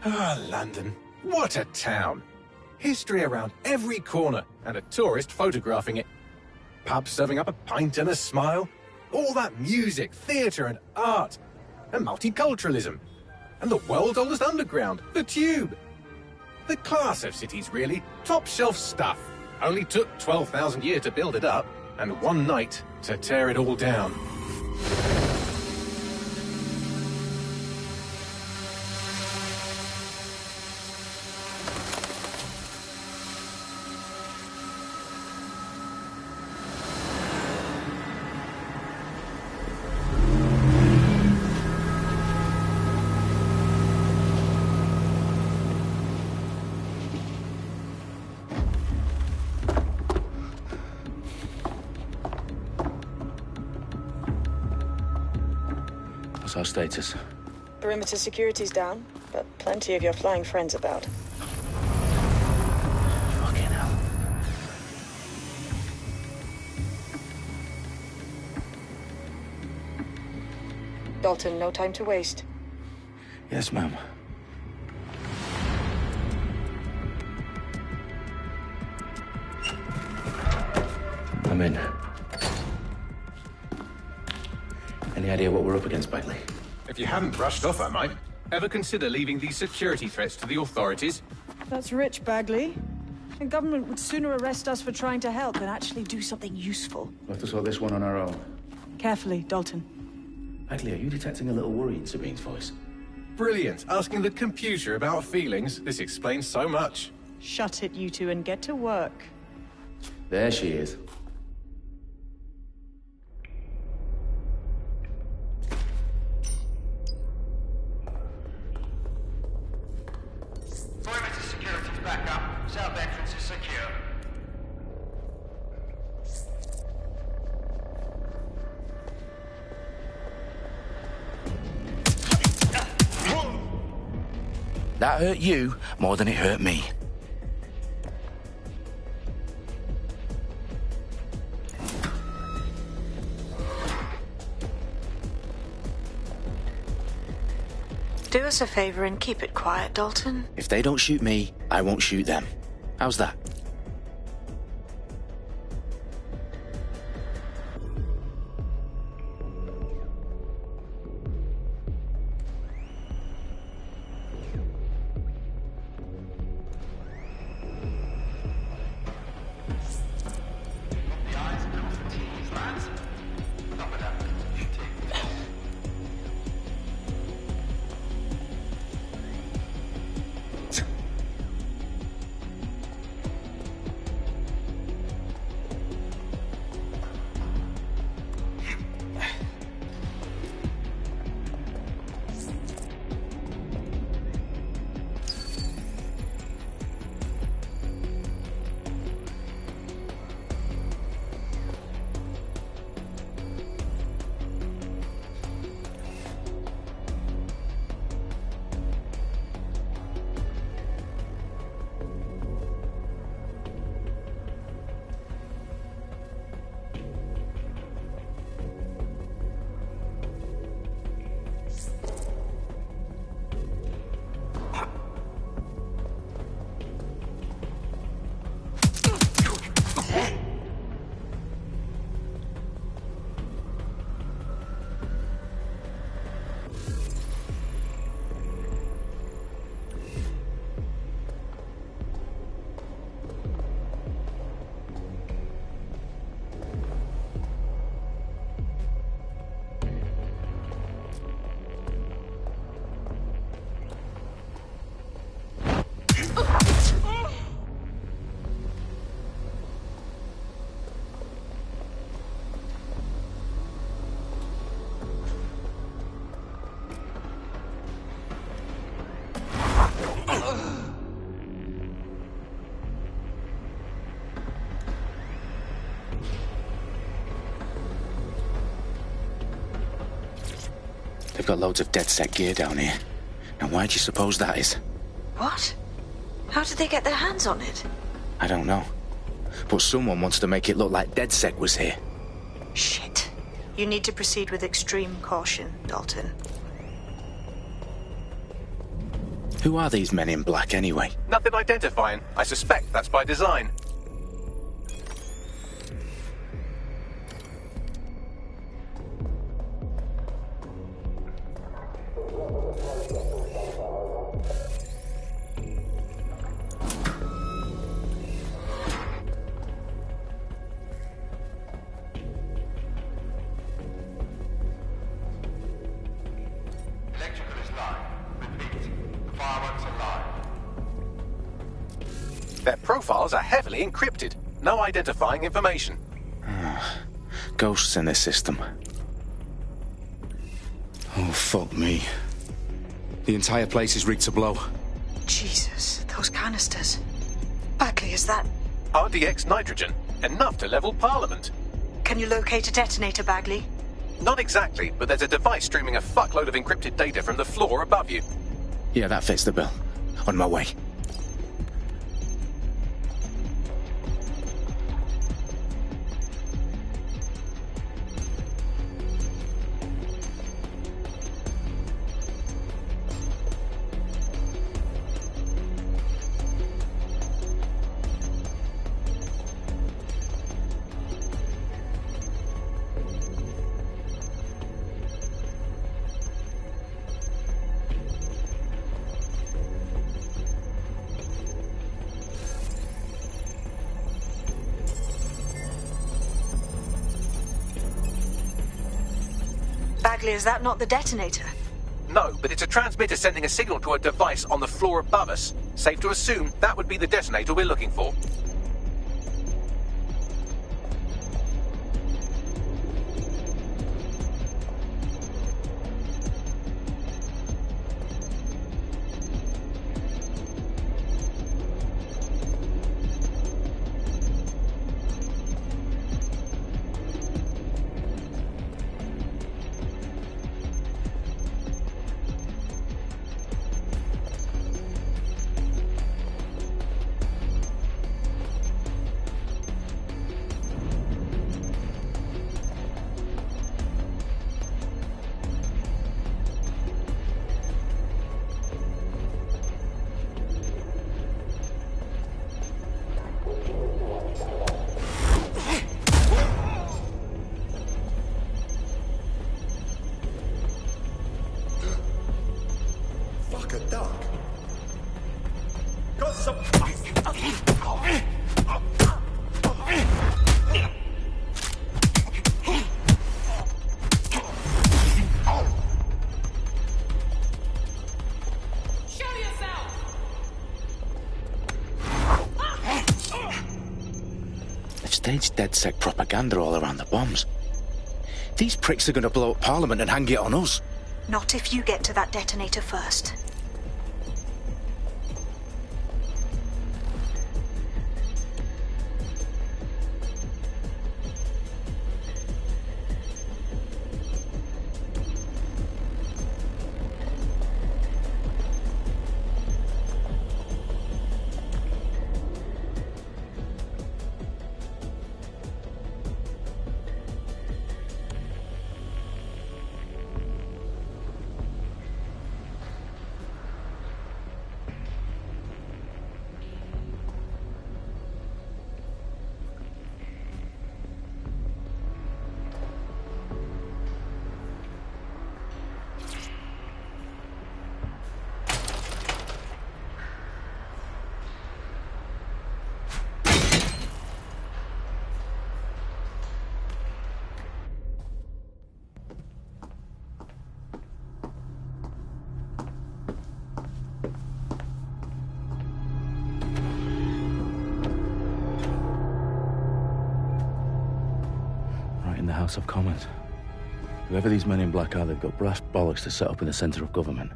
Ah, London. What a town. History around every corner, and a tourist photographing it. Pubs serving up a pint and a smile. All that music, theatre and art. And multiculturalism. And the world's oldest underground, the Tube. The class of cities, really. Top shelf stuff. Only took 12,000 years to build it up, and one night to tear it all down. What's our status? Perimeter security's down, but plenty of your flying friends about. Fucking hell. Dalton, no time to waste. Yes, ma'am. I'm in. Any idea what we're up against, Bagley? If you hadn't brushed off, I might. Ever consider leaving these security threats to the authorities? That's rich, Bagley. The government would sooner arrest us for trying to help than actually do something useful. We'll have to sort this one on our own. Carefully, Dalton. Bagley, are you detecting a little worry in Sabine's voice? Brilliant. Asking the computer about feelings. This explains so much. Shut it, you two, and get to work. There she is. Perimeter security's back up. South entrance is secure. That hurt you more than it hurt me. Do us a favor and keep it quiet, Dalton. If they don't shoot me, I won't shoot them. How's that? The eyes built for teams, lads. Top of that. They've got loads of dead-set gear down here. Now why do you suppose that is? What? How did they get their hands on it? I don't know. But someone wants to make it look like DedSec was here. Shit. You need to proceed with extreme caution, Dalton. Who are these men in black, anyway? Nothing identifying. I suspect that's by design. Electrical is live. Repeat. Fireworks are live. Their profiles are heavily encrypted. No identifying information. Ghosts in this system. Oh, fuck me. The entire place is rigged to blow. Jesus, those canisters. Bagley, is that... RDX nitrogen. Enough to level Parliament. Can you locate a detonator, Bagley? Not exactly, but there's a device streaming a fuckload of encrypted data from the floor above you. Yeah, that fits the bill. On my way. Bagley, is that not the detonator? No, but it's a transmitter sending a signal to a device on the floor above us. Safe to assume that would be the detonator we're looking for. Fuck a duck. Got some. They've staged DedSec propaganda all around the bombs. These pricks are going to blow up Parliament and hang it on us. Not if you get to that detonator first. The House of Commons. Whoever these men in black are, they've got brass bollocks to set up in the centre of government.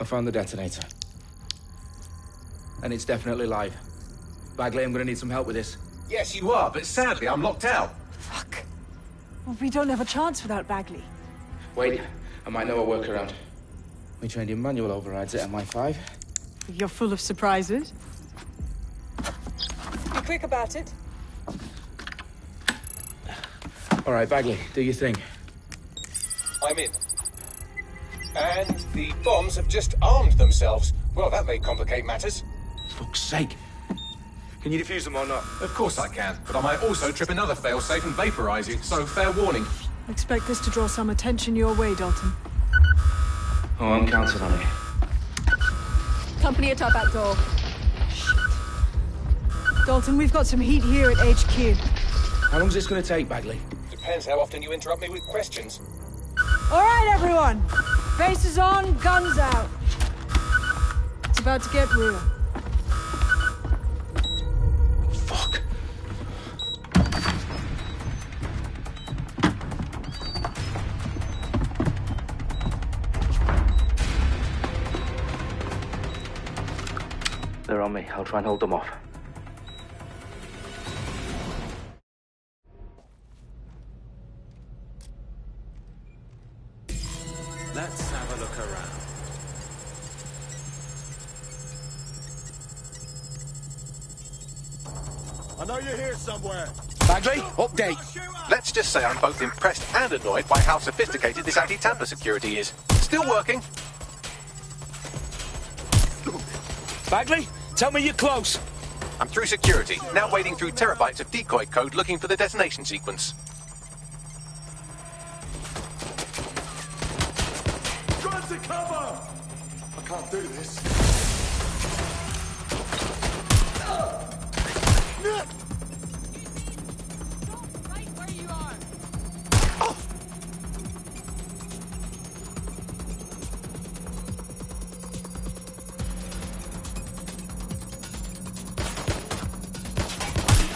I found the detonator. And it's definitely live. Bagley, I'm gonna need some help with this. Yes, you are, but sadly, I'm locked out. Fuck. Well, we don't have a chance without Bagley. Wait, I might know a workaround. We trained in manual overrides at MI5. You're full of surprises. Be quick about it. All right, Bagley, do your thing. I'm in. And the bombs have just armed themselves. Well, that may complicate matters. Fuck's sake. Can you defuse them or not? Of course I can, but I might also trip another failsafe and vaporize you, so fair warning. Expect this to draw some attention your way, Dalton. Oh, I'm counting on it. Company at our back door. Dalton, we've got some heat here at HQ. How long's this gonna take, Bagley? Depends how often you interrupt me with questions. All right, everyone. Faces on, guns out. It's about to get real. Fuck. They're on me. I'll try and hold them off. Let's have a look around. I know you're here somewhere. Bagley, update. Let's just say I'm both impressed and annoyed by how sophisticated this anti-tamper security is. Still working. Bagley, tell me you're close. I'm through security, now wading through terabytes of decoy code looking for the detonation sequence. Run to cover! I can't do this. Right where you are.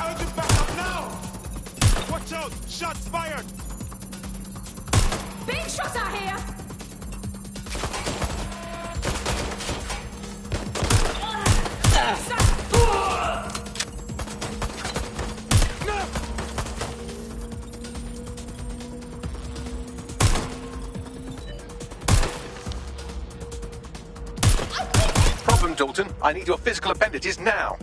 Urgent backup now! Watch out! Shots fired! Big shots out here. Problem, Dalton. I need your physical appendages now.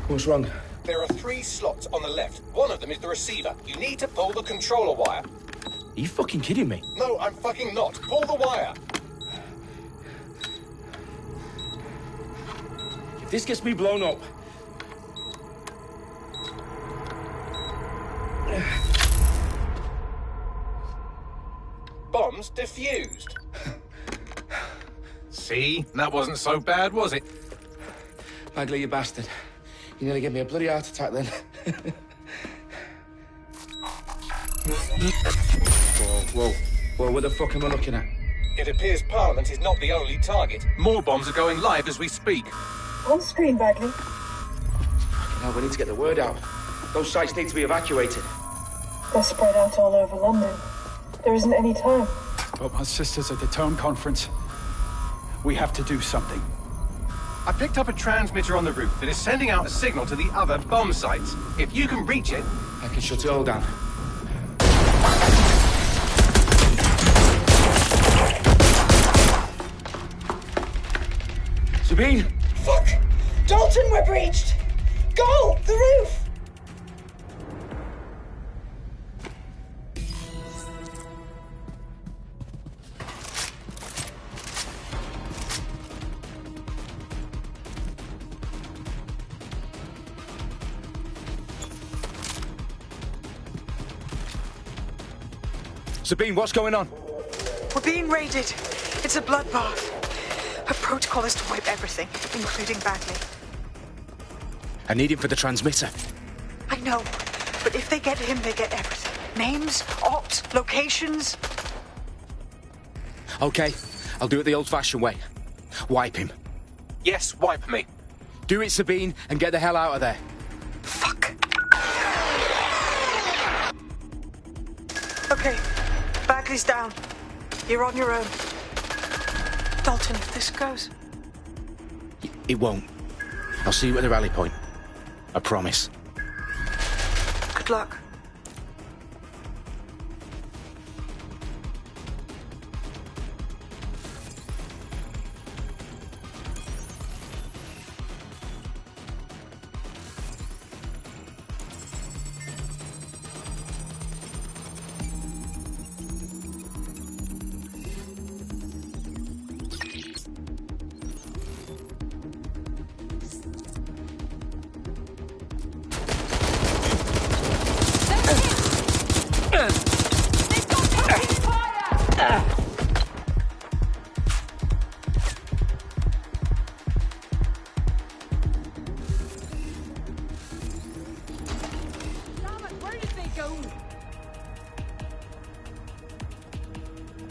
What's wrong? There are 3 slots on the left. One of them is the receiver. You need to pull the controller wire. Are you fucking kidding me? No, I'm fucking not. Pull the wire. If this gets me blown up... Bombs defused. See? That wasn't so bad, was it? Bagley, you bastard. You nearly gave me a bloody heart attack then. Whoa, what the fuck am I looking at? It appears Parliament is not the only target. More bombs are going live as we speak. On screen, Bagley. Now we need to get the word out. Those sites need to be evacuated. They're spread out all over London. There isn't any time. But my sister's at the town conference. We have to do something. I picked up a transmitter on the roof that is sending out a signal to the other bomb sites. If you can reach it... I can shut it all down. Sabine! Fuck! Dalton, we're breached! Go! The roof! Sabine, what's going on? We're being raided. It's a bloodbath. Her protocol is to wipe everything, including Bagley. I need him for the transmitter. I know, but if they get him, they get everything. Names, ops, locations. Okay, I'll do it the old-fashioned way. Wipe him. Yes, wipe me. Do it, Sabine, and get the hell out of there. Fuck. Okay, Bagley's down. You're on your own. Dalton, if this goes... It won't. I'll see you at the rally point. I promise. Good luck.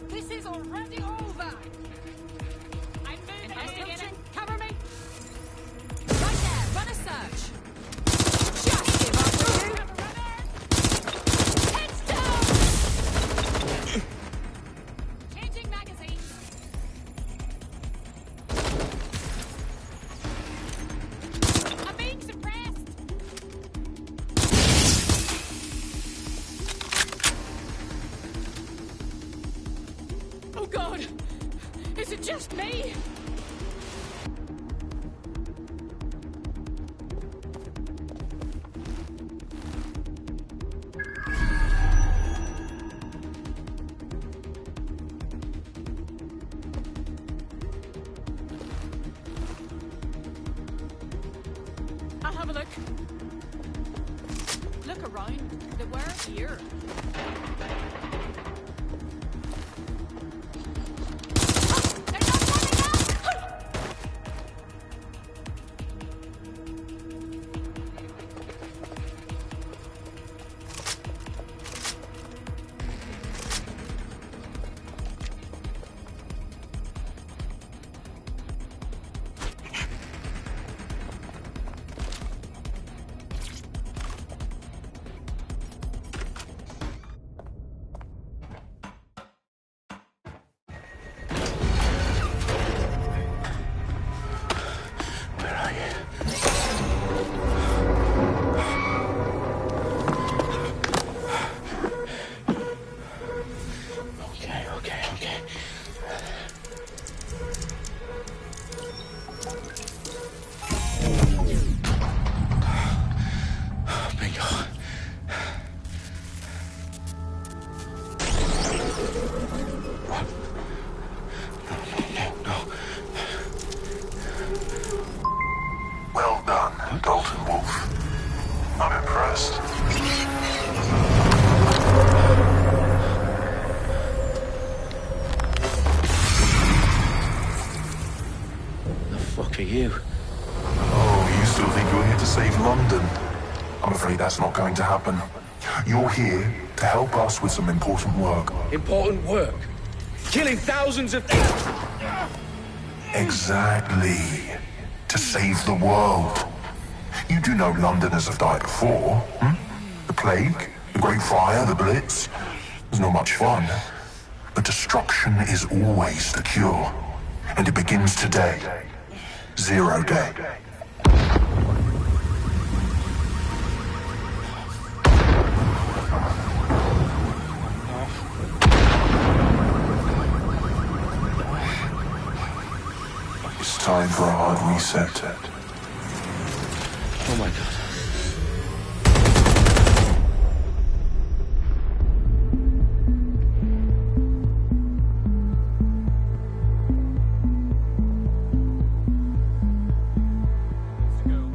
This is already over! I'm moving! Investigating! Cover me! Right there! Run a search! Just give up with you! Heads down! Changing magazines! I'm being suppressed! Oh God! Is it just me? I'll have a look. Look around. They weren't here. Well done, Dalton Wolf. I'm impressed. The fuck are you? Oh, you still think you're here to save London? I'm afraid that's not going to happen. You're here to help us with some important work. Important work? Killing thousands of people? Exactly. To save the world. You do know Londoners have died before, hmm? The plague, the Great Fire, the Blitz. It's not much fun. But destruction is always the cure. And it begins today. 0 day. It's time for a hard reset. Oh my God.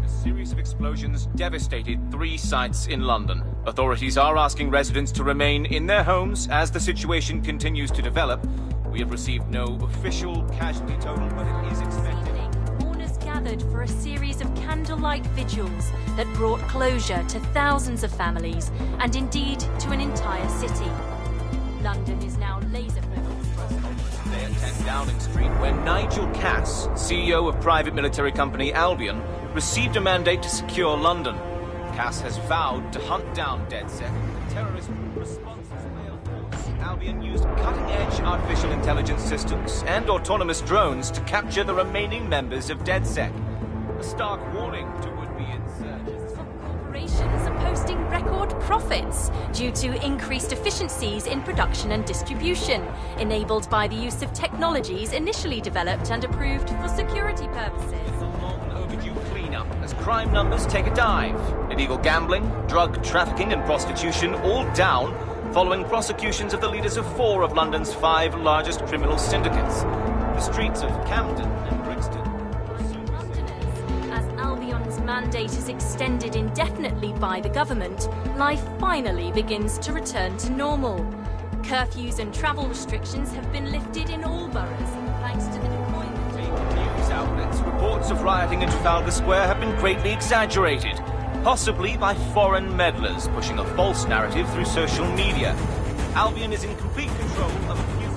A series of explosions devastated 3 sites in London. Authorities are asking residents to remain in their homes as the situation continues to develop. We have received no official casualty total, but it is expected. Mourners gathered for a series of candlelight vigils that brought closure to thousands of families and indeed to an entire city. London is now laser-focused. Today at 10 Downing Street, when Nigel Cass, CEO of private military company Albion, received a mandate to secure London. Cass has vowed to hunt down DedSec, the terrorist response Albion Albion used cutting-edge artificial intelligence systems and autonomous drones to capture the remaining members of DedSec. A stark warning to would-be insurgents. Corporations are posting record profits due to increased efficiencies in production and distribution, enabled by the use of technologies initially developed and approved for security purposes. Overdue cleanup as crime numbers take a dive. Illegal gambling, drug trafficking and prostitution all down following prosecutions of the leaders of 4 of London's 5 largest criminal syndicates. The streets of Camden and Brixton. As Albion's mandate is extended indefinitely by the government, life finally begins to return to normal. Curfews and travel restrictions have been lifted in all boroughs, thanks to the deployment of news outlets. Reports of rioting in Trafalgar Square have been greatly exaggerated, possibly by foreign meddlers pushing a false narrative through social media. Albion is in complete control of a few...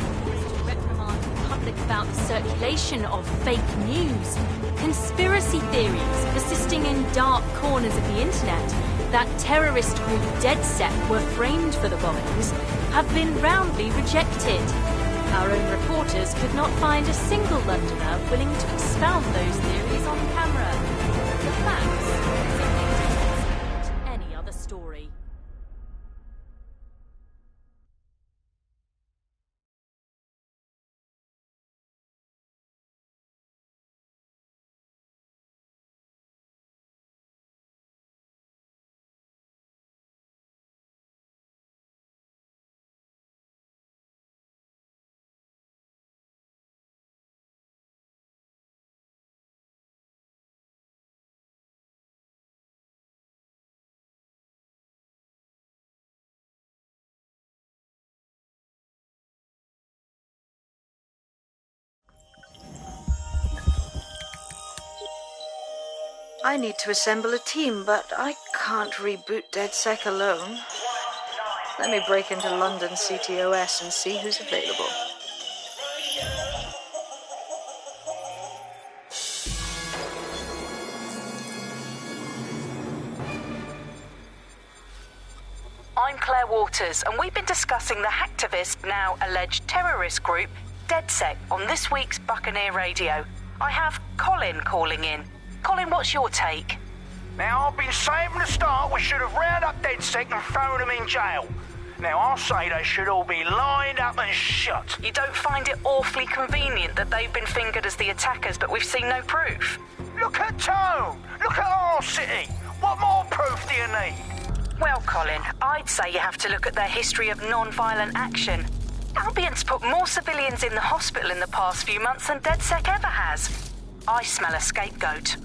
To reprimand the public about the circulation of fake news, conspiracy theories persisting in dark corners of the internet that terrorist group DedSec were framed for the bombings have been roundly rejected. Our own reporters could not find a single Londoner willing to expound those theories on camera. The facts simply don't any other story. I need to assemble a team, but I can't reboot DedSec alone. Let me break into London CTOS and see who's available. I'm Claire Waters, and we've been discussing the hacktivist, now alleged terrorist group, DedSec, on this week's Buccaneer Radio. I have Colin calling in. Colin, what's your take? Now, I've been saying from the start we should have rounded up DedSec and thrown them in jail. Now, I'll say they should all be lined up and shot. You don't find it awfully convenient that they've been fingered as the attackers, but we've seen no proof? Look at Tone! Look at our city! What more proof do you need? Well, Colin, I'd say you have to look at their history of non-violent action. Albion's put more civilians in the hospital in the past few months than DedSec ever has. I smell a scapegoat.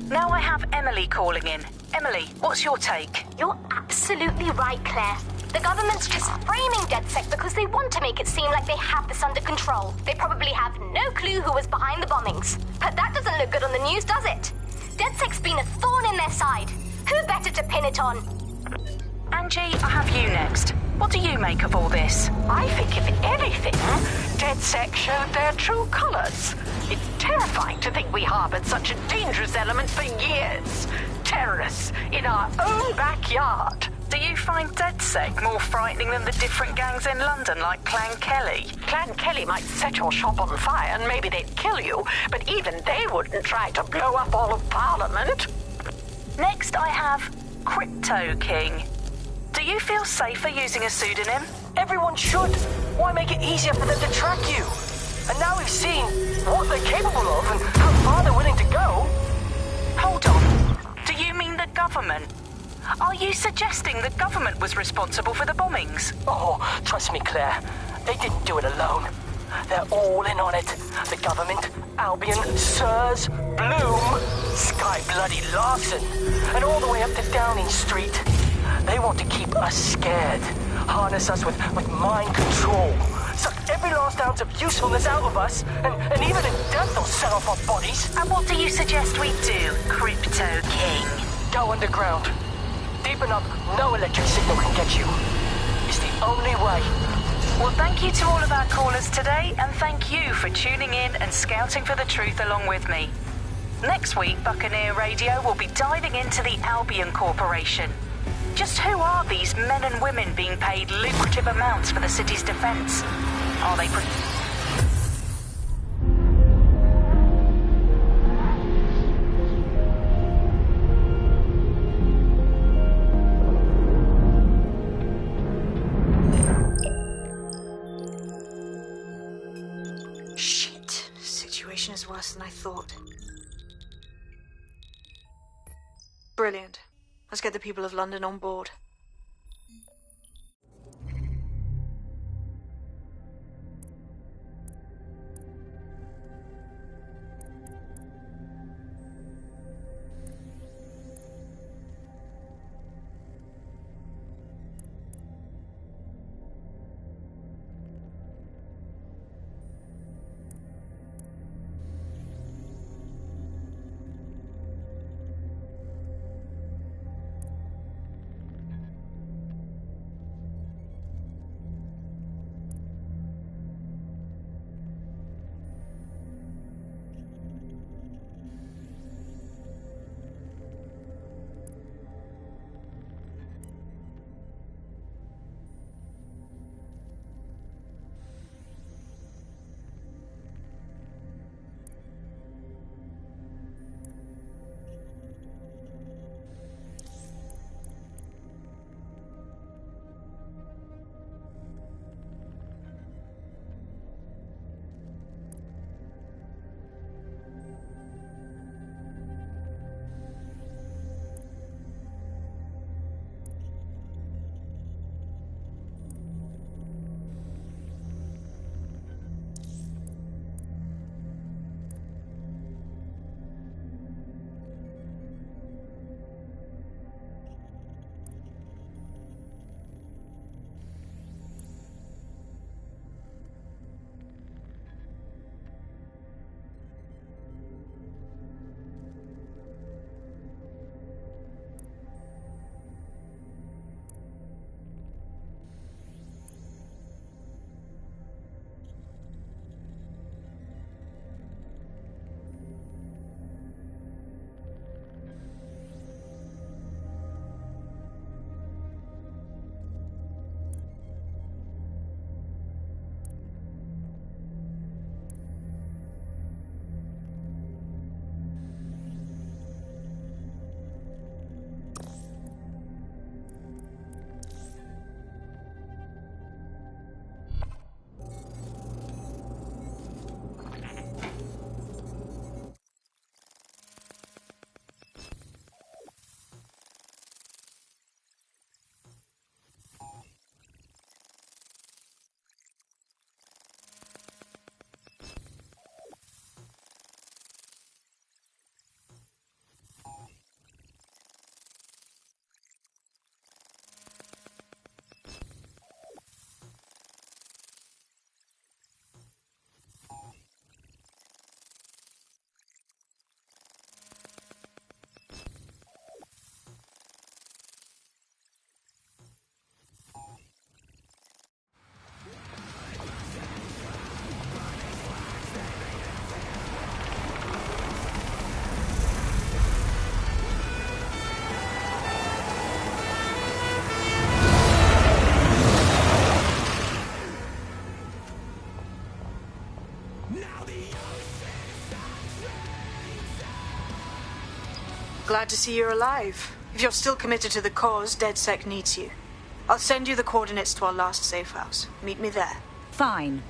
Now I have Emily calling in. Emily, what's your take? You're absolutely right, Claire. The government's just framing DedSec because they want to make it seem like they have this under control. They probably have no clue who was behind the bombings. But that doesn't look good on the news, does it? DedSec's been a thorn in their side. Who better to pin it on? Angie, I have you next. What do you make of all this? I think, if anything, DedSec showed their true colours. It's terrifying to think we harboured such a dangerous element for years. Terrorists in our own backyard. Do you find DedSec more frightening than the different gangs in London, like Clan Kelly? Clan Kelly might set your shop on fire and maybe they'd kill you, but even they wouldn't try to blow up all of Parliament. Next, I have Crypto King. Do you feel safer using a pseudonym? Everyone should. Why make it easier for them to track you? And now we've seen what they're capable of and how far they're willing to go. Hold on. Do you mean the government? Are you suggesting the government was responsible for the bombings? Oh, trust me, Claire. They didn't do it alone. They're all in on it. The government, Albion, Sirs, Bloom, Sky Bloody Larson, and all the way up to Downing Street. They want to keep us scared, harness us with mind control, suck every last ounce of usefulness out of us, and even in death they'll set off our bodies. And what do you suggest we do, Crypto King? Go underground. Deep enough, no electric signal can get you. It's the only way. Well, thank you to all of our callers today, and thank you for tuning in and scouting for the truth along with me. Next week, Buccaneer Radio will be diving into the Albion Corporation. Just who are these men and women being paid lucrative amounts for the city's defense? Are they... Shit. Situation is worse than I thought. Brilliant. Let's get the people of London on board. Glad to see you're alive. If you're still committed to the cause, DedSec needs you. I'll send you the coordinates to our last safe house. Meet me there. Fine.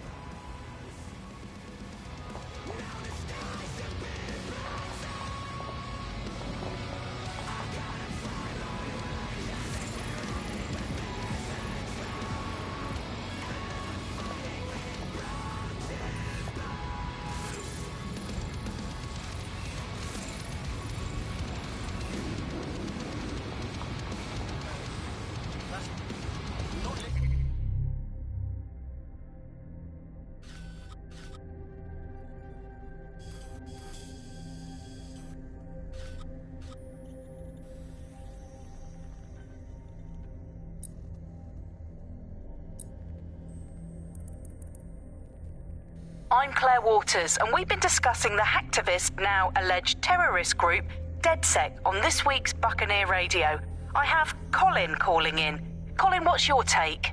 I'm Claire Waters, and we've been discussing the hacktivist, now alleged terrorist group, DedSec, on this week's Buccaneer Radio. I have Colin calling in. Colin, what's your take?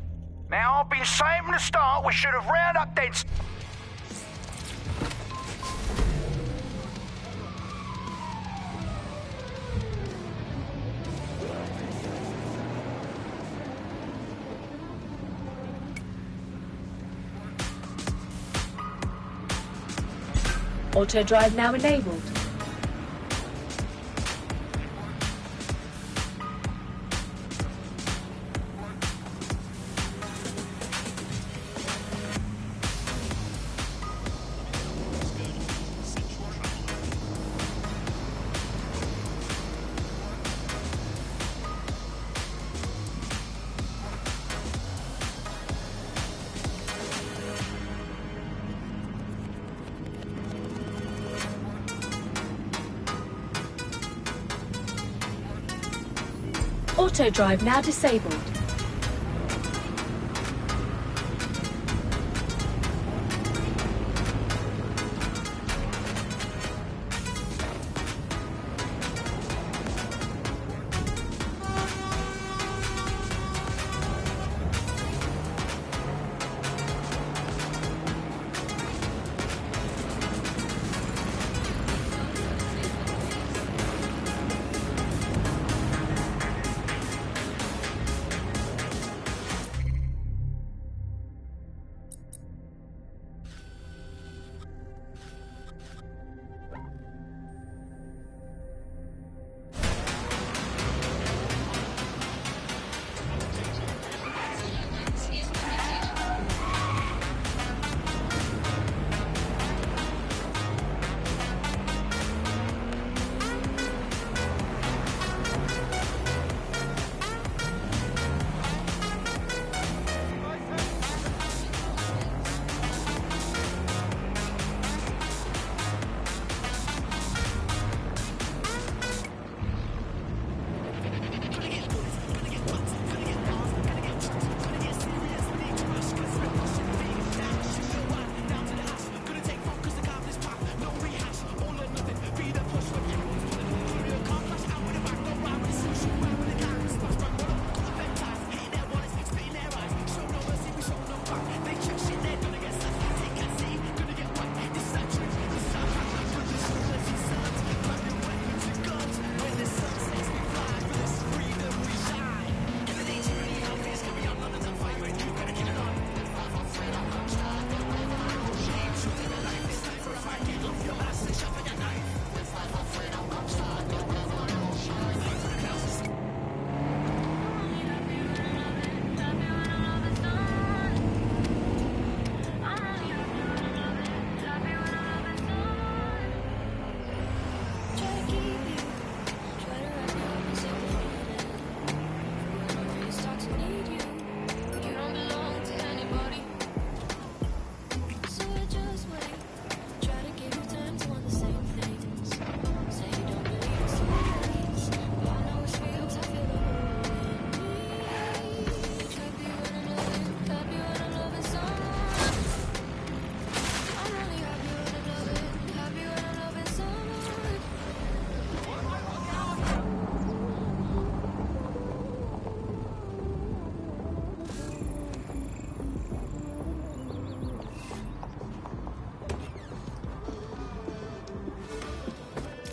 Now, I've been saying from the start we should have rounded up dead... Auto drive now enabled. Auto drive now disabled.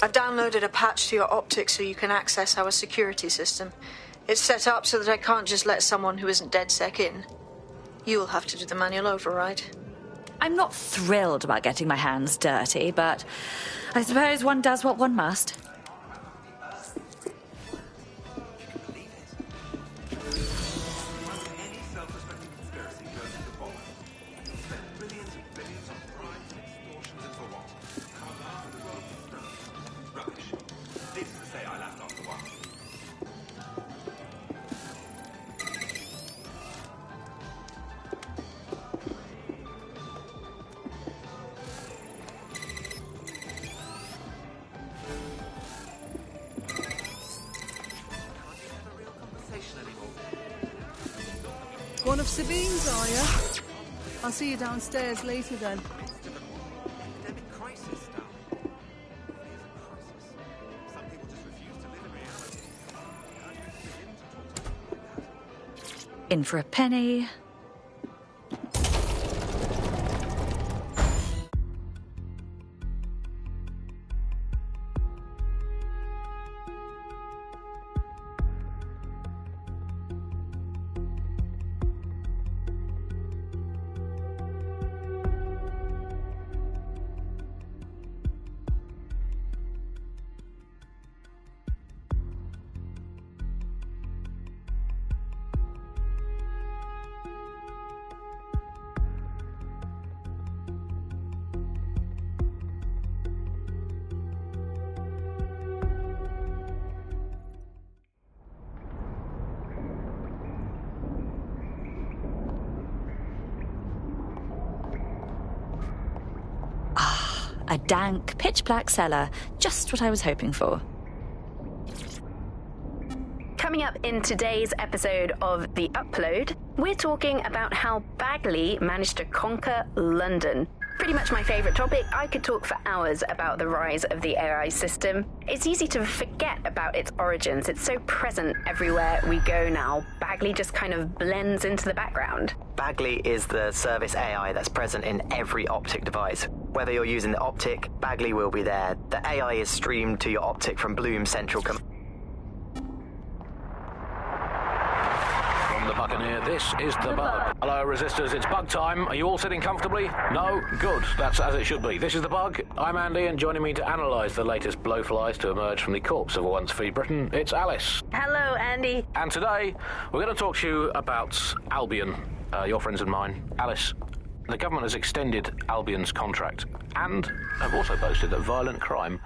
I've downloaded a patch to your optics so you can access our security system. It's set up so that I can't just let someone who isn't DedSec in. You'll have to do the manual override. I'm not thrilled about getting my hands dirty, but I suppose one does what one must. One of Sabine's, are you? I'll see you downstairs later then. In for a penny. A dank, pitch-black cellar. Just what I was hoping for. Coming up in today's episode of The Upload, we're talking about how Bagley managed to conquer London. Pretty much my favourite topic. I could talk for hours about the rise of the AI system. It's easy to forget about its origins. It's so present everywhere we go now. Bagley just kind of blends into the background. Bagley is the service AI that's present in every Optic device. Whether you're using the Optic, Bagley will be there. The AI is streamed to your Optic from Bloom Central Command. From the Buccaneer, this is the Bug. Hello, Resistors, it's Bug time. Are you all sitting comfortably? No? Good. That's as it should be. This is the Bug. I'm Andy, and joining me to analyse the latest blowflies to emerge from the corpse of a once free Britain, it's Alice. Hello, Andy. And today, we're going to talk to you about Albion, your friends and mine. Alice, the government has extended Albion's contract and have also boasted that violent crime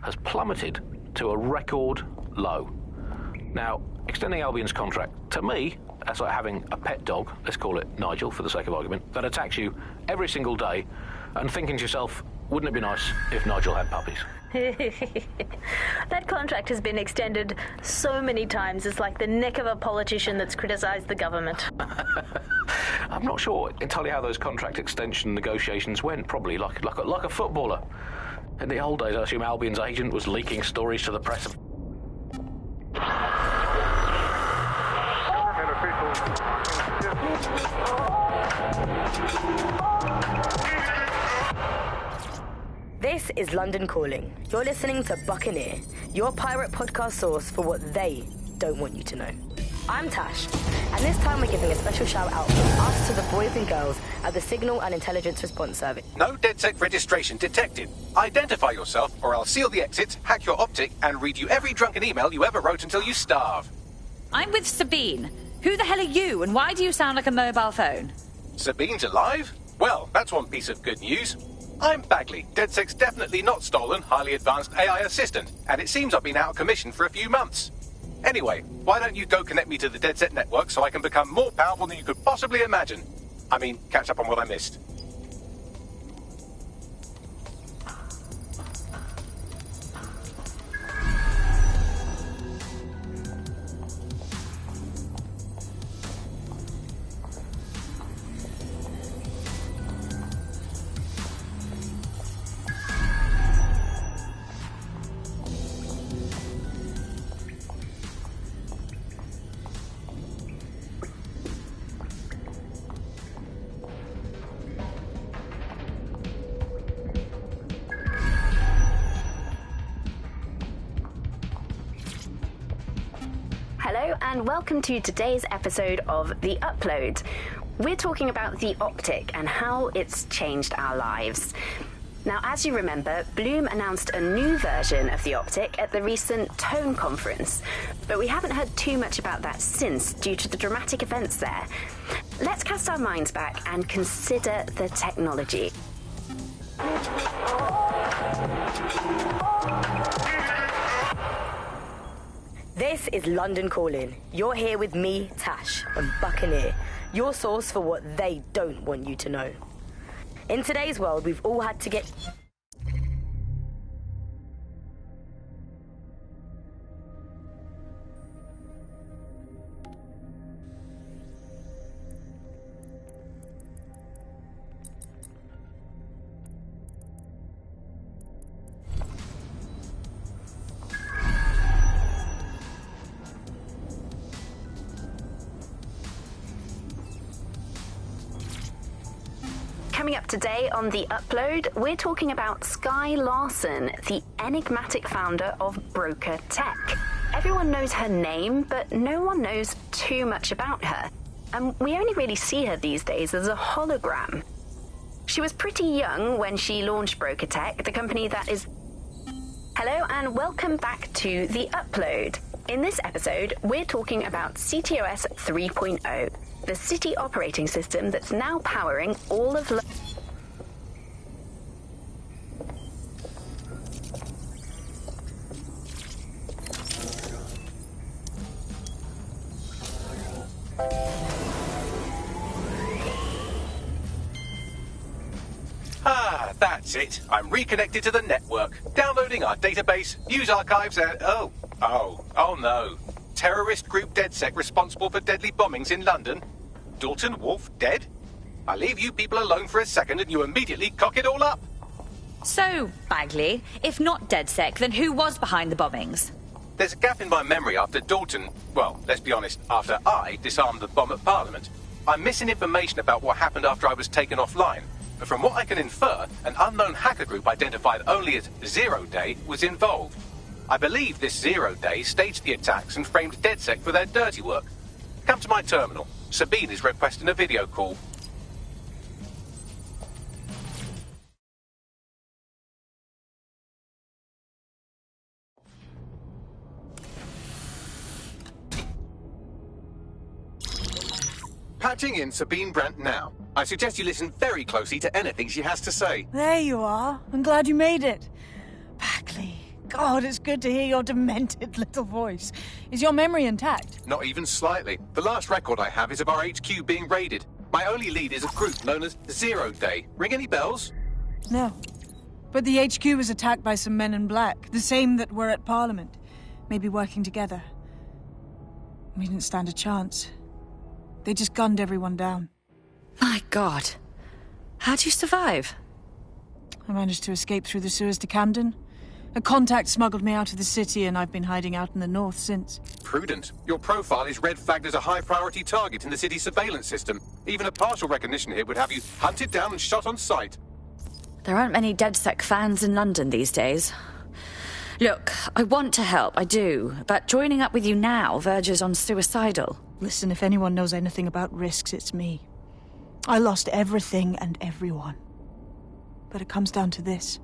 has plummeted to a record low. Now, extending Albion's contract, to me, that's like having a pet dog, let's call it Nigel for the sake of argument, that attacks you every single day and thinking to yourself, wouldn't it be nice if Nigel had puppies? That contract has been extended so many times. It's like the neck of a politician that's criticised the government. I'm not sure entirely how those contract extension negotiations went. Probably like a footballer. In the old days, I assume Albion's agent was leaking stories to the press. This is London Calling. You're listening to Buccaneer, your pirate podcast source for what they don't want you to know. I'm Tash, and this time we're giving a special shout out from us to the boys and girls at the Signal and Intelligence Response Service. No DedSec registration detected. Identify yourself or I'll seal the exits, hack your Optic, and read you every drunken email you ever wrote until you starve. I'm with Sabine. Who the hell are you, and why do you sound like a mobile phone? Sabine's alive? Well, that's one piece of good news. I'm Bagley, DedSec's definitely not stolen, highly advanced AI assistant, and it seems I've been out of commission for a few months. Anyway, why don't you go connect me to the DedSec network so I can become more powerful than you could possibly imagine? I mean, catch up on what I missed. Hello and welcome to today's episode of The Upload. We're talking about the Optic and how it's changed our lives. Now, as you remember, Bloom announced a new version of the Optic at the recent Tone conference, but we haven't heard too much about that since due to the dramatic events there. Let's cast our minds back and consider the technology. This is London Calling. You're here with me, Tash, on Buccaneer, your source for what they don't want you to know. In today's world, we've all had to get... Coming up today on The Upload, we're talking about Skye Larson, the enigmatic founder of Broker Tech. Everyone knows her name, but no one knows too much about her. And we only really see her these days as a hologram. She was pretty young when she launched Broker Tech, the company that is... Hello and welcome back to The Upload. In this episode, we're talking about CTOS 3.0, the city operating system that's now powering all of... That's it. I'm reconnected to the network, downloading our database, news archives, and... Oh no. Terrorist group DedSec responsible for deadly bombings in London? Dalton Wolfe dead? I leave you people alone for a second and you immediately cock it all up. So, Bagley, if not DedSec, then who was behind the bombings? There's a gap in my memory after Dalton... Well, let's be honest, after I disarmed the bomb at Parliament. I'm missing information about what happened after I was taken offline. But from what I can infer, an unknown hacker group identified only as Zero Day was involved. I believe this Zero Day staged the attacks and framed DedSec for their dirty work. Come to my terminal. Sabine is requesting a video call. Patching in Sabine Brandt now. I suggest you listen very closely to anything she has to say. There you are. I'm glad you made it. Bagley, God, it's good to hear your demented little voice. Is your memory intact? Not even slightly. The last record I have is of our HQ being raided. My only lead is a group known as Zero Day. Ring any bells? No. But the HQ was attacked by some men in black, the same that were at Parliament. Maybe working together. We didn't stand a chance. They just gunned everyone down. My God. How'd you survive? I managed to escape through the sewers to Camden. A contact smuggled me out of the city, and I've been hiding out in the north since. Prudent. Your profile is red flagged as a high-priority target in the city's surveillance system. Even a partial recognition here would have you hunted down and shot on sight. There aren't many DedSec fans in London these days. Look, I want to help, I do, but joining up with you now verges on suicidal. Listen, if anyone knows anything about risks, it's me. I lost everything and everyone. But it comes down to this.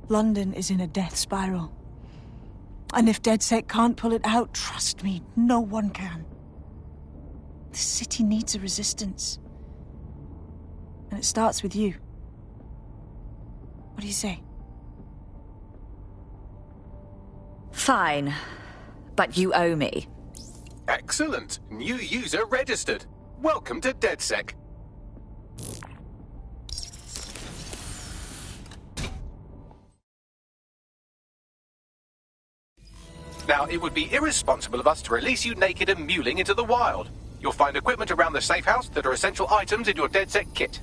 London is in a death spiral. And if DedSec can't pull it out, trust me, no one can. The city needs a resistance. And it starts with you. What do you say? Fine. But you owe me. Excellent. New user registered. Welcome to DedSec. Now, it would be irresponsible of us to release you naked and mewling into the wild. You'll find equipment around the safe house that are essential items in your DedSec kit.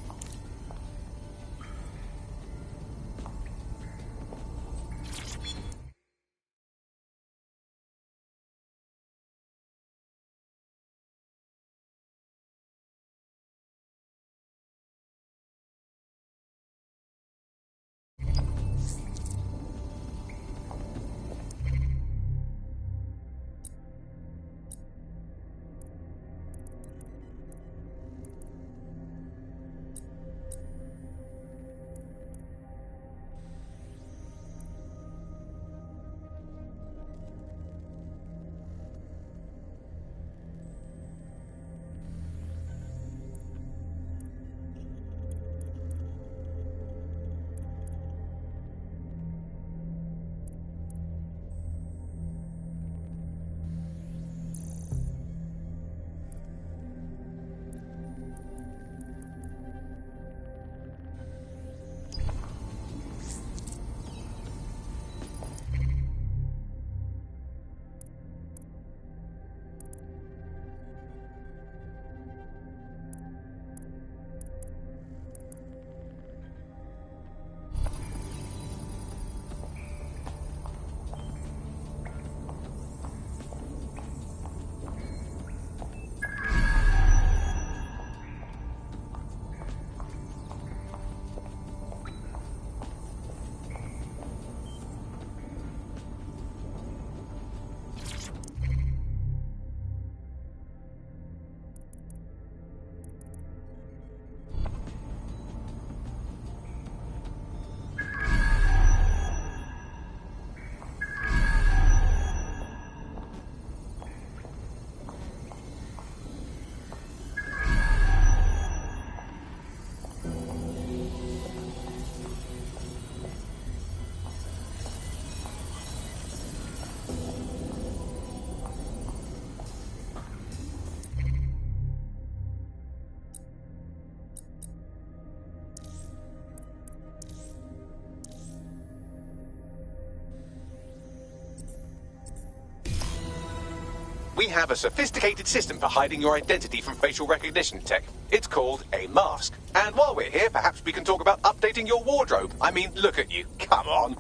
we have a sophisticated system for hiding your identity from facial recognition tech. It's called a mask. And while we're here, perhaps we can talk about updating your wardrobe. I mean, look at you. Come on.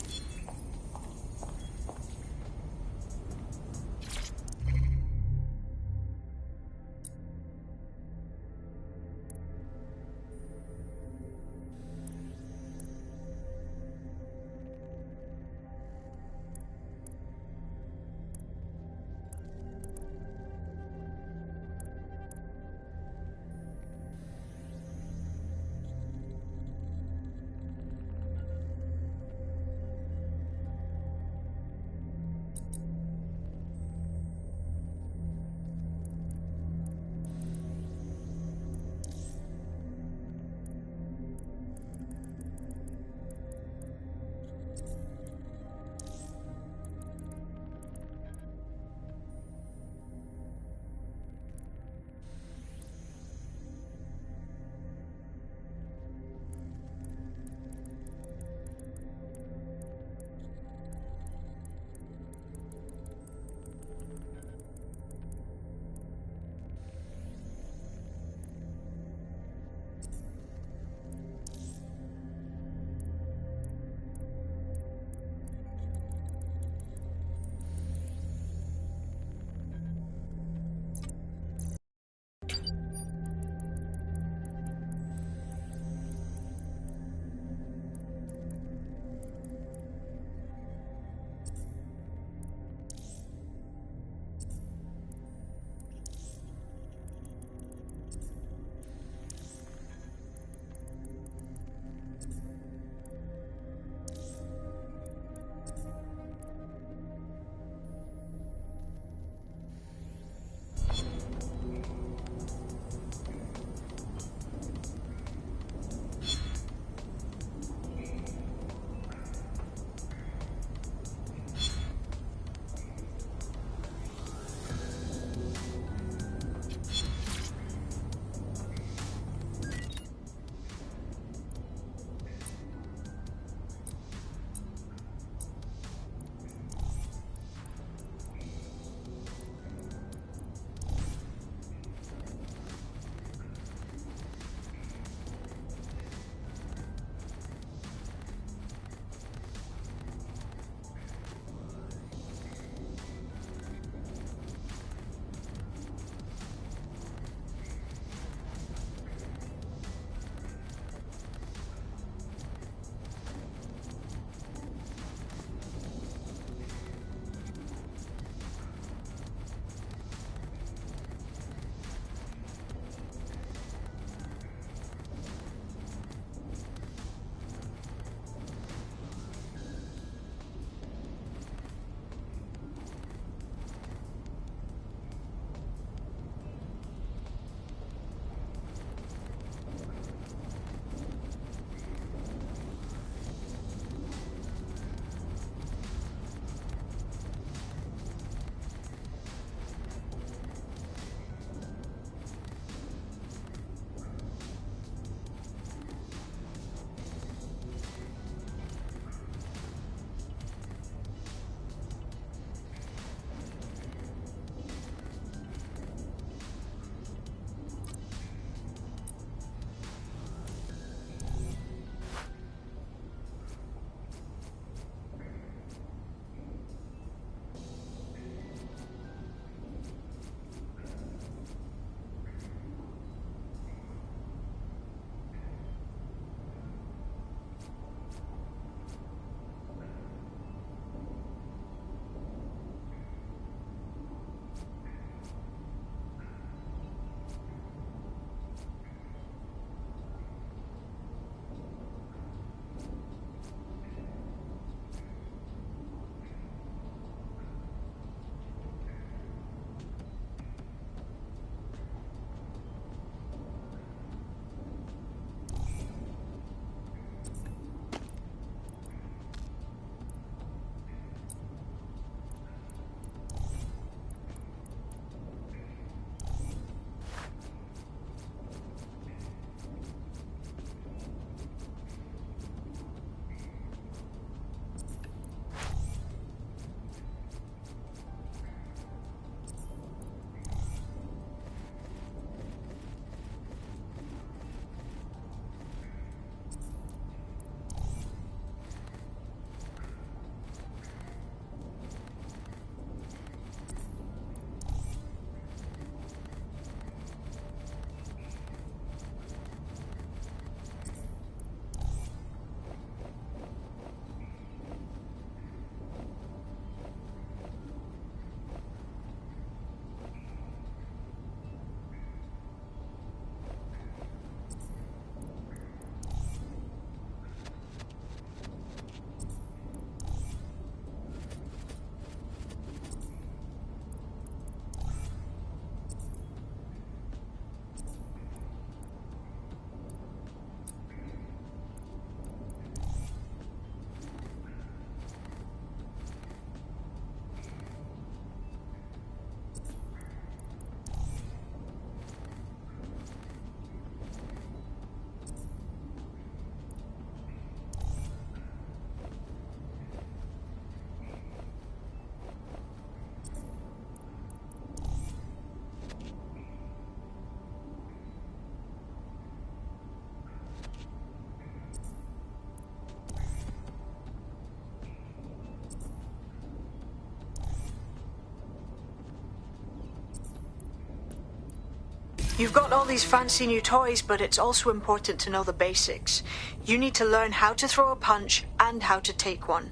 You've got all these fancy new toys, but it's also important to know the basics. You need to learn how to throw a punch and how to take one.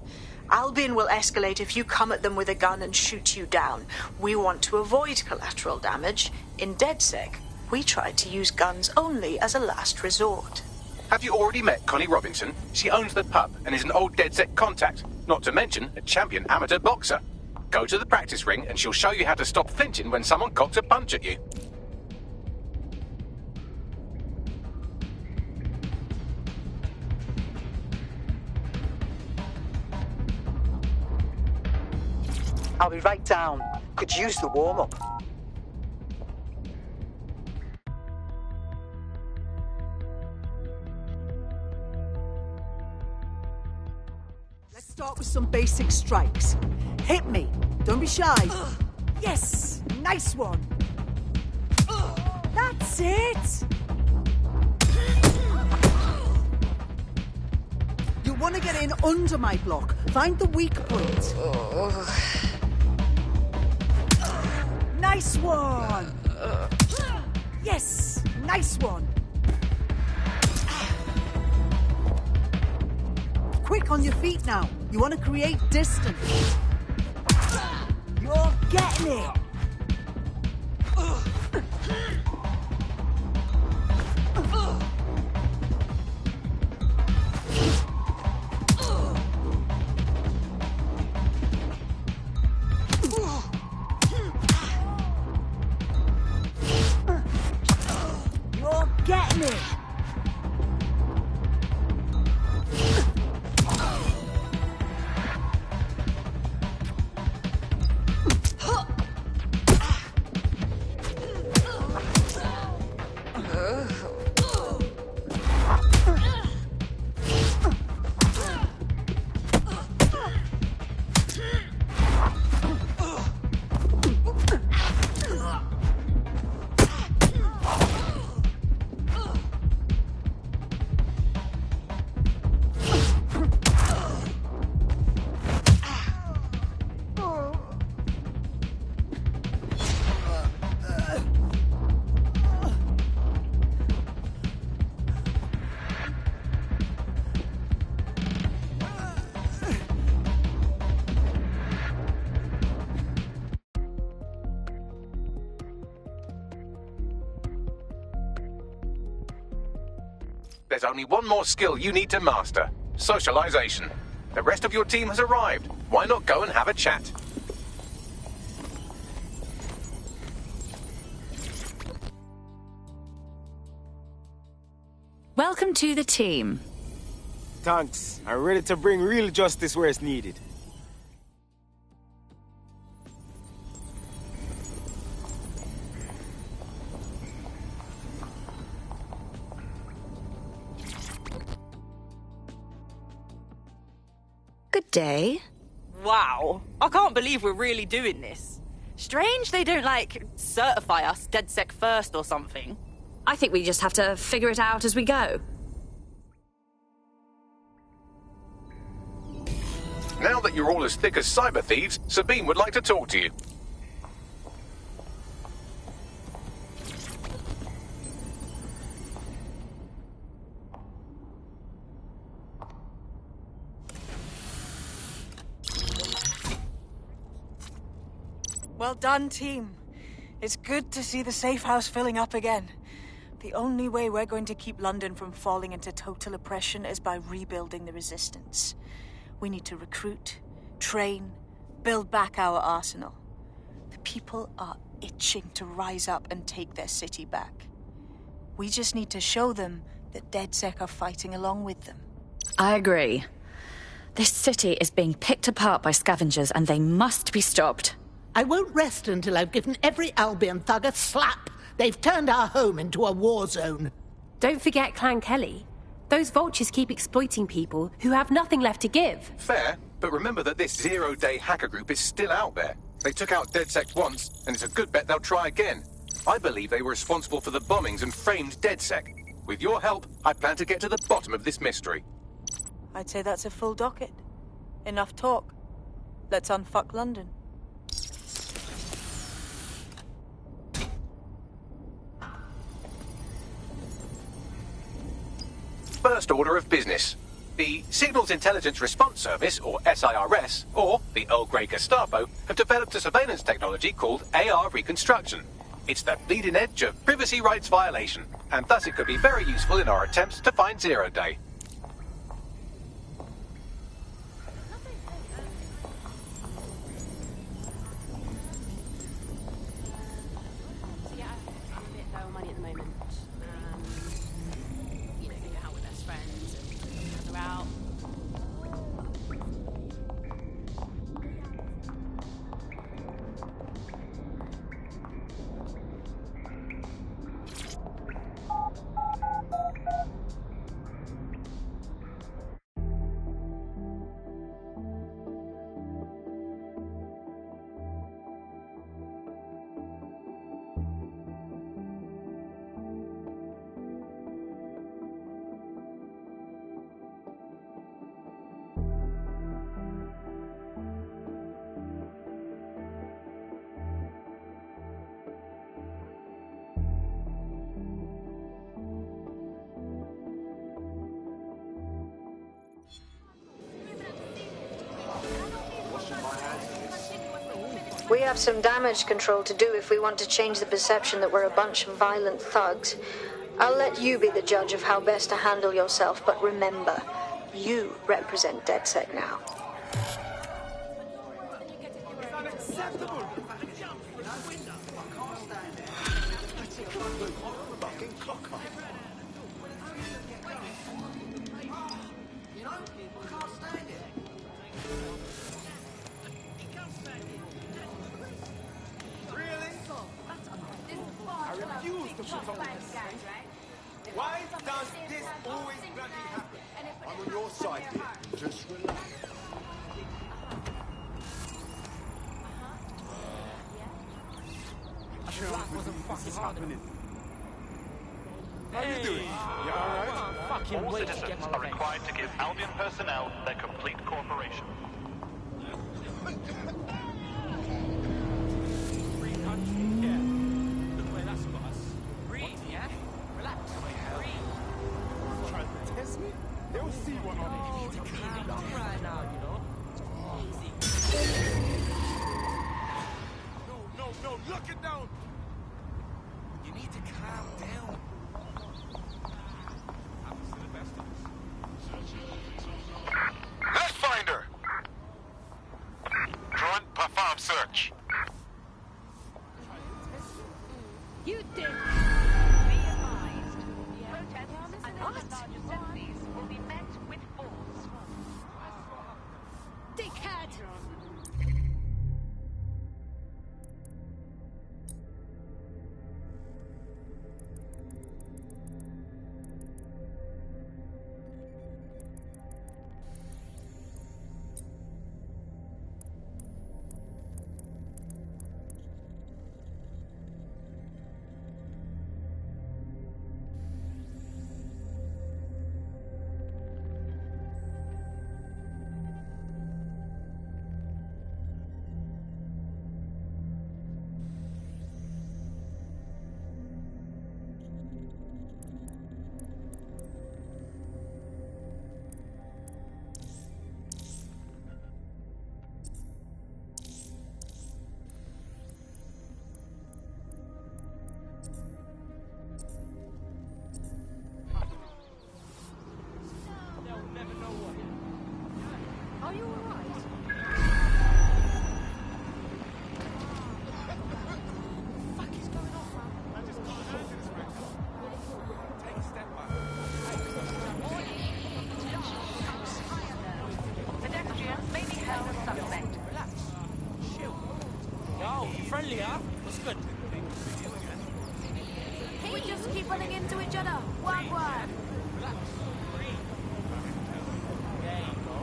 Albion will escalate if you come at them with a gun and shoot you down. We want to avoid collateral damage. In DedSec, we try to use guns only as a last resort. Have you already met Connie Robinson? She owns the pub and is an old DedSec contact, not to mention a champion amateur boxer. Go to the practice ring and she'll show you how to stop flinching when someone cocks a punch at you. I'll be right down. Could use the warm-up. Let's start with some basic strikes. Hit me. Don't be shy. Yes! Nice one. That's it! You want to get in under my block. Find the weak point. Nice one! Yes! Nice one! Quick on your feet now. You want to create distance. You're getting it! You're getting it! There's only one more skill you need to master. Socialization. The rest of your team has arrived. Why not go and have a chat? Welcome to the team. Thanks. I'm ready to bring real justice where it's needed. Good day. Wow. I can't believe we're really doing this. Strange they don't, certify us DedSec first or something. I think we just have to figure it out as we go. Now that you're all as thick as cyber thieves, Sabine would like to talk to you. Well done, team. It's good to see the safe house filling up again. The only way we're going to keep London from falling into total oppression is by rebuilding the resistance. We need to recruit, train, build back our arsenal. The people are itching to rise up and take their city back. We just need to show them that DedSec are fighting along with them. I agree. This city is being picked apart by scavengers and they must be stopped. I won't rest until I've given every Albion thug a slap. They've turned our home into a war zone. Don't forget Clan Kelly. Those vultures keep exploiting people who have nothing left to give. Fair, but remember that this zero-day hacker group is still out there. They took out DedSec once, and it's a good bet they'll try again. I believe they were responsible for the bombings and framed DedSec. With your help, I plan to get to the bottom of this mystery. I'd say that's a full docket. Enough talk. Let's unfuck London. first order of business. The Signals Intelligence Response Service, or SIRS, or the Earl Grey Gestapo, have developed a surveillance technology called AR reconstruction. It's the bleeding edge of privacy rights violation, and thus it could be very useful in our attempts to find Zero Day. We have some damage control to do if we want to change the perception that we're a bunch of violent thugs. I'll let you be the judge of how best to handle yourself, but remember, you represent DedSec now. Why does this always bloody happen? I'm on your side here. Just relax. What's happening? How you doing? You alright? All citizens are required to give Albion personnel their complete cooperation. They'll see what I mean. You need to calm down right now, you know? No, look it down! You need to calm down. Let's find her! Drone, perform search. You did. Be advised. Protests and other large assemblies will be met with force. Dickhead! Are you alright? What the fuck is going on, man? I just got hands in his mouth. Take a step back. Pedestrians may be held as suspect. Relax. Chill. Yo, you friendly, huh? What's good? We just keep running into each other. Wag. Relax. Breathe. There you go.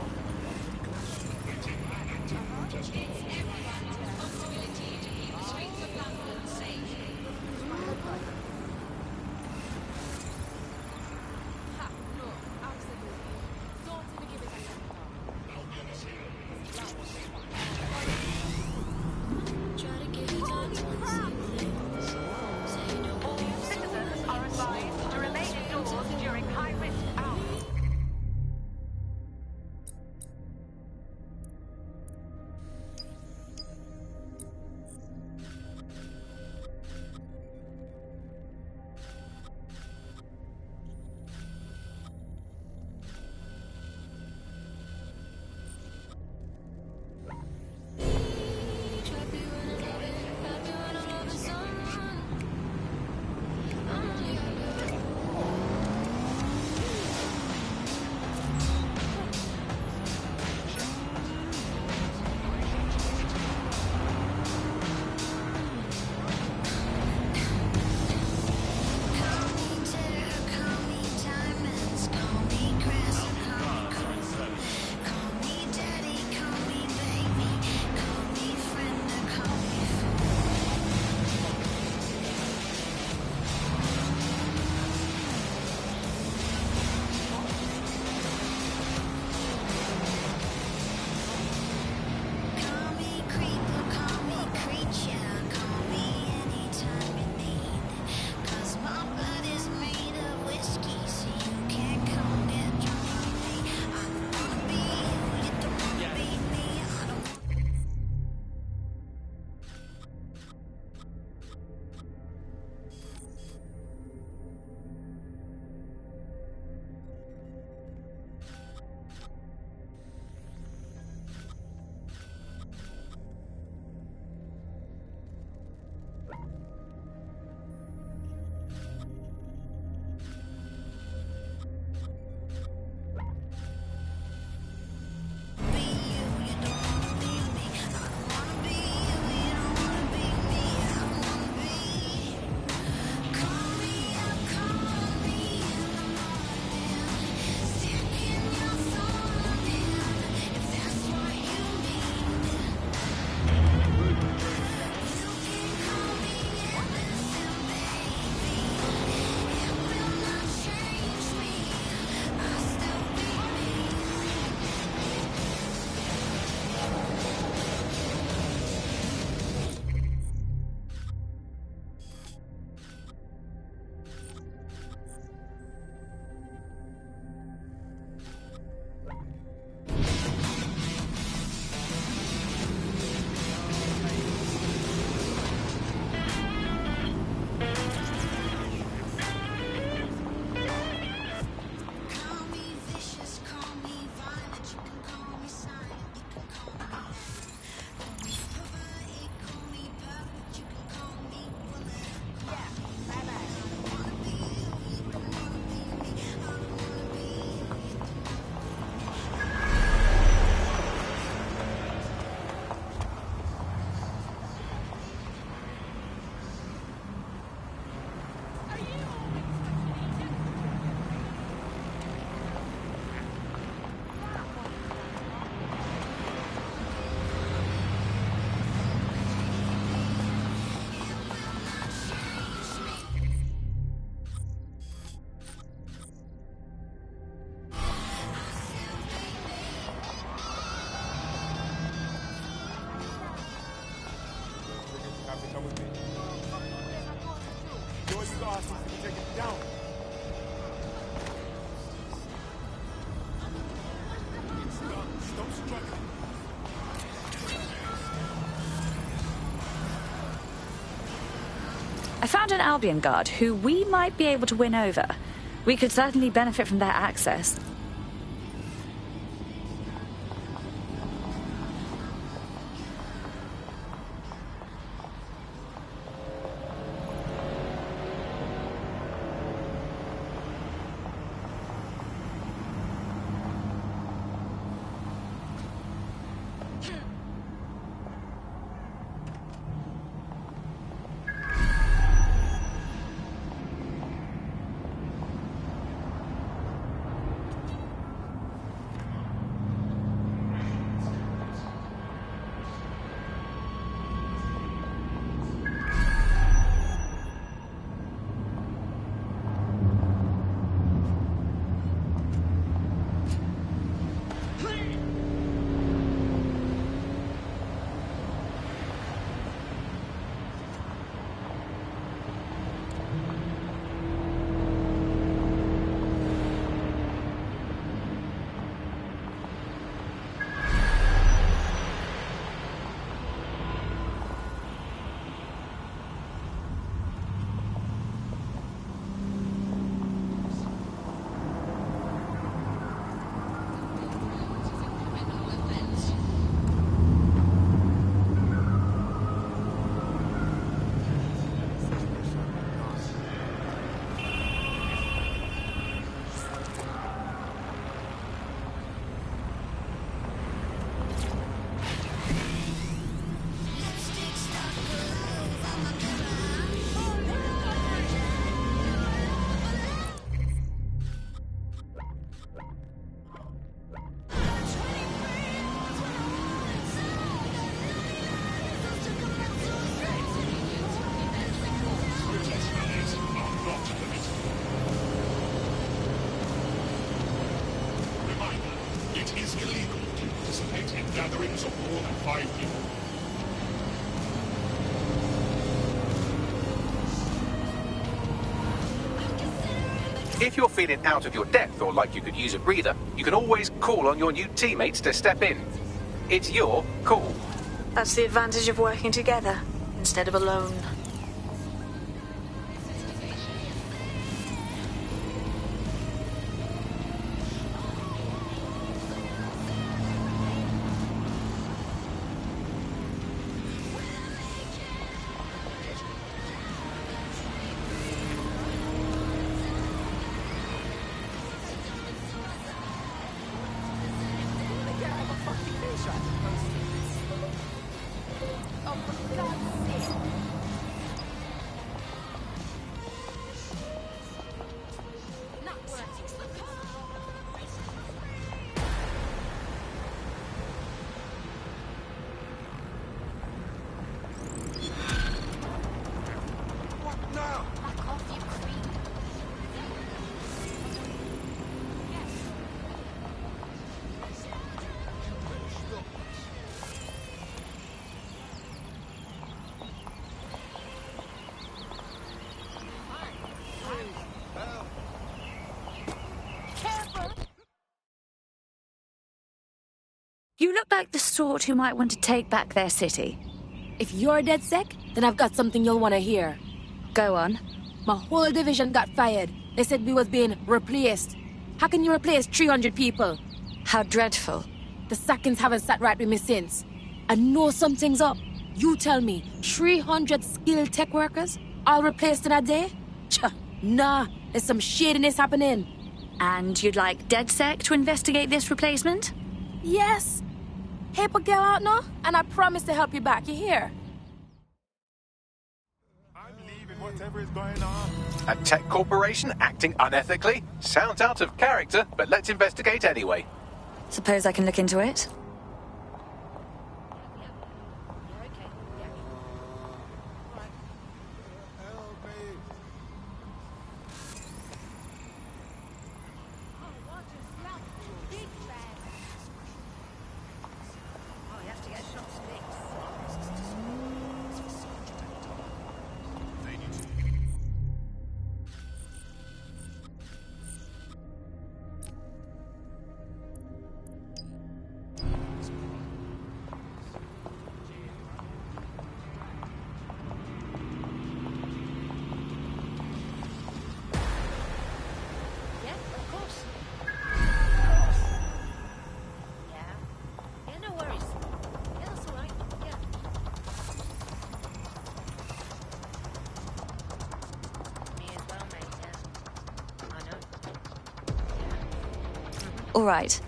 faster than we take it down. Stop struggling. I found an Albion guard who we might be able to win over. We could certainly benefit from their access. gatherings of more than 5 people. If you're feeling out of your depth or like you could use a breather, you can always call on your new teammates to step in. It's your call. That's the advantage of working together instead of alone. You look like the sort who might want to take back their city. If you're DedSec, then I've got something you'll want to hear. Go on. My whole division got fired. They said we was being replaced. How can you replace 300 people? How dreadful. The sackings haven't sat right with me since. I know something's up. You tell me, 300 skilled tech workers all replaced in a day? Nah, there's some shadiness happening. And you'd like DedSec to investigate this replacement? Yes. Hey, but go out now, and I promise to help you back. You hear? I'm leaving whatever is going on. A tech corporation acting unethically? Sounds out of character, but let's investigate anyway. Suppose I can look into it? All right.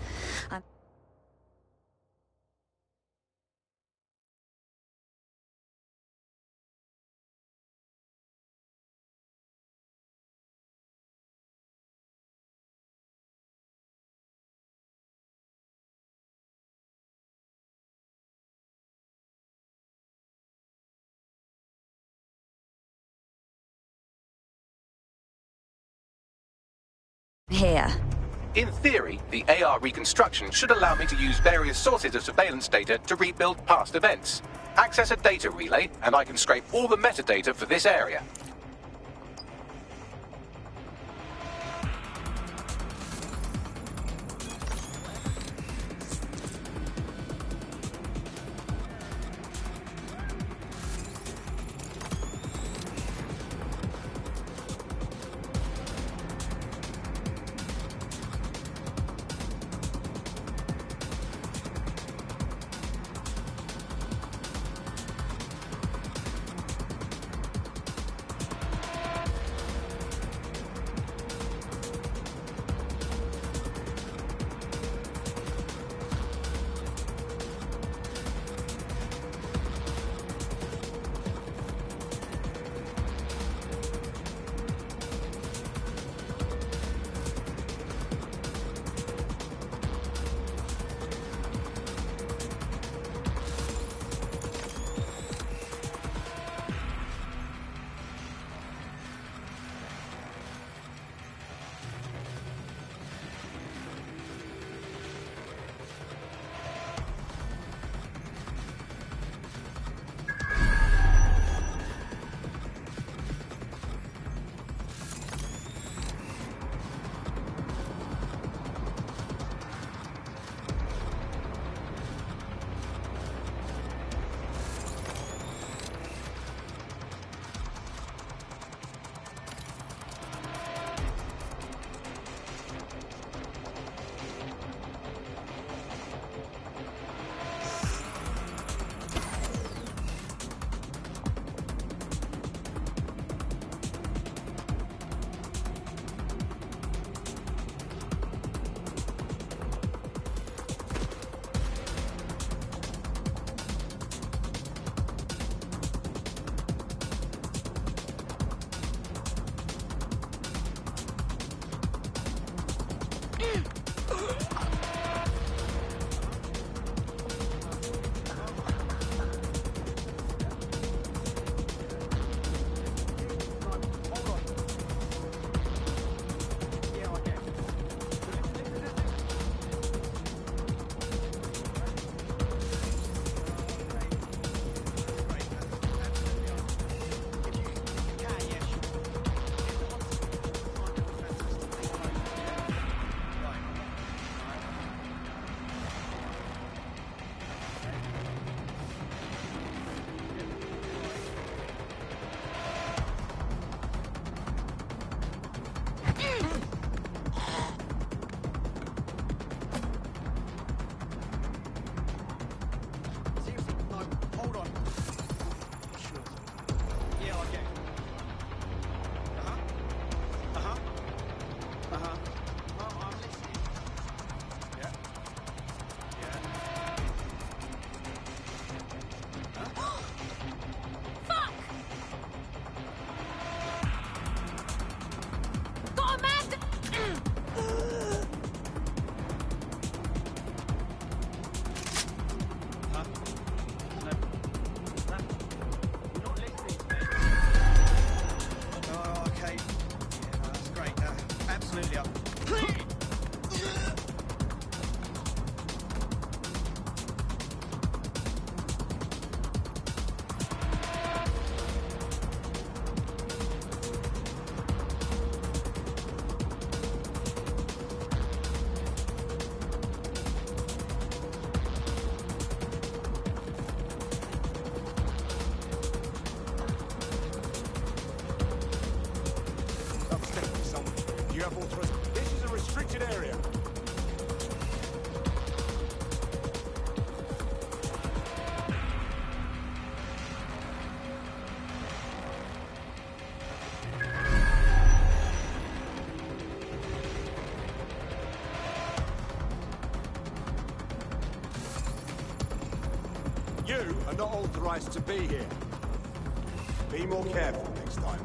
Here. In theory, the AR reconstruction should allow me to use various sources of surveillance data to rebuild past events. Access a data relay, and I can scrape all the metadata for this area. You are not authorized to be here. Be more careful next time.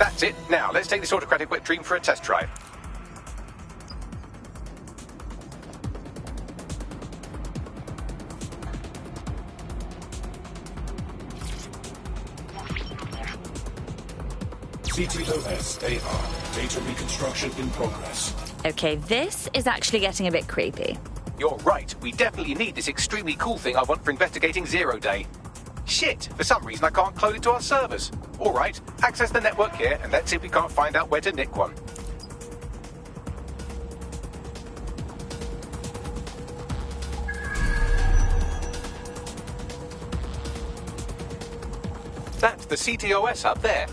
That's it. Now, let's take this autocratic wet dream for a test drive. CTOS AR. Data reconstruction in progress. Okay, this is actually getting a bit creepy. You're right. We definitely need this extremely cool thing I want for investigating Zero Day. Shit, for some reason I can't clone it to our servers. Alright, access the network here and let's see if we can't find out where to nick one. That's the CTOS up there.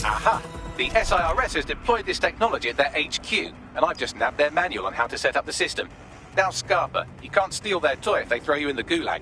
Aha! The SIRS has deployed this technology at their HQ, and I've just nabbed their manual on how to set up the system. Now, Scarpa, you can't steal their toy if they throw you in the gulag.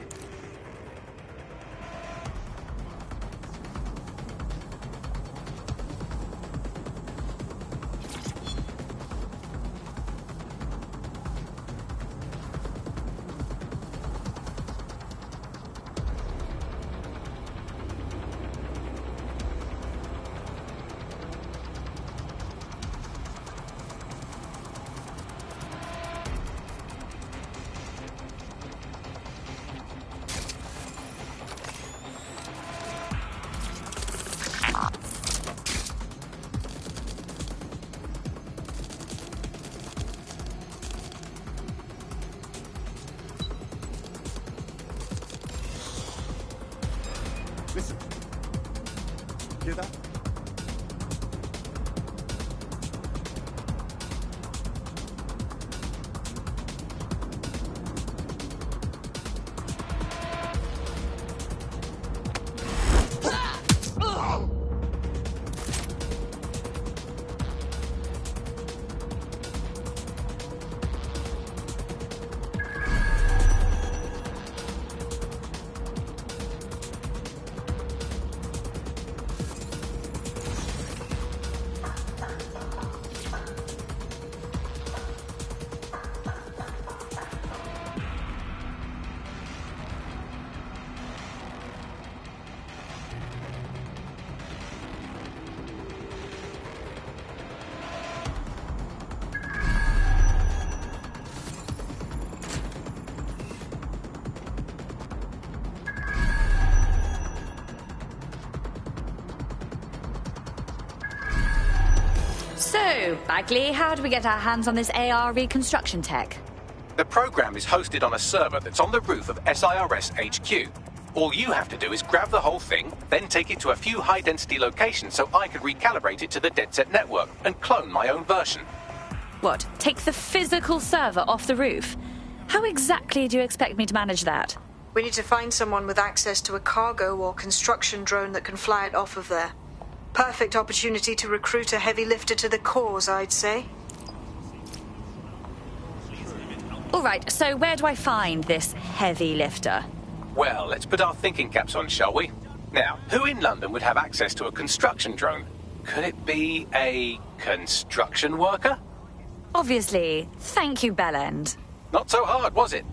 Hear that? So, Bagley, how do we get our hands on this AR reconstruction tech? The program is hosted on a server that's on the roof of SIRS HQ. All you have to do is grab the whole thing, then take it to a few high-density locations so I can recalibrate it to the DedSec network and clone my own version. What, take the physical server off the roof? How exactly do you expect me to manage that? We need to find someone with access to a cargo or construction drone that can fly it off of there. Perfect opportunity to recruit a heavy lifter to the cause, I'd say. All right, so where do I find this heavy lifter? Well, let's put our thinking caps on, shall we? Now, who in London would have access to a construction drone? Could it be a construction worker? Obviously. Thank you, Bellend. Not so hard, was it?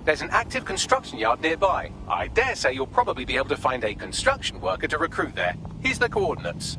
There's an active construction yard nearby. I dare say you'll probably be able to find a construction worker to recruit there. Here's the coordinates.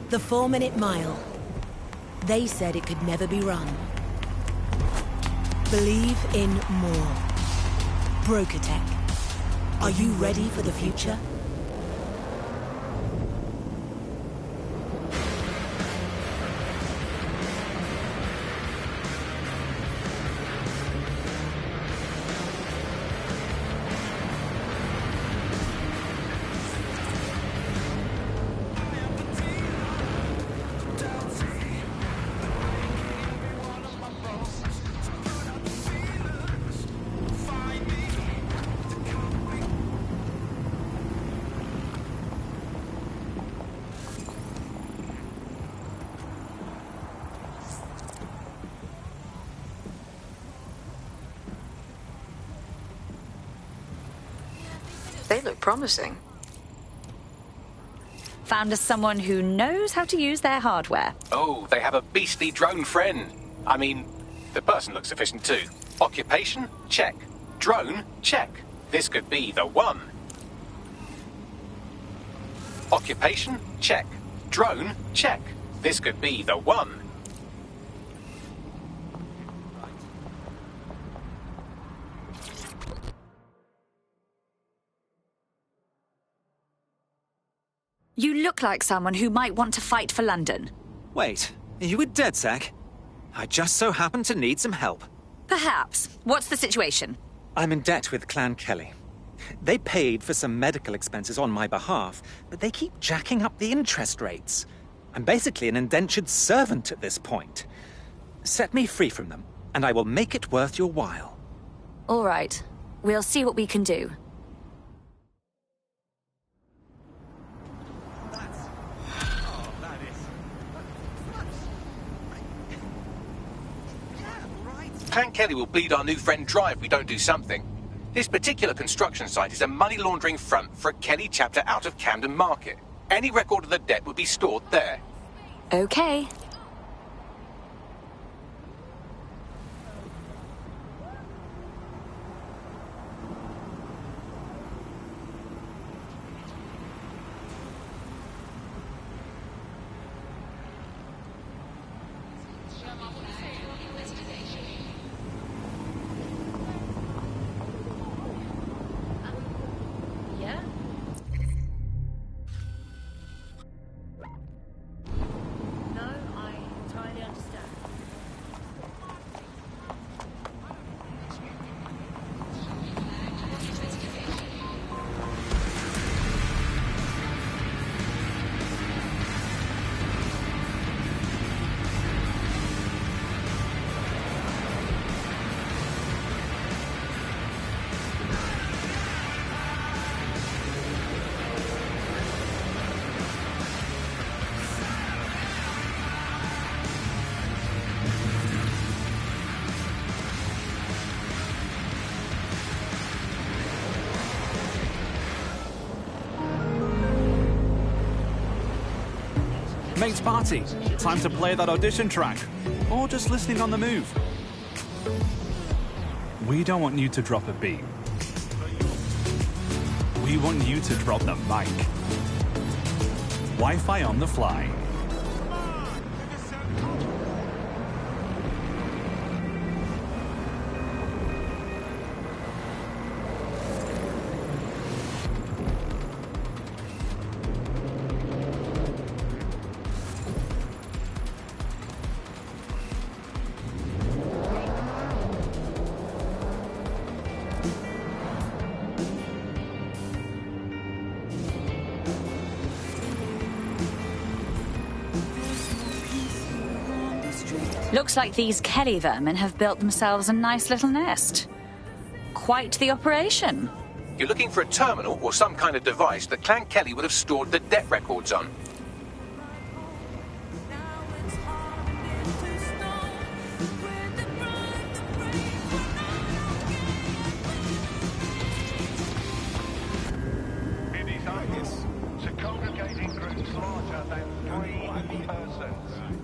The 4-minute mile. They said it could never be run. Believe in more. Broker Tech. Are you ready for the future? They look promising. Found us someone who knows how to use their hardware. Oh, they have a beastly drone friend. I mean, the person looks efficient too. Occupation? Check. Drone? Check. This could be the one. Occupation? Check. Drone? Check. This could be the one. You look like someone who might want to fight for London. Wait, are you with DedSec? I just so happen to need some help. Perhaps. What's the situation? I'm in debt with Clan Kelly. They paid for some medical expenses on my behalf, but they keep jacking up the interest rates. I'm basically an indentured servant at this point. Set me free from them, and I will make it worth your while. All right. We'll see what we can do. Clan Kelly will bleed our new friend dry if we don't do something. This particular construction site is a money laundering front for a Kelly chapter out of Camden Market. Any record of the debt would be stored there. Okay. Mates party. Time to play that audition track. Or just listening on the move. We don't want you to drop a beat. We want you to drop the mic. Wi-Fi on the fly. Looks like these Kelly vermin have built themselves a nice little nest. Quite the operation. You're looking for a terminal or some kind of device that Clan Kelly would have stored the debt records on. It is obvious to congregating groups larger than 3 persons.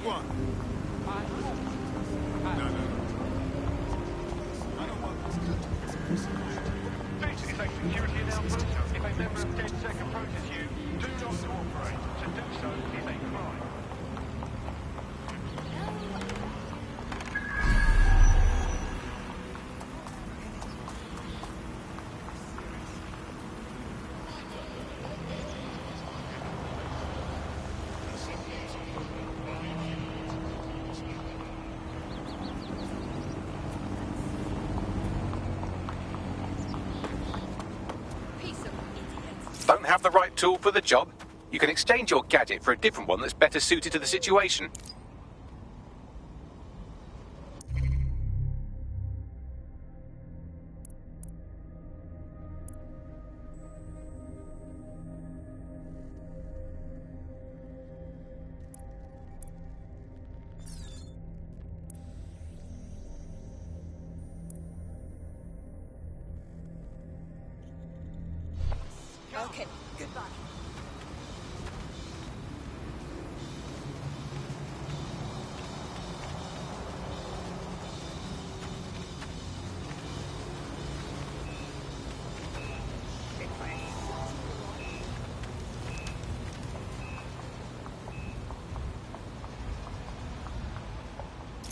What? This is a security announcement. If a member of DedSec approaches you, do not cooperate. To do so is a crime. Don't have the right tool for the job? You can exchange your gadget for a different one that's better suited to the situation. Okay, goodbye.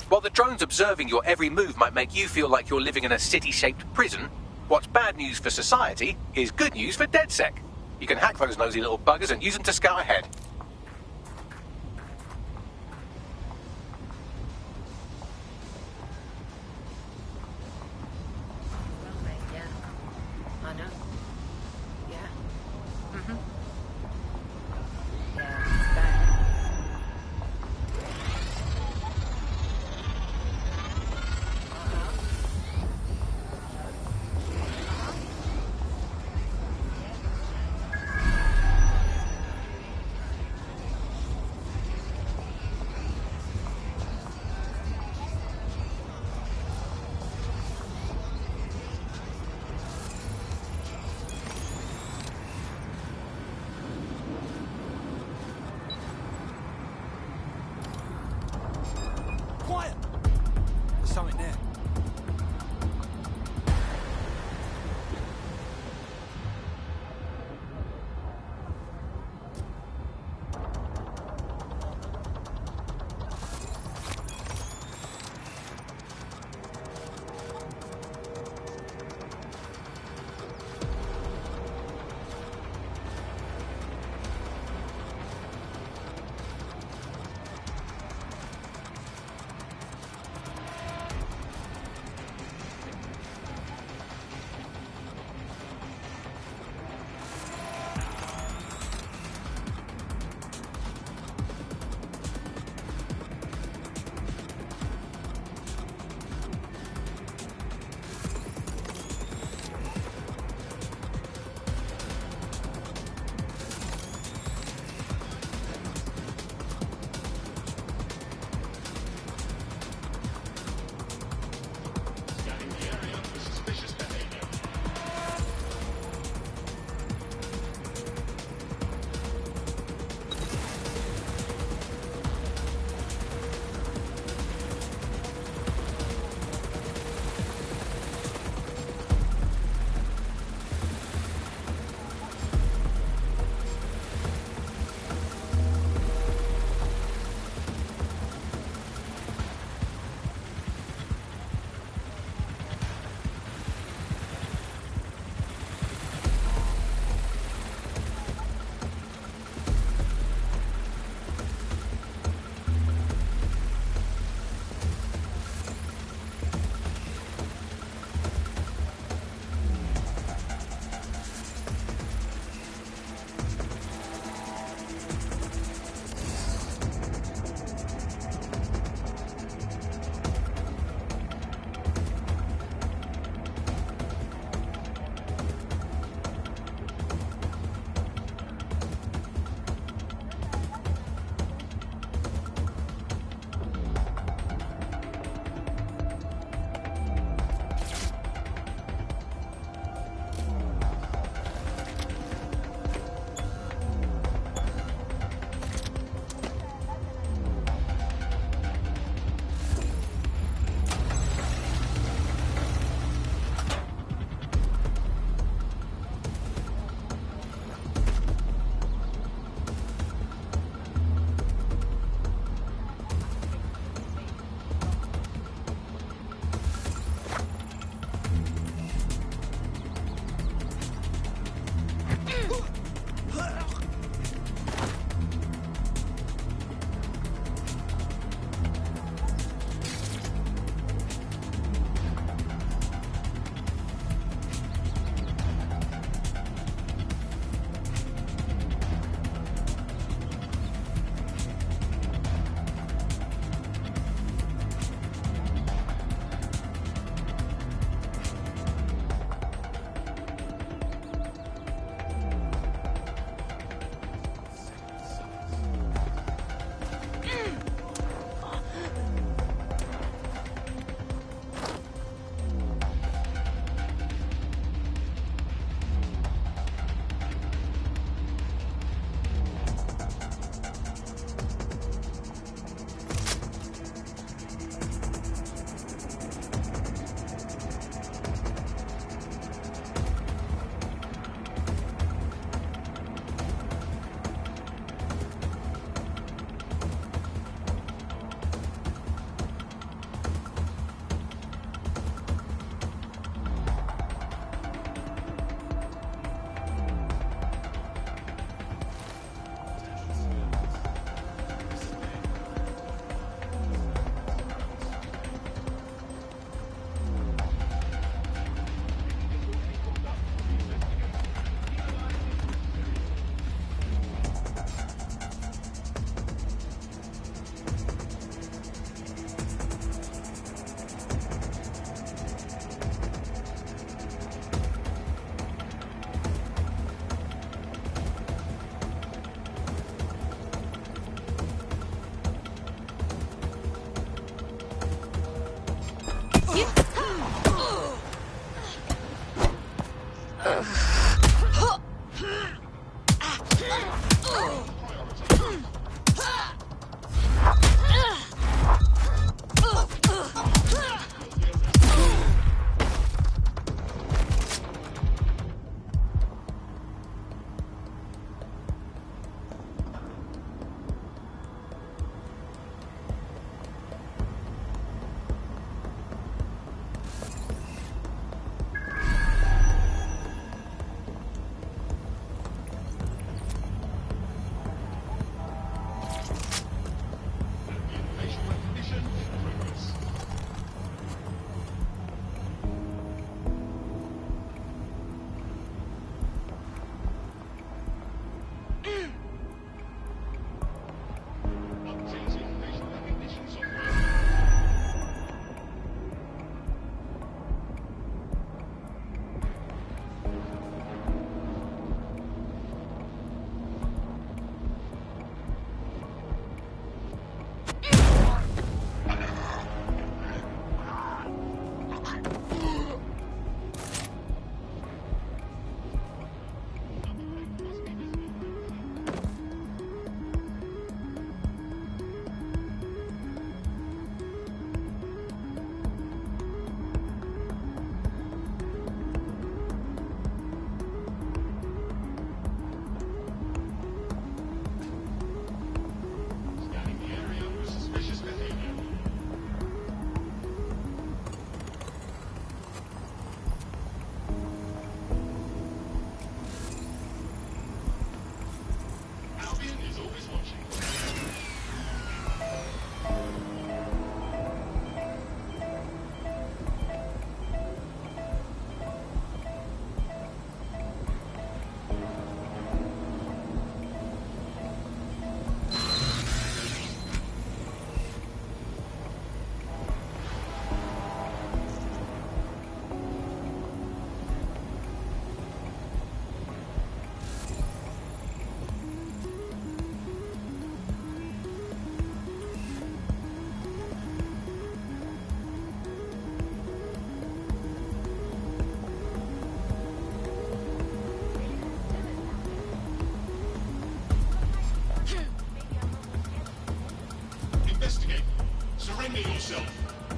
While the drones observing your every move might make you feel like you're living in a city-shaped prison, what's bad news for society is good news for DedSec. You can hack those nosy little buggers and use them to scout ahead. I know. Yeah. Mm-hmm.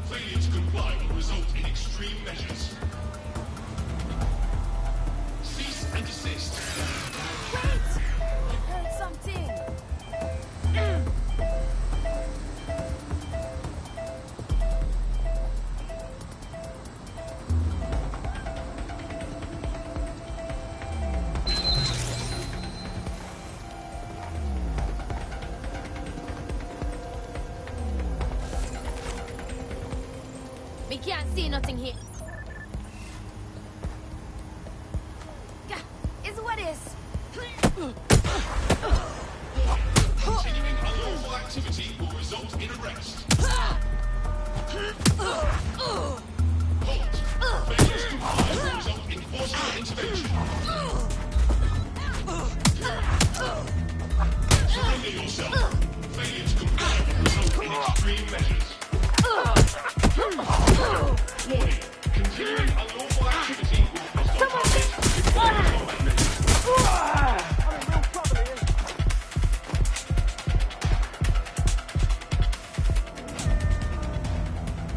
Failure to comply will result in extreme measures. Cease and desist. Wait! I heard something. We can't see nothing here. Is what is. Continuing unlawful activity will result in arrest. Halt! Failure to comply will result in forcible intervention. Surrender yourself. Failure to comply will result in extreme measures. Warning. Continuing unlawful activity will result in combat measures.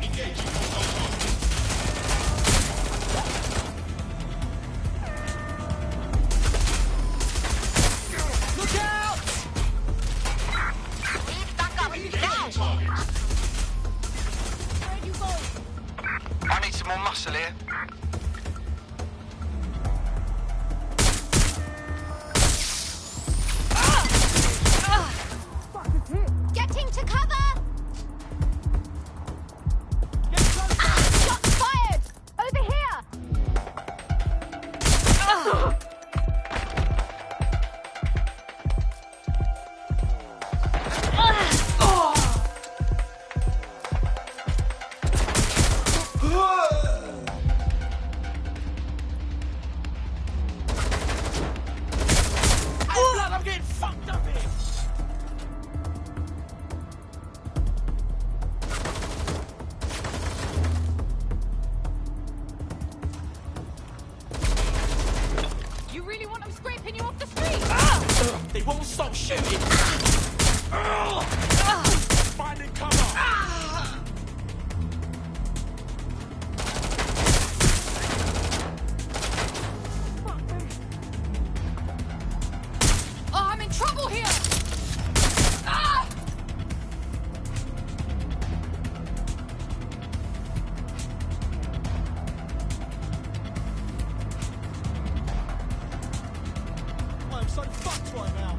Engaging hostile targets. Look out! Engaging targets. Where are you going? I need some more muscle here. Getting to cover! Shots fired! Over here! Oh, blood, I'm getting fucked up here. You really want them scraping you off the street? They won't stop shooting. Finding cover. Oh, I'm in trouble here! Ah! I'm so fucked right now.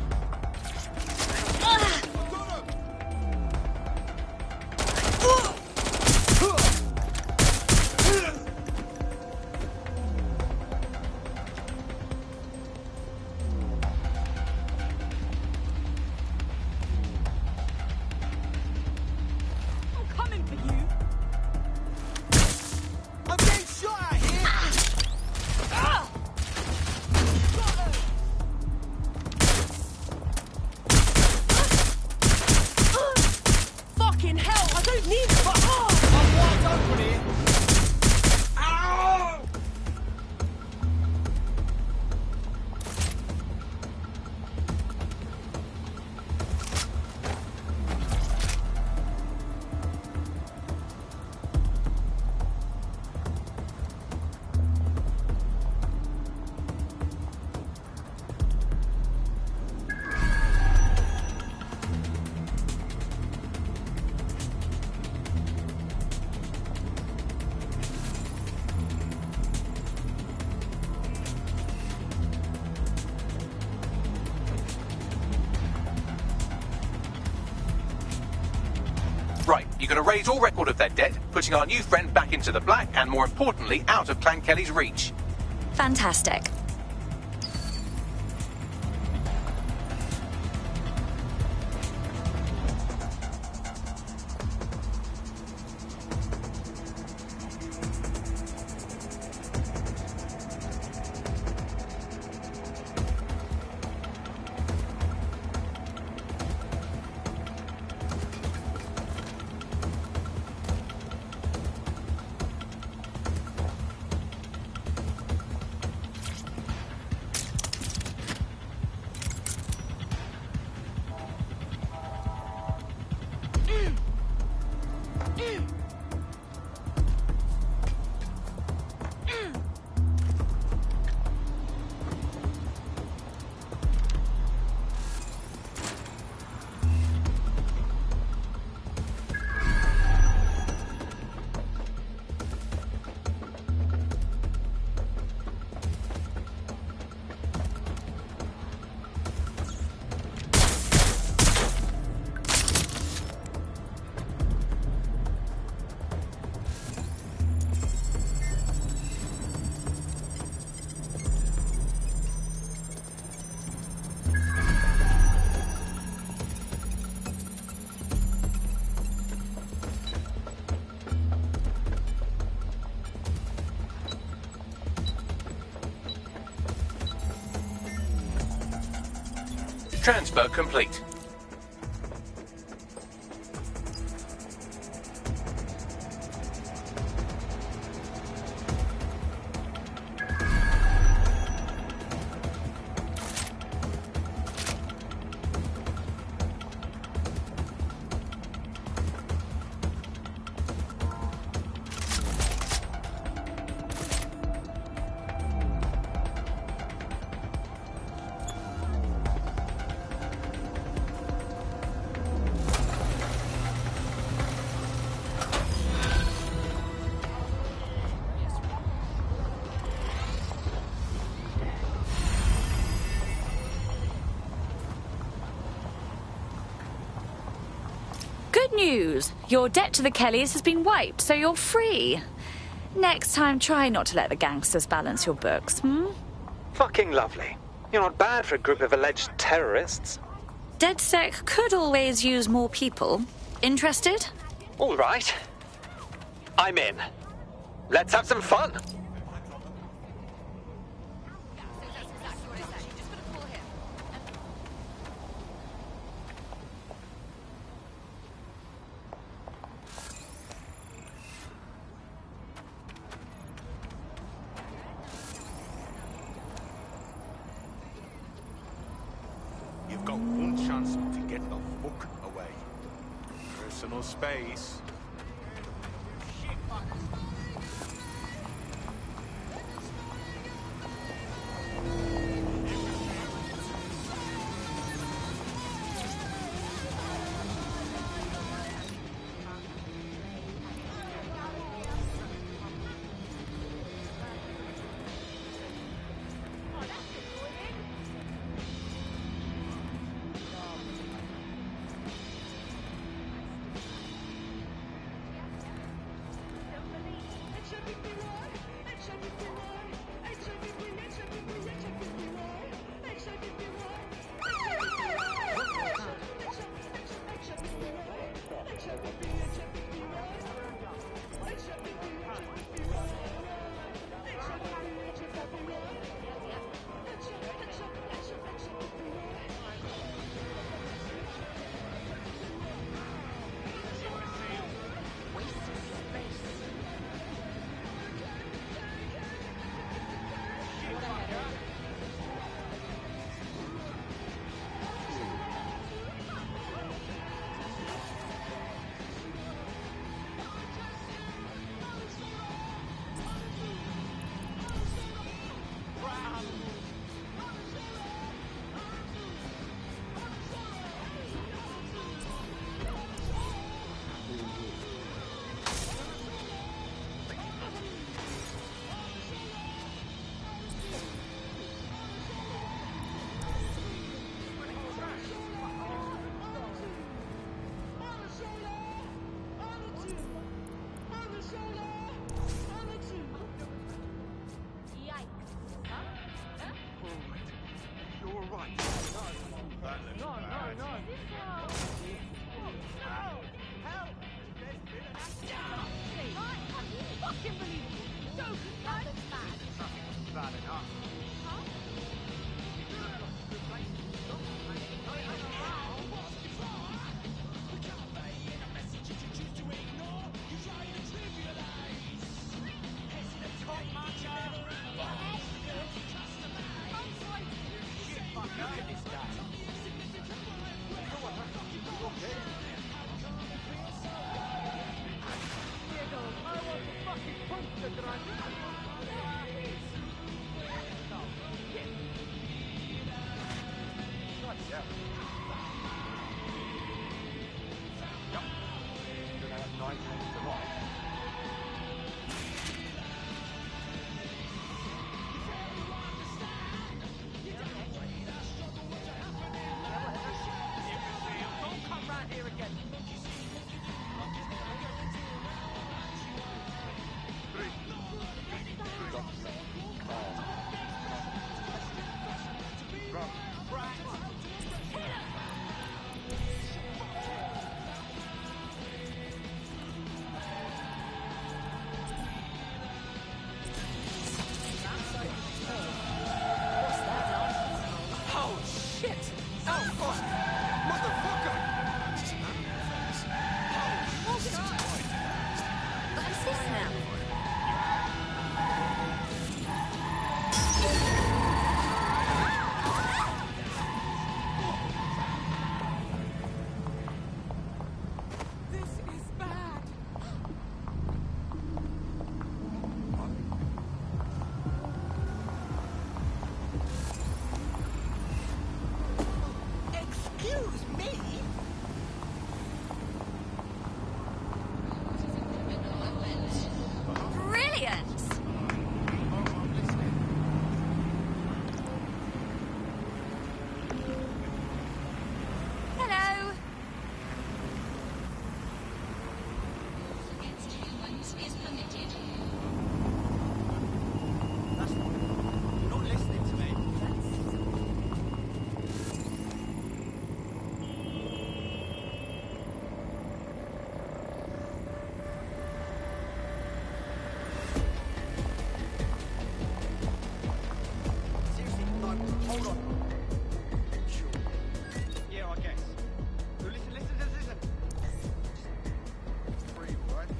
I'm coming for you! I'm getting shot at here. Ah! Fucking hell, I don't need it, but I'm wide open here. Ow! Right, you can erase all record of their debt, putting our new friend back into the black and, more importantly, out of Clan Kelly's reach. Fantastic. Transfer complete. Good news. Your debt to the Kellys has been wiped, so you're free. Next time, try not to let the gangsters balance your books, Fucking lovely. You're not bad for a group of alleged terrorists. DedSec could always use more people. Interested? All right. I'm in. Let's have some fun. You've got one chance to get the fuck away. Personal space. What's this now? This is bad. Excuse me? Brilliant! Hello. Not listening to me. Seriously, no, hold on. Sure. Yeah, I guess. No, listen. Just breathe, all right?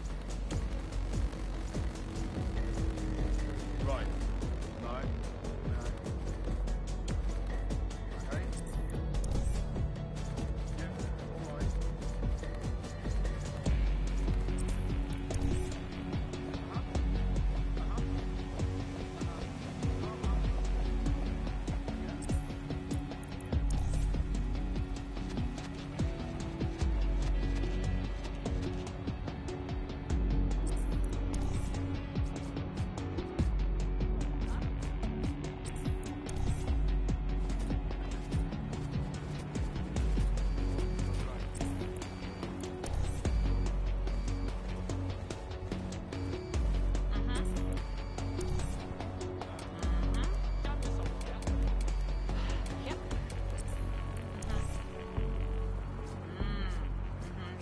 Right. No. Okay. Yeah, all right.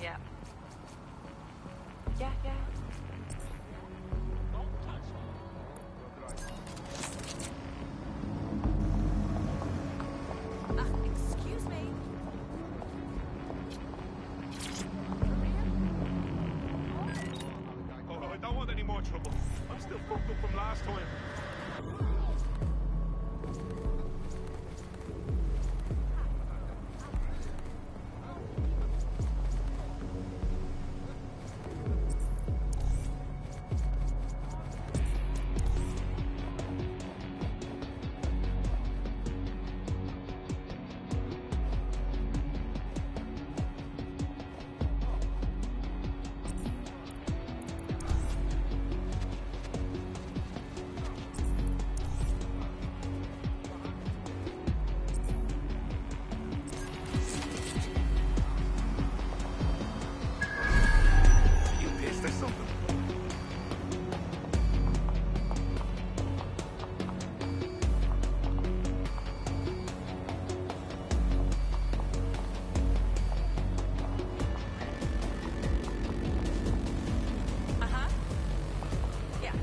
Yeah. Yeah. Excuse me. Oh, I don't want any more trouble. I'm still fucked up from last time. You pissed or something? Yeah.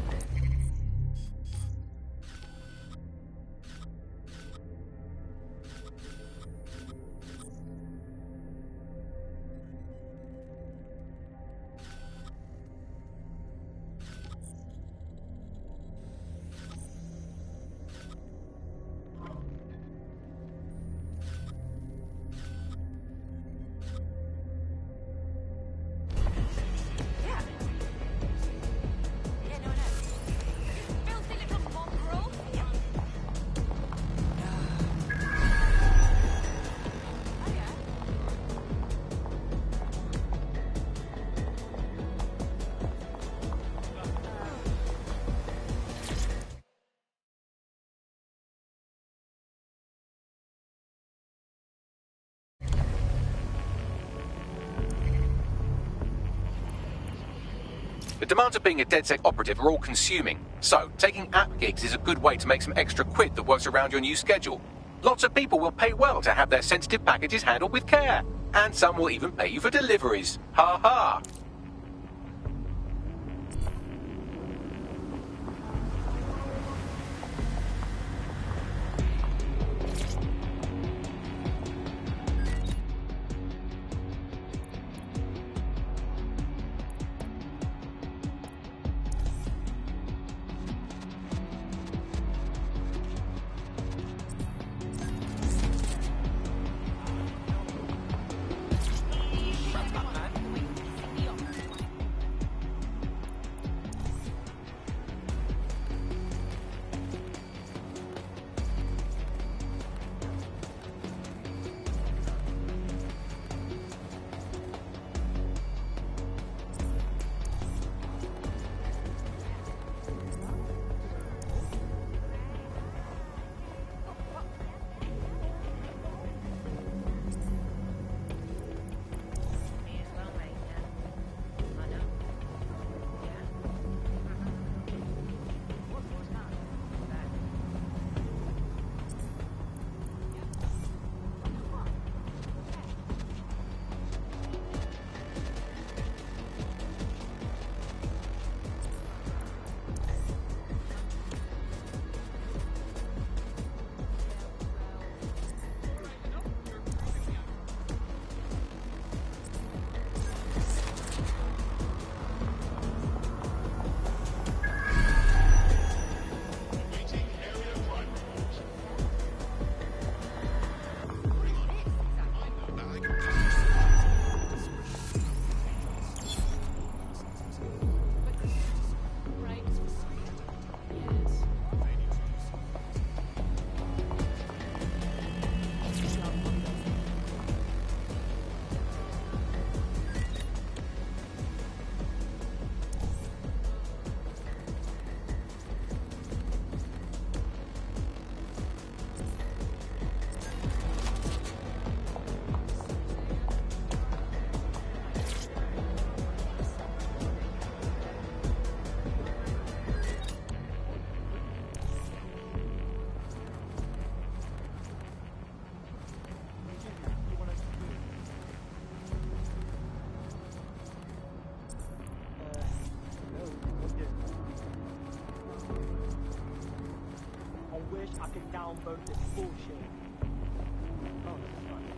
The demands of being a DedSec operative are all consuming, so taking app gigs is a good way to make some extra quid that works around your new schedule. Lots of people will pay well to have their sensitive packages handled with care, and some will even pay you for deliveries. Ha ha! wish I could downvote this bullshit. Oh, that's fine.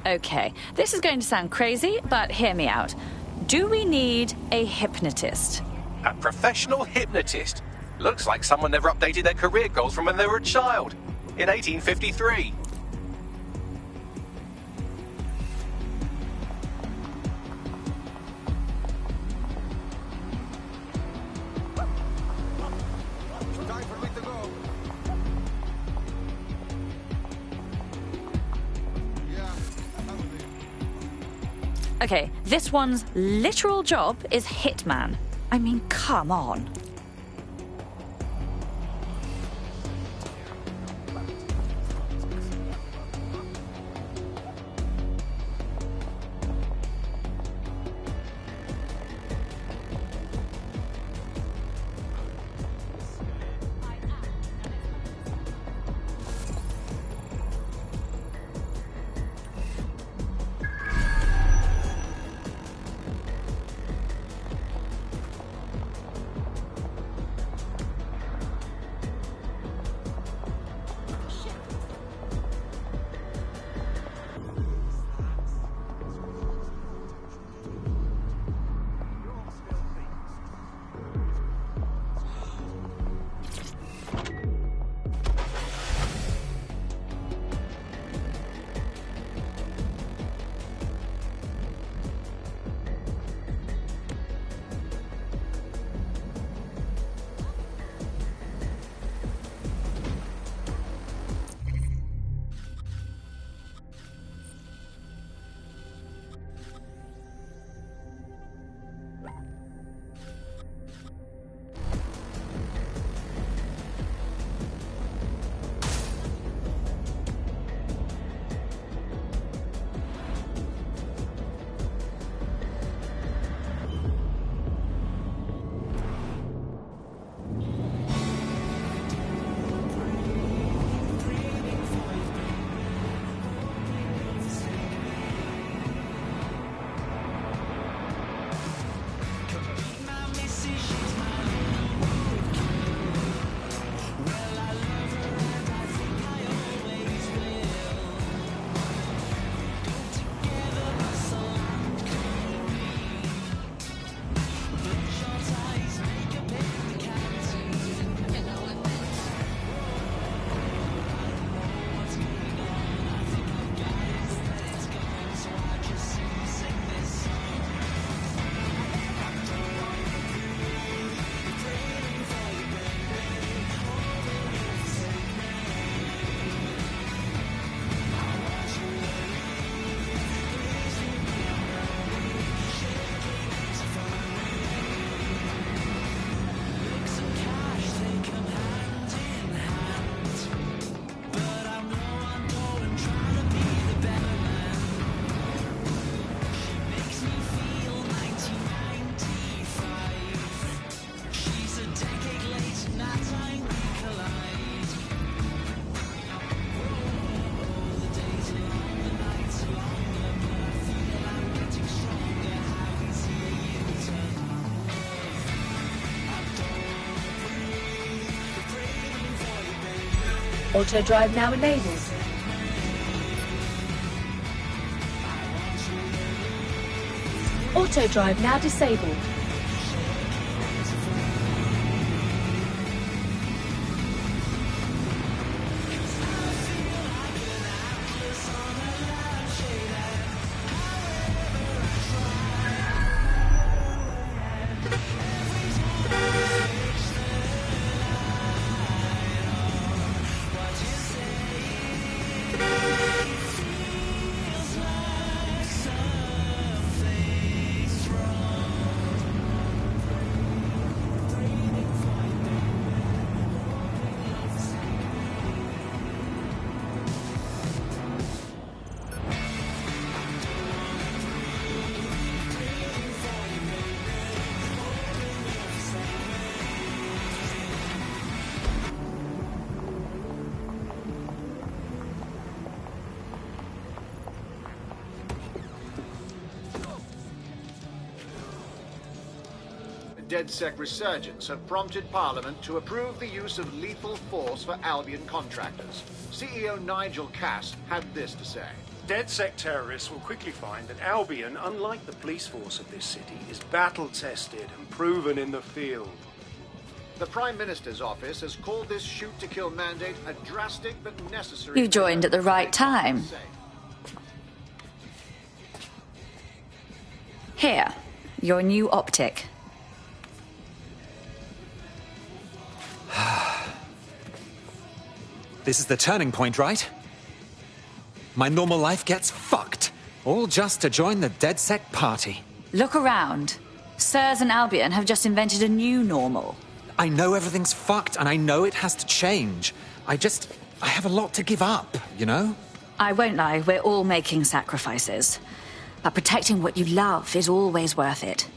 Okay, this is going to sound crazy, but hear me out. Do we need a hypnotist? A professional hypnotist? Looks like someone never updated their career goals from when they were a child. In 1853. Okay, this one's literal job is hitman. I mean, come on. Auto drive now enabled. Auto drive now disabled. DedSec resurgence have prompted Parliament to approve the use of lethal force for Albion contractors. CEO Nigel Cass had this to say. DedSec terrorists will quickly find that Albion, unlike the police force of this city, is battle-tested and proven in the field. The Prime Minister's office has called this shoot-to-kill mandate a drastic but necessary... You joined at the right time. Here, your new optic. This is the turning point, right? My normal life gets fucked. All just to join the DedSec party. Look around. Sirs and Albion have just invented a new normal. I know everything's fucked, and I know it has to change. I have a lot to give up, you know? I won't lie, we're all making sacrifices. But protecting what you love is always worth it.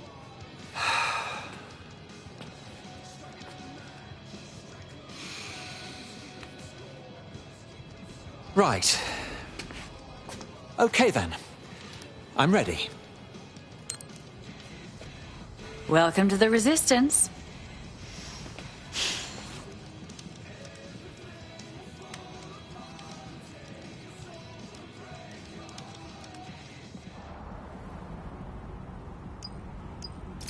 Right. Okay then. I'm ready. Welcome to the Resistance.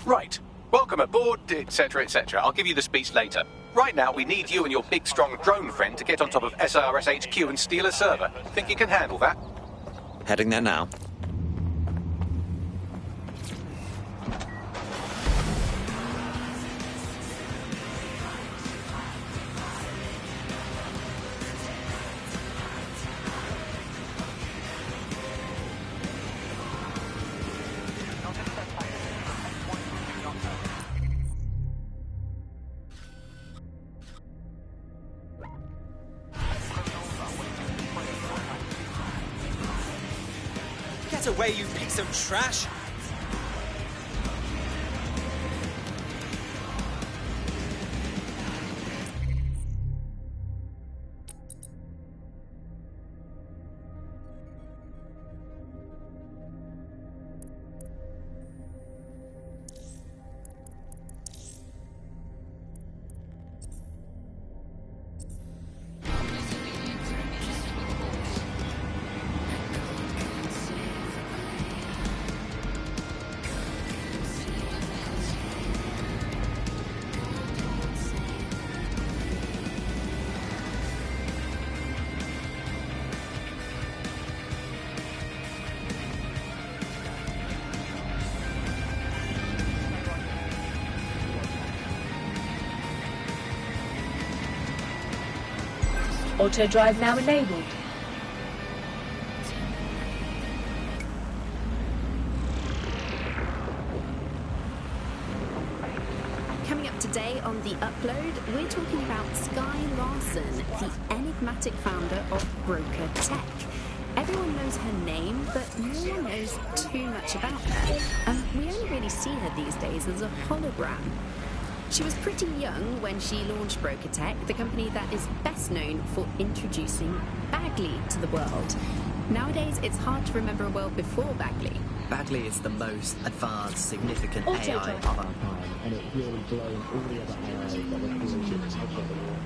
Right. Welcome aboard, etc., etc. I'll give you the speech later. Right now, we need you and your big, strong drone friend to get on top of SRS HQ and steal a server. Think you can handle that? Heading there now. Get away, you piece of trash! Auto drive now enabled. Coming up today on The Upload, we're talking about Sky Larson, the enigmatic founder of Broker Tech. Everyone knows her name, but no one knows too much about her. We only really see her these days as a hologram. She was pretty young when she launched Broker Tech, the company that is best known for introducing Bagley to the world. Nowadays, it's hard to remember a world before Bagley. Bagley is the most advanced, significant Auto AI drive. of our time, and it's really blown all the other AIs that were created outside the world.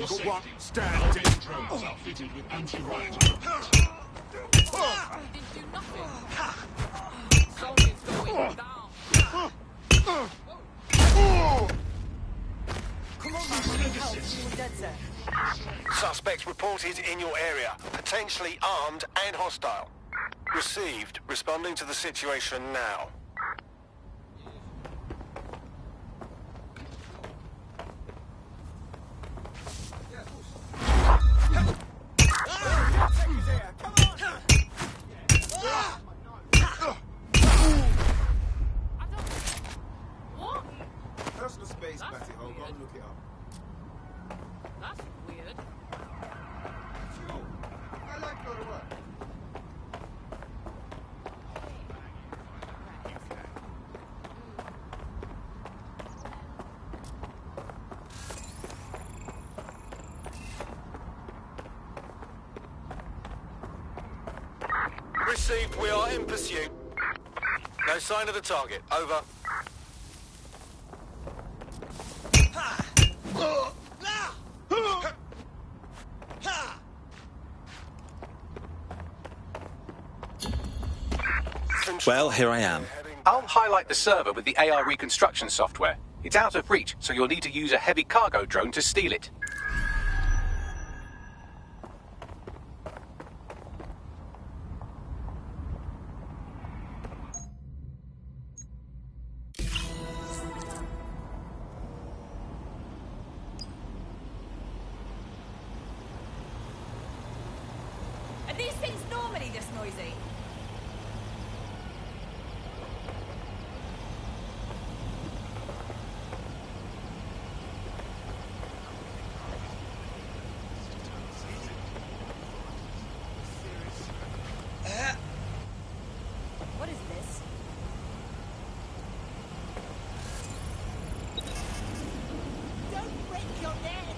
safety, Stand Albion drones are fitted with anti-riot equipment. Suspects reported in your area, potentially armed and hostile. Received. Responding to the situation now. Personal space, Batty Ho. Go and look it up. That's weird. I like your work. Received. We are in pursuit. No sign of the target. Over. Well, here I am. I'll highlight the server with the AR reconstruction software. It's out of reach, so you'll need to use a heavy cargo drone to steal it. Are these things normally this noisy? What is this? Don't break your neck!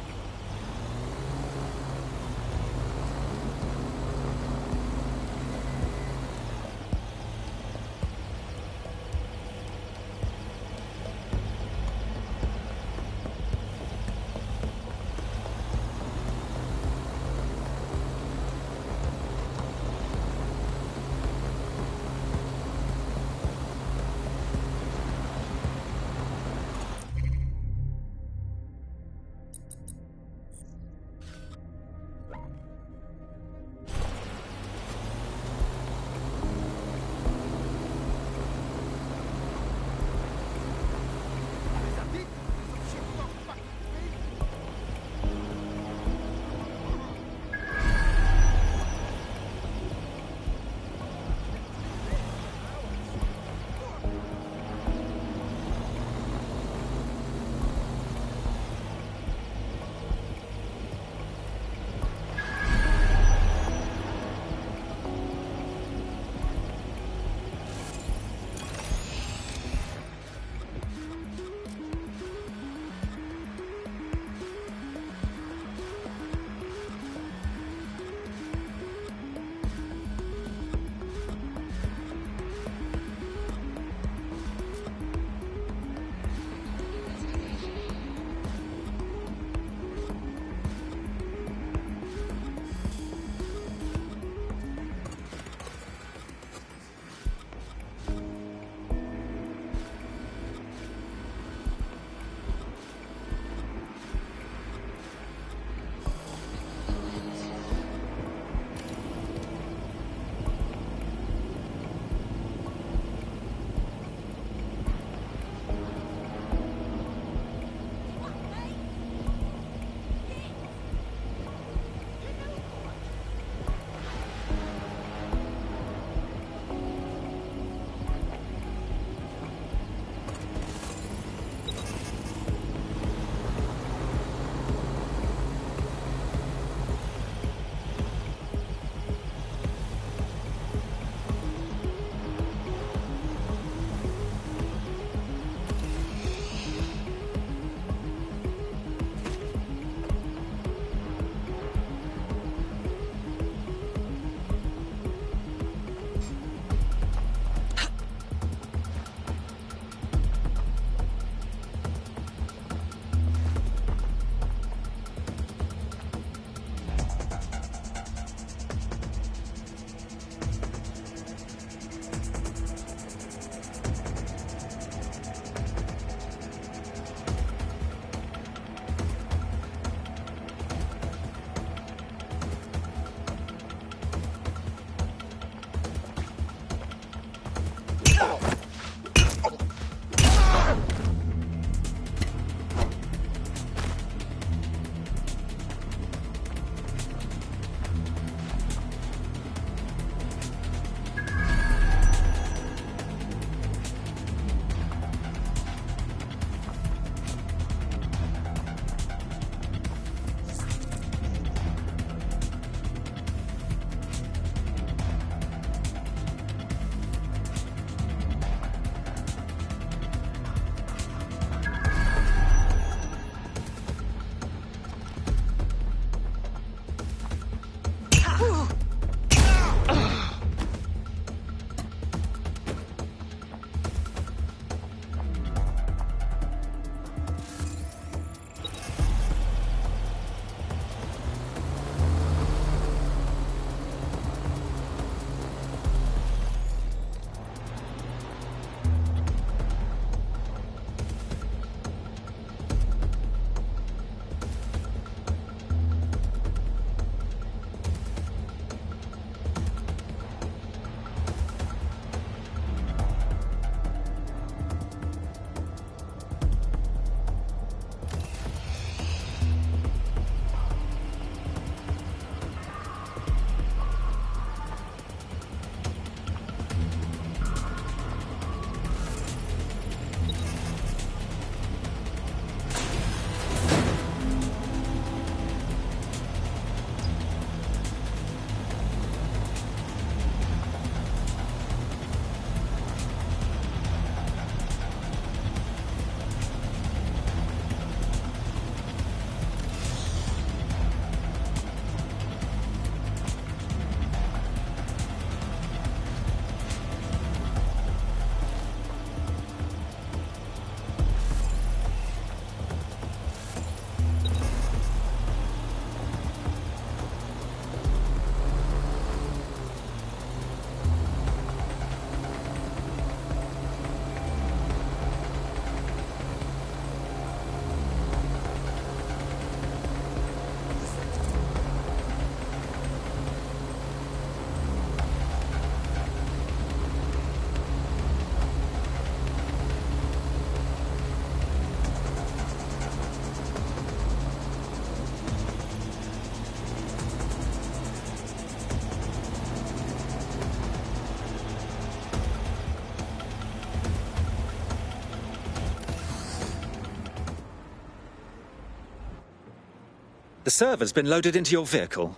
The server's been loaded into your vehicle.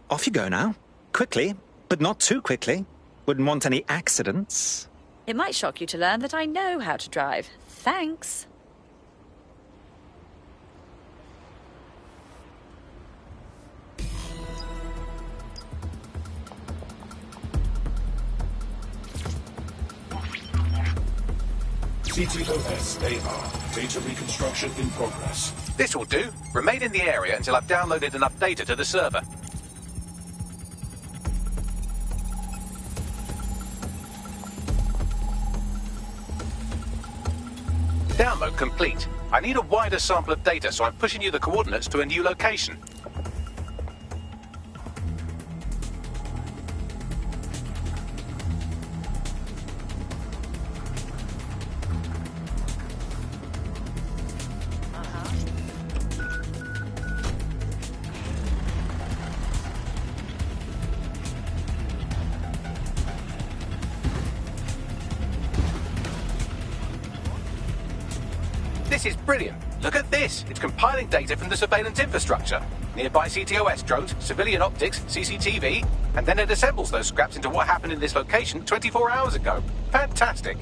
Off you go now. Quickly, but not too quickly. Wouldn't want any accidents. It might shock you to learn that I know how to drive. Thanks. CTOS-AR. Data reconstruction in progress. This will do. Remain in the area until I've downloaded enough data to the server. Download complete. I need a wider sample of data, so I'm pushing you the coordinates to a new location. This is brilliant. Look at this. It's compiling data from the surveillance infrastructure. Nearby CTOS drones, civilian optics, CCTV, and then it assembles those scraps into what happened in this location 24 hours ago. Fantastic.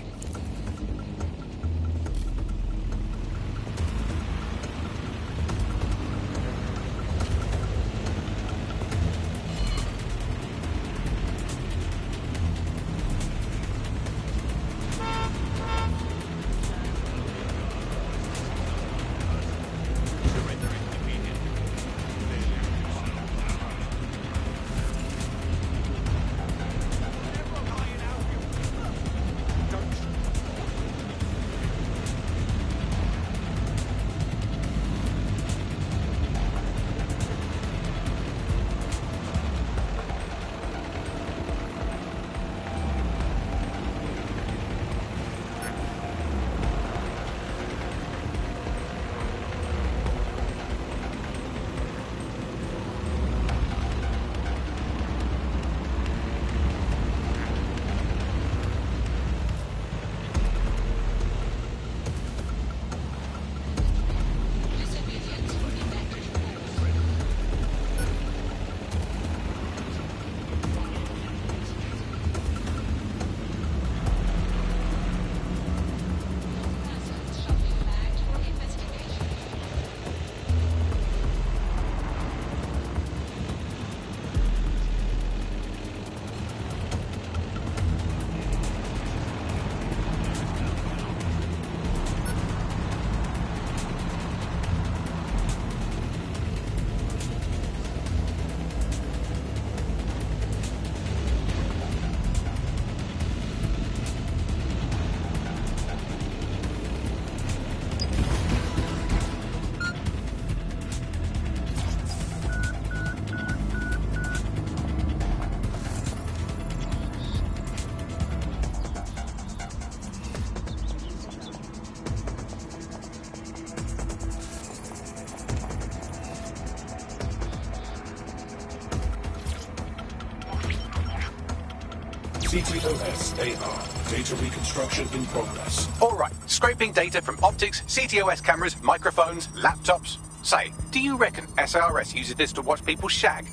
CTOS-AR. Data reconstruction in progress. All right, scraping data from optics, CTOS cameras, microphones, laptops. Say, do you reckon SRS uses this to watch people shag?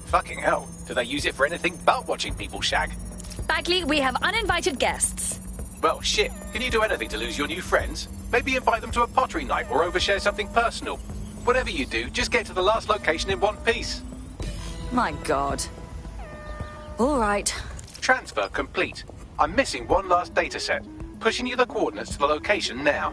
Fucking hell, do they use it for anything but watching people shag? Bagley, we have uninvited guests. Well, shit, can you do anything to lose your new friends? Maybe invite them to a pottery night or overshare something personal. Whatever you do, just get to the last location in one piece. My God. All right. Transfer complete. I'm missing one last data set. Pushing you the coordinates to the location now.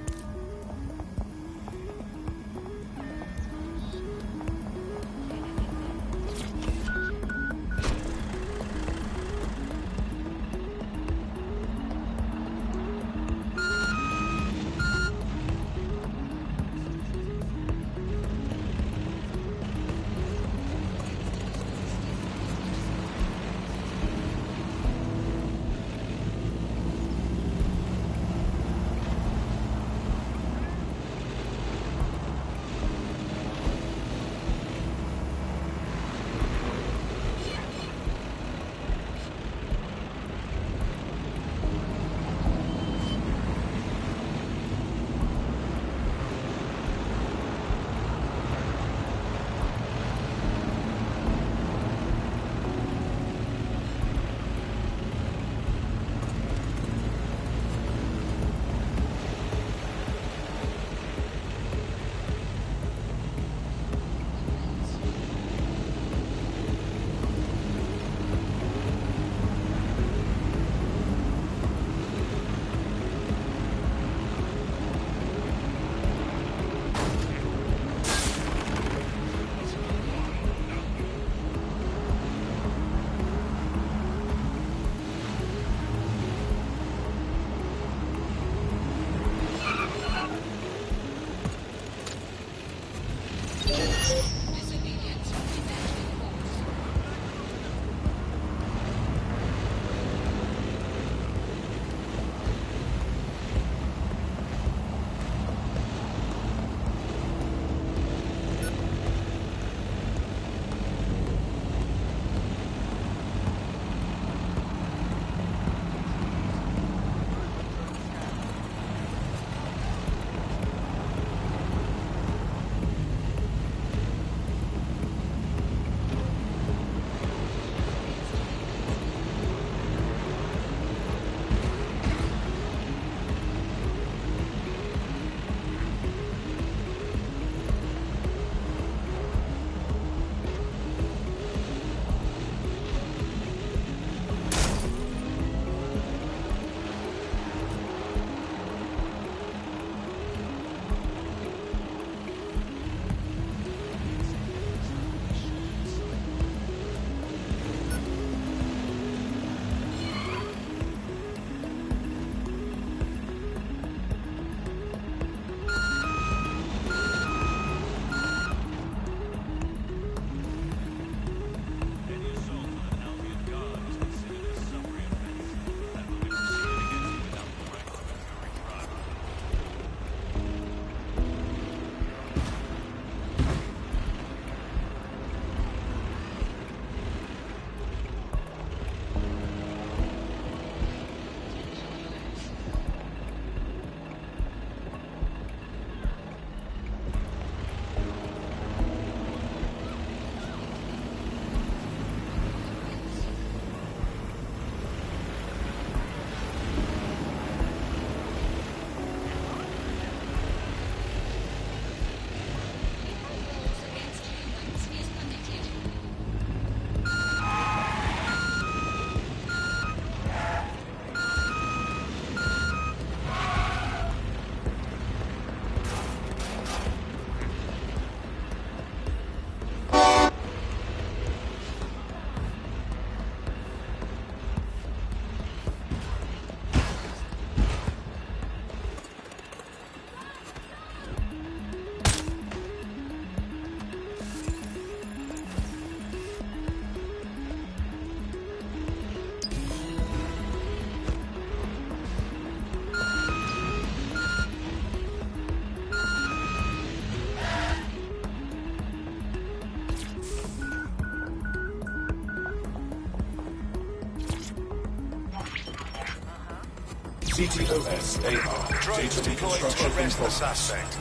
CTOS-AR. Drones Data deployed to reconstruction in arrest the progress. suspect.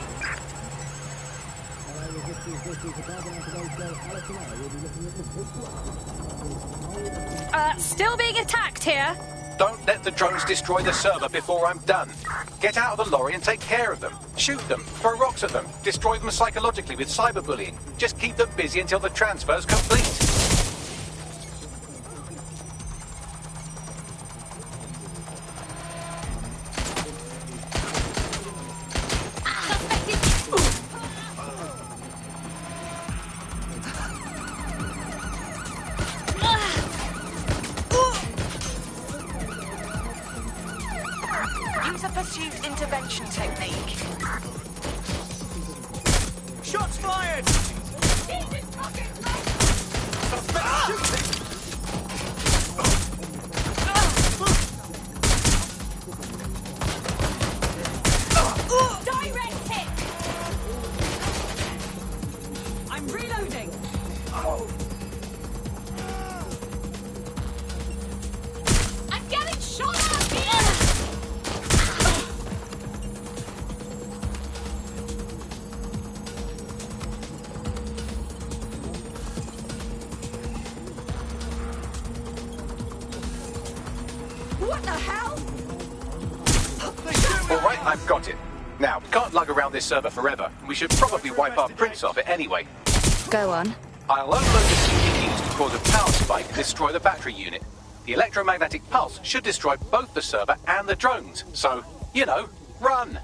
Still being attacked here. Don't let the drones destroy the server before I'm done. Get out of the lorry and take care of them. Shoot them, throw rocks at them, destroy them psychologically with cyberbullying. Just keep them busy until the transfer's complete. Use a pursuit intervention technique. Shots fired! Direct hit! I'm reloading. I'm getting shot at here! What the hell? All right, I've got it. Now, we can't lug around this server forever. We should probably wipe our prints off it anyway. Go on. I'll unload the CPUs to cause a power spike and destroy the battery unit. The electromagnetic pulse should destroy both the server and the drones. So, you know, run!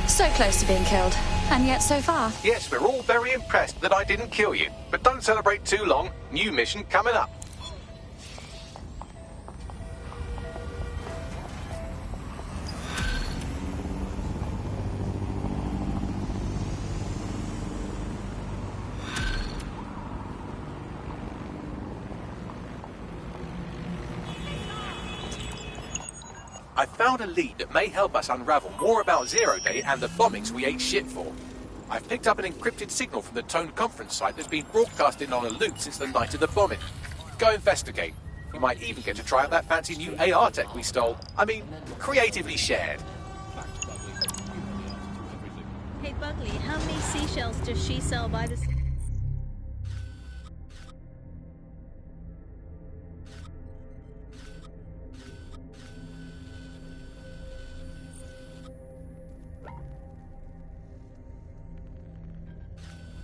So close to being killed, and yet so far. Yes, we're all very impressed that I didn't kill you. But don't celebrate too long. New mission coming up. I found a lead that may help us unravel more about Zero Day and the bombings we ate shit for. I've picked up an encrypted signal from the Tone conference site that's been broadcasting on a loop since the night of the bombing. Go investigate. You might even get to try out that fancy new AR tech we stole. I mean, creatively shared. Hey Buckley, how many seashells does she sell by the...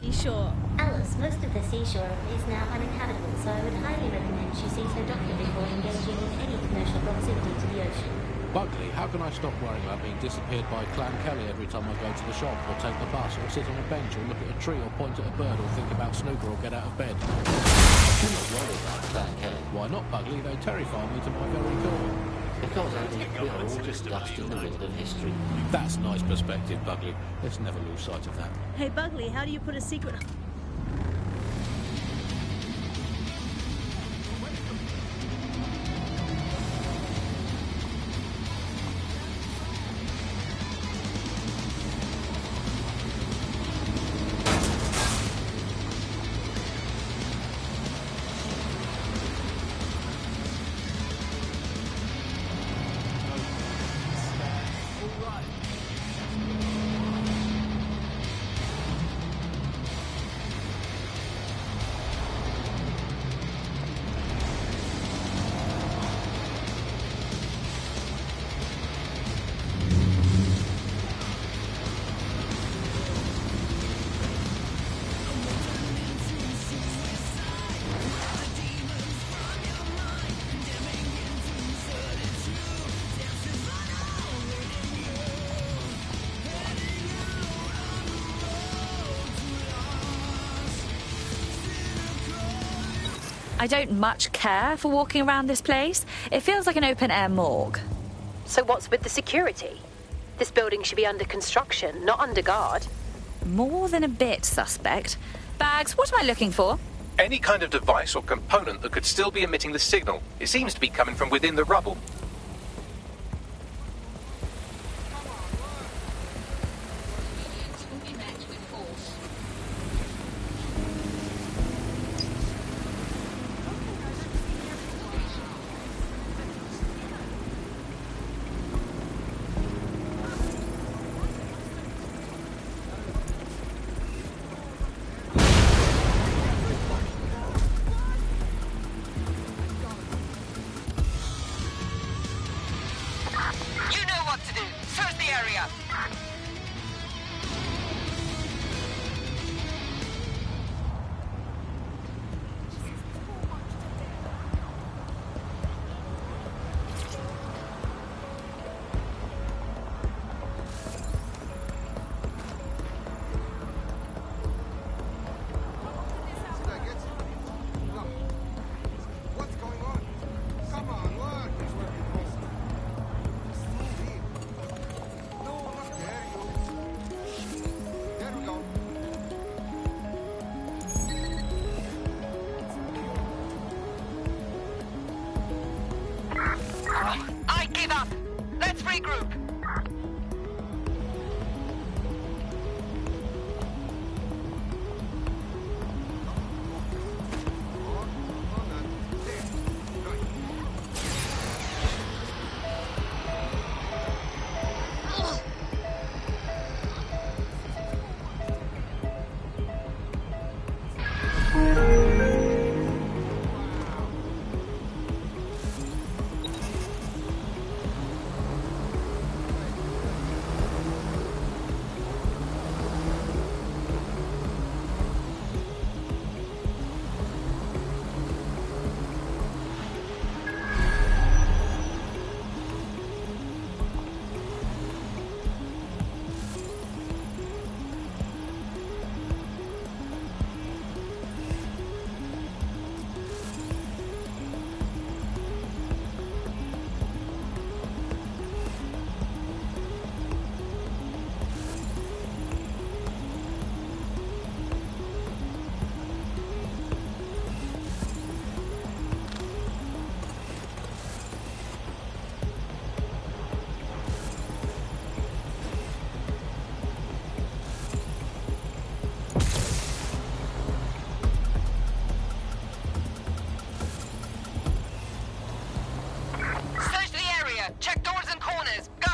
Seashore. Alice, most of the seashore is now uninhabitable, so I would highly recommend she sees her doctor before engaging in any commercial proximity to the ocean. Buckley, how can I stop worrying about being disappeared by Clan Kelly every time I go to the shop, or take the bus, or sit on a bench, or look at a tree, or point at a bird, or think about snooker, or get out of bed? I'm not worried about Clan Kelly. Why not, Buckley? They terrify me to my very core. Because I think we are all just dust in the wind of history. That's nice perspective, Buckley. Let's never lose sight of that. Hey Buckley, how do you put a secret... I don't much care for walking around this place. It feels like an open-air morgue. So what's with the security? This building should be under construction, not under guard. More than a bit suspect. Bags, what am I looking for? Any kind of device or component that could still be emitting the signal. It seems to be coming from within the rubble. Let's regroup. Check doors and corners. Go!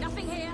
Nothing here.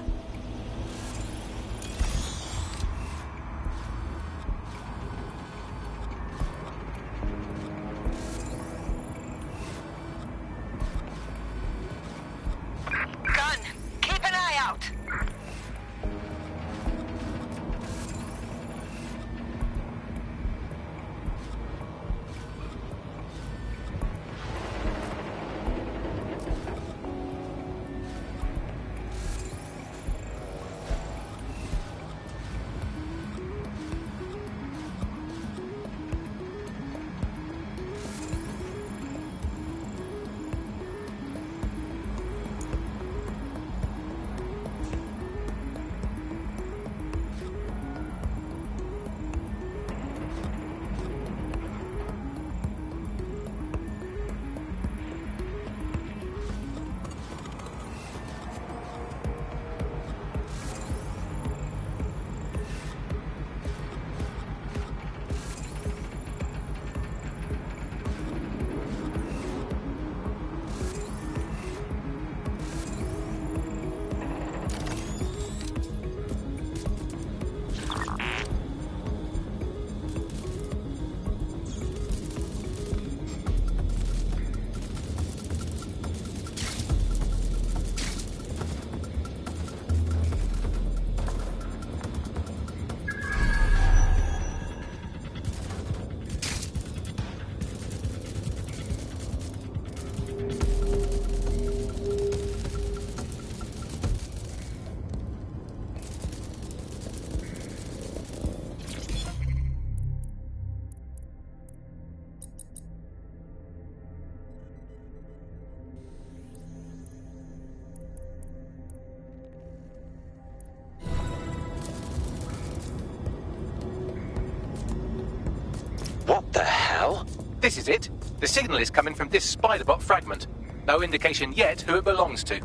What the hell? This is it. The signal is coming from this spider-bot fragment. No indication yet who it belongs to.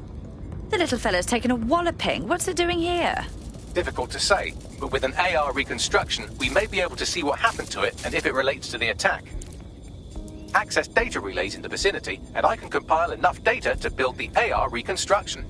The little fella's taken a walloping. What's it doing here? Difficult to say, but with an AR reconstruction, we may be able to see what happened to it and if it relates to the attack. Access data relays in the vicinity, and I can compile enough data to build the AR reconstruction.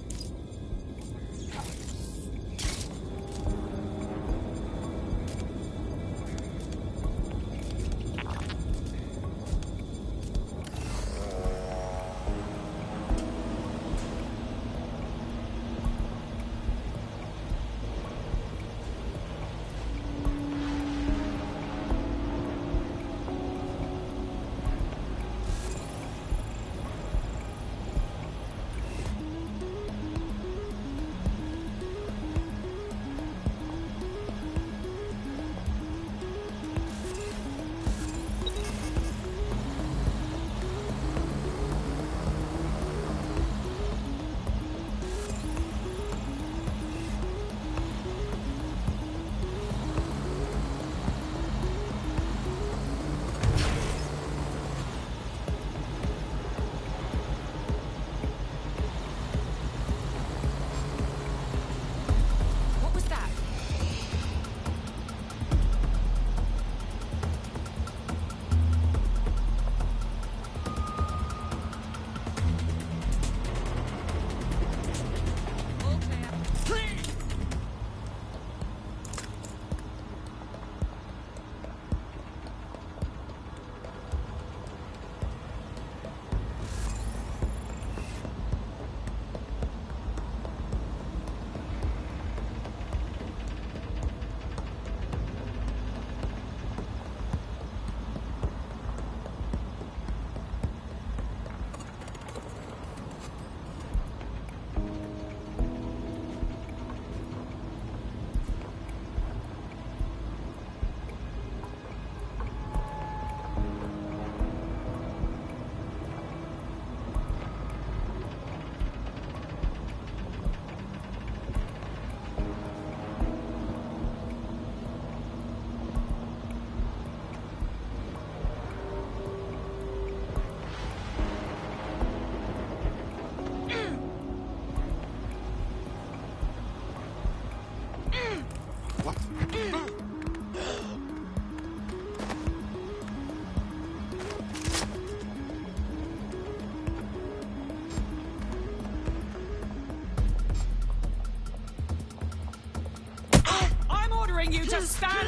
ordering you to stand!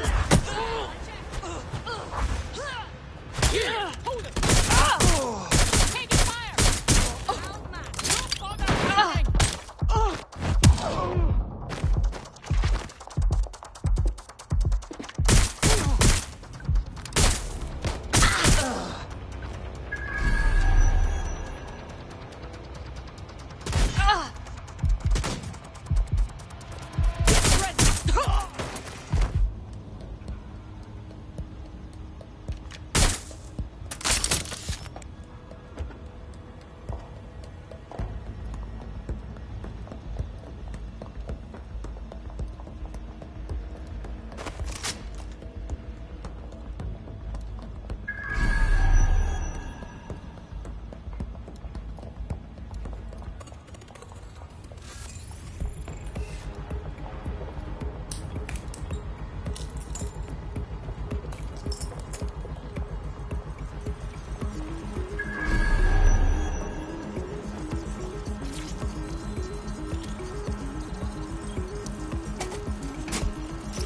Hold it! Taking fire! Old man, not bother moving!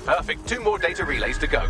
Perfect. 2 more data relays to go.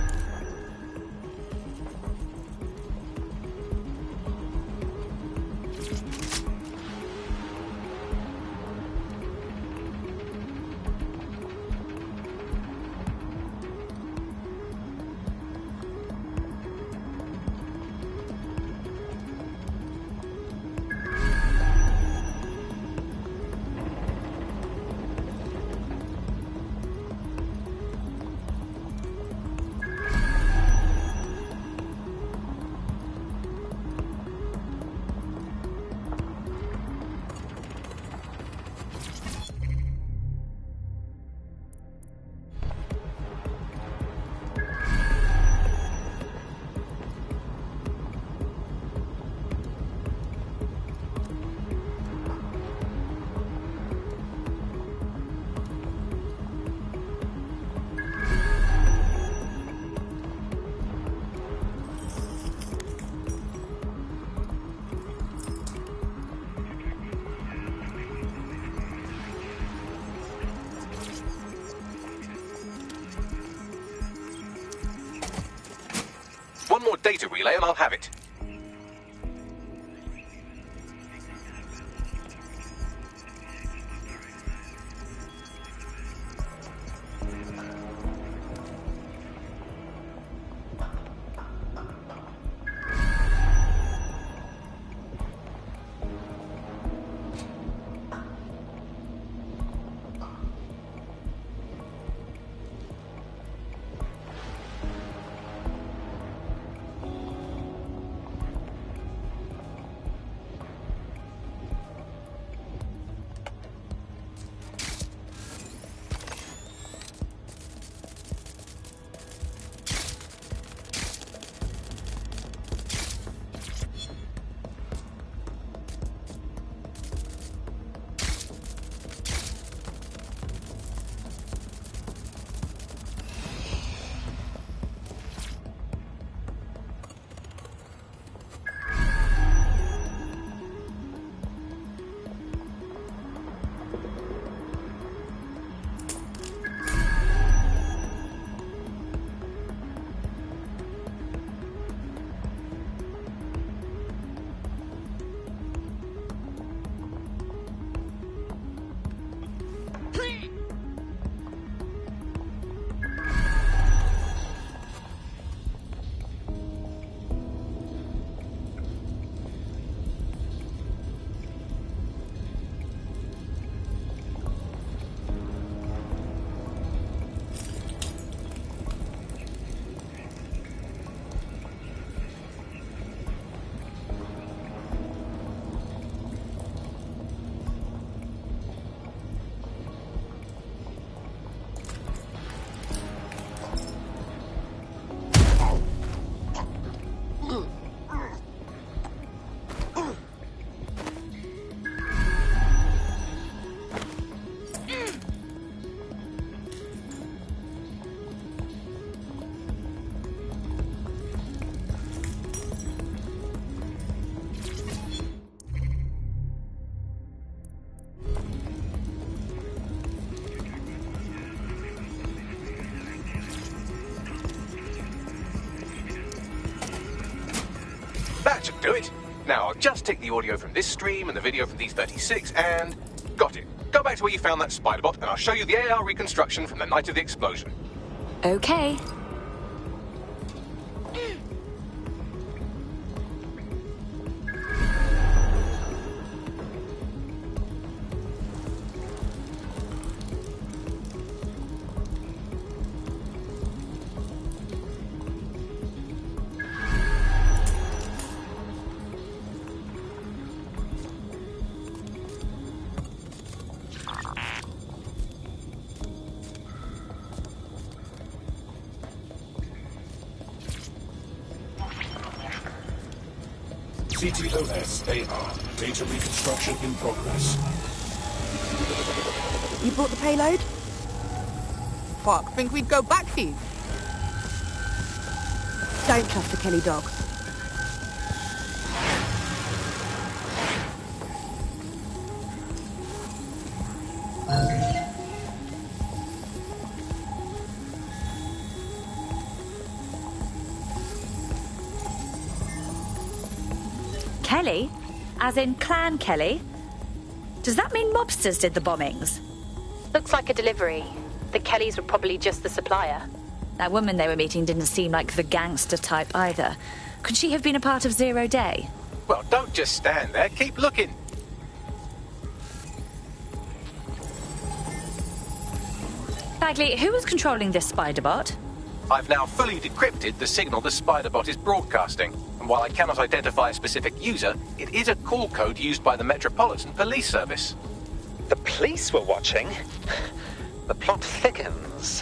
One more data relay and I'll have it. do it. Now, I'll just take the audio from this stream and the video from these 36 and... got it. Go back to where you found that Spiderbot and I'll show you the AR reconstruction from the night of the explosion. Okay. CTOS AR. Data reconstruction in progress. You brought the payload? Fuck, think we'd go back for you? Don't trust the Kelly dog. Kelly? As in Clan Kelly? Does that mean mobsters did the bombings? Looks like a delivery. The Kellys were probably just the supplier. That woman they were meeting didn't seem like the gangster type either. Could she have been a part of Zero Day? Well, don't just stand there. Keep looking. Bagley, who was controlling this Spiderbot? I've now fully decrypted the signal the Spiderbot is broadcasting. And while I cannot identify a specific user, it is a call code used by the Metropolitan Police Service. The police were watching? The plot thickens.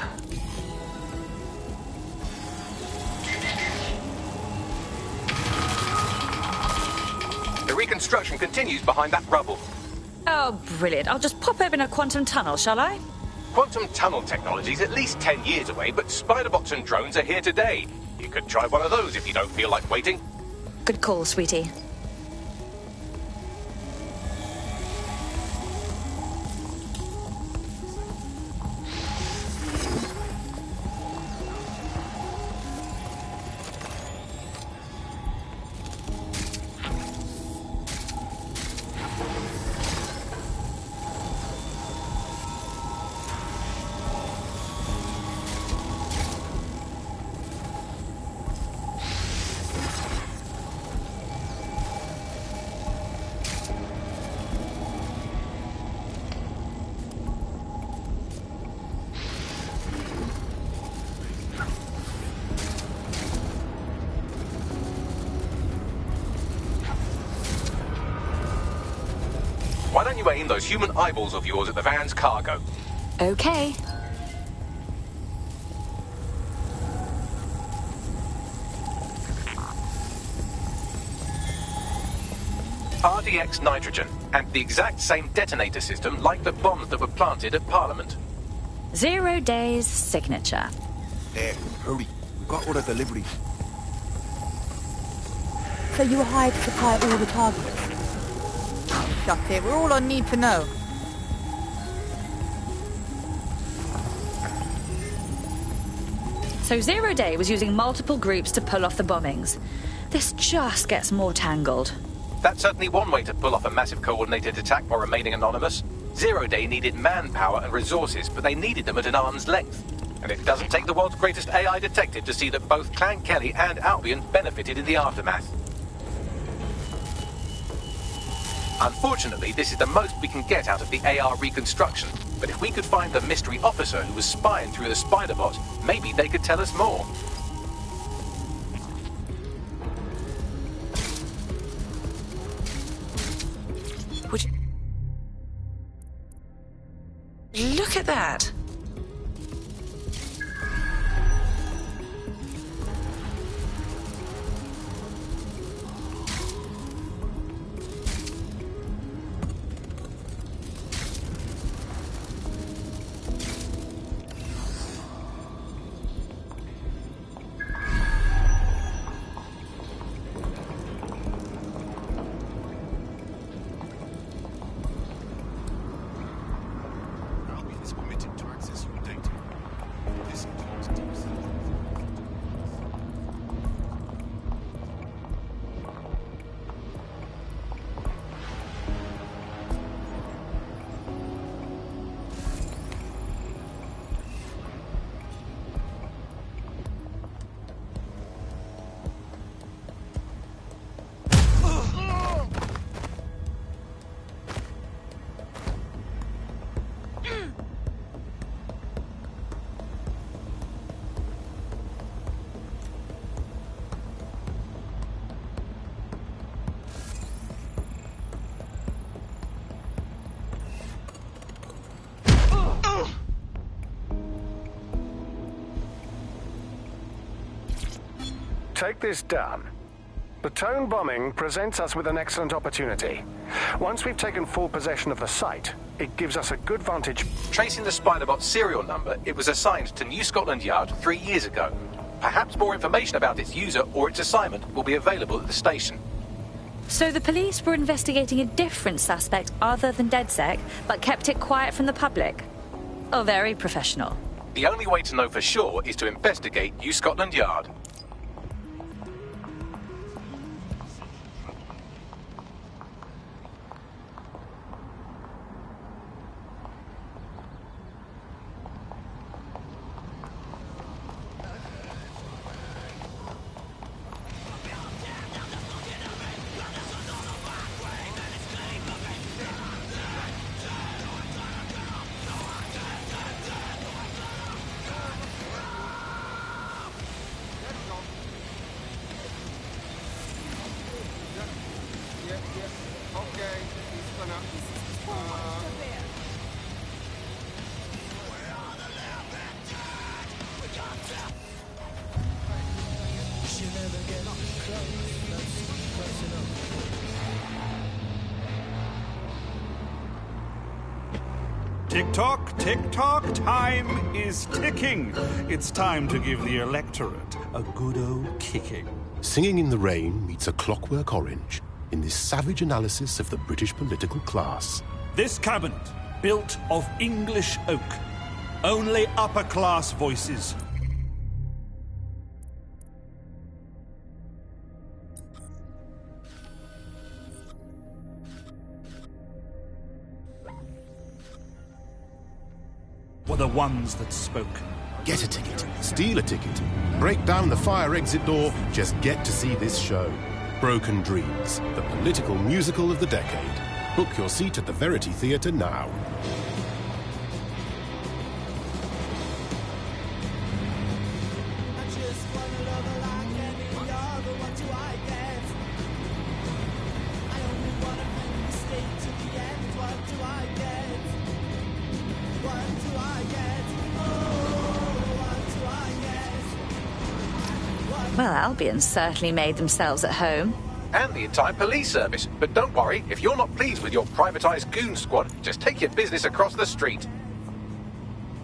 The reconstruction continues behind that rubble. Oh, brilliant. I'll just pop open a quantum tunnel, shall I? Quantum tunnel technology is at least 10 years away, but Spiderbots and drones are here today. You could try one of those if you don't feel like waiting. Good call, sweetie. Why don't you aim those human eyeballs of yours at the van's cargo? Okay. RDX nitrogen, and the exact same detonator system like the bombs that were planted at Parliament. 0 Day's signature. There, hurry. We've got all the deliveries. So you were hired to supply all the targets? Shut it, we're all on need to know. So 0 Day was using multiple groups to pull off the bombings. This just gets more tangled. That's certainly one way to pull off a massive coordinated attack while remaining anonymous. 0 Day needed manpower and resources, but they needed them at an arm's length. And it doesn't take the world's greatest AI detective to see that both Clan Kelly and Albion benefited in the aftermath. Unfortunately, this is the most we can get out of the AR reconstruction. But if we could find the mystery officer who was spying through the Spiderbot, maybe they could tell us more. Look at that. Albion is committed to take this down. The Tone bombing presents us with an excellent opportunity. Once we've taken full possession of the site, it gives us a good vantage. Tracing the Spiderbot serial number, it was assigned to New Scotland Yard 3 years ago. Perhaps more information about its user or its assignment will be available at the station. So the police were investigating a different suspect other than DedSec, but kept it quiet from the public? Oh, very professional. The only way to know for sure is to investigate New Scotland Yard. Tick-tock, tick-tock, time is ticking. It's time to give the electorate a good old kicking. Singing in the Rain meets A Clockwork Orange in this savage analysis of the British political class. This cabinet, built of English oak. Only upper-class voices. Were the ones that spoke. Get a ticket, steal a ticket, break down the fire exit door, just get to see this show. Broken Dreams, the political musical of the decade. Book your seat at the Verity Theatre now. Well, Albion certainly made themselves at home. And the entire police service. But don't worry, if you're not pleased with your privatised goon squad, just take your business across the street.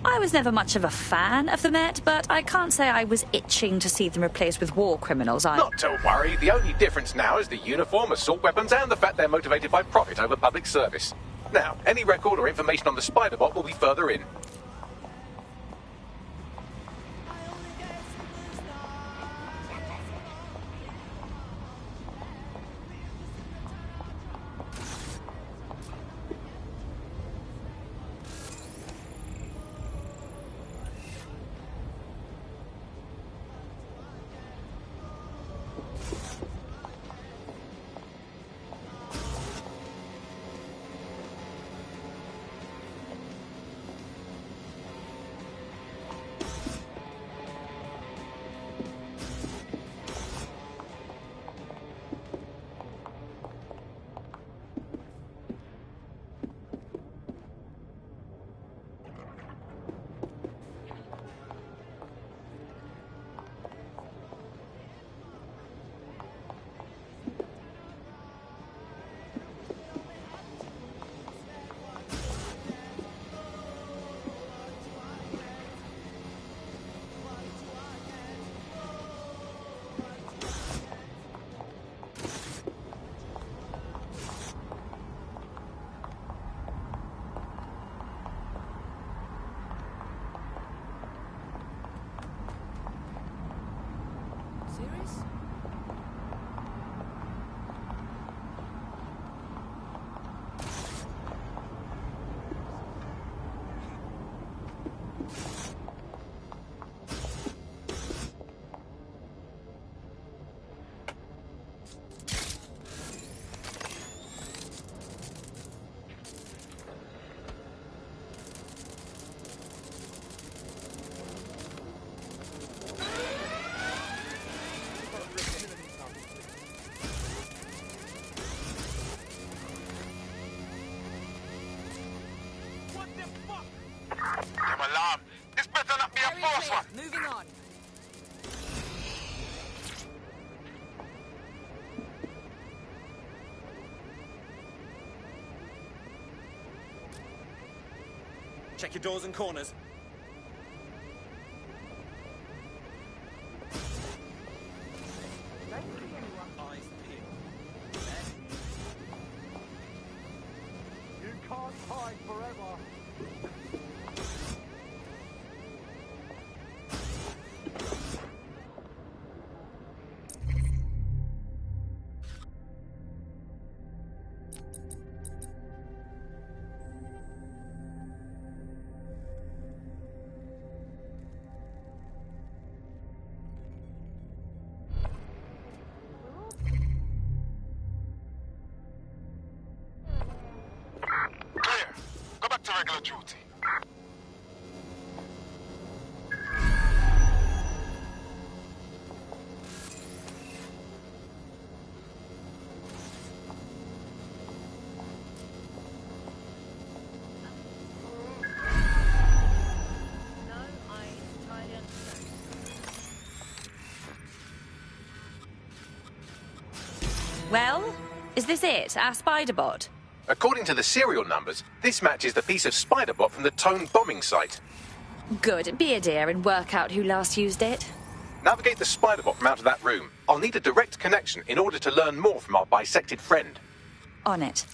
I was never much of a fan of the Met, but I can't say I was itching to see them replaced with war criminals. Not to worry, the only difference now is the uniform, assault weapons, and the fact they're motivated by profit over public service. Now, any record or information on the Spiderbot will be further in. Check your doors and corners. You can't hide forever. Clear. Go back to regular duty. Well, is this it? Our spider bot? According to the serial numbers, this matches the piece of spider bot from the Tone bombing site. Good. Be a dear and work out who last used it. Navigate the spider bot from out of that room. I'll need a direct connection in order to learn more from our bisected friend. On it.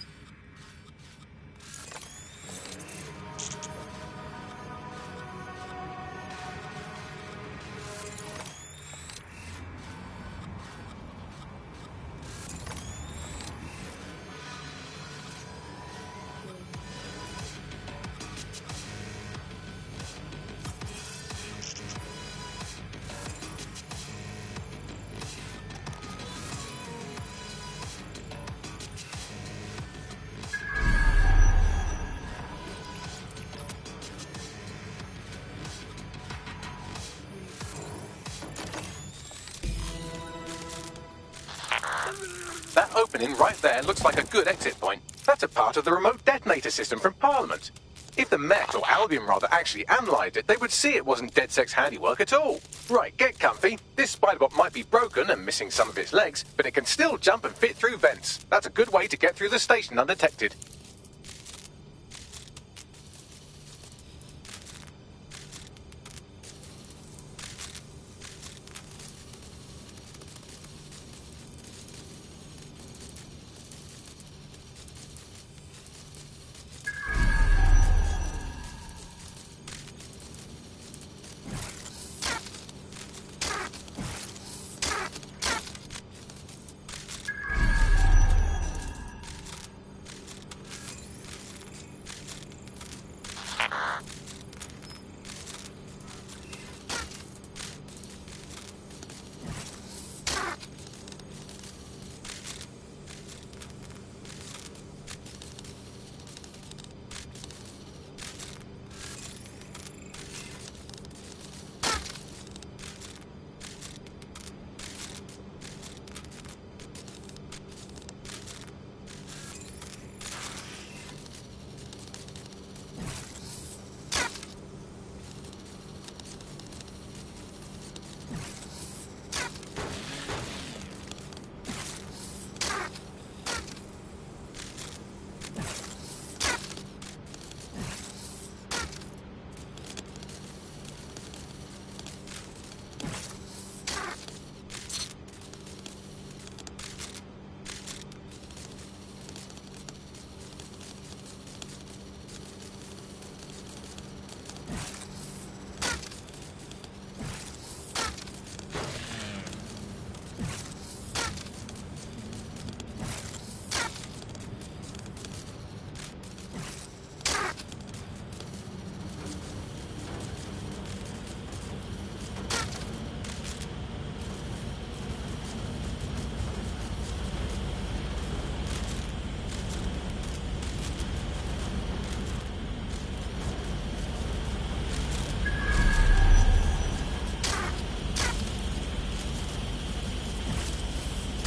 That opening right there looks like a good exit point. That's a part of the remote detonator system from Parliament. If the Met, or Albion rather, actually analysed it, they would see it wasn't DedSec's handiwork at all. Right, get comfy. This spiderbot might be broken and missing some of its legs, but it can still jump and fit through vents. That's a good way to get through the station undetected.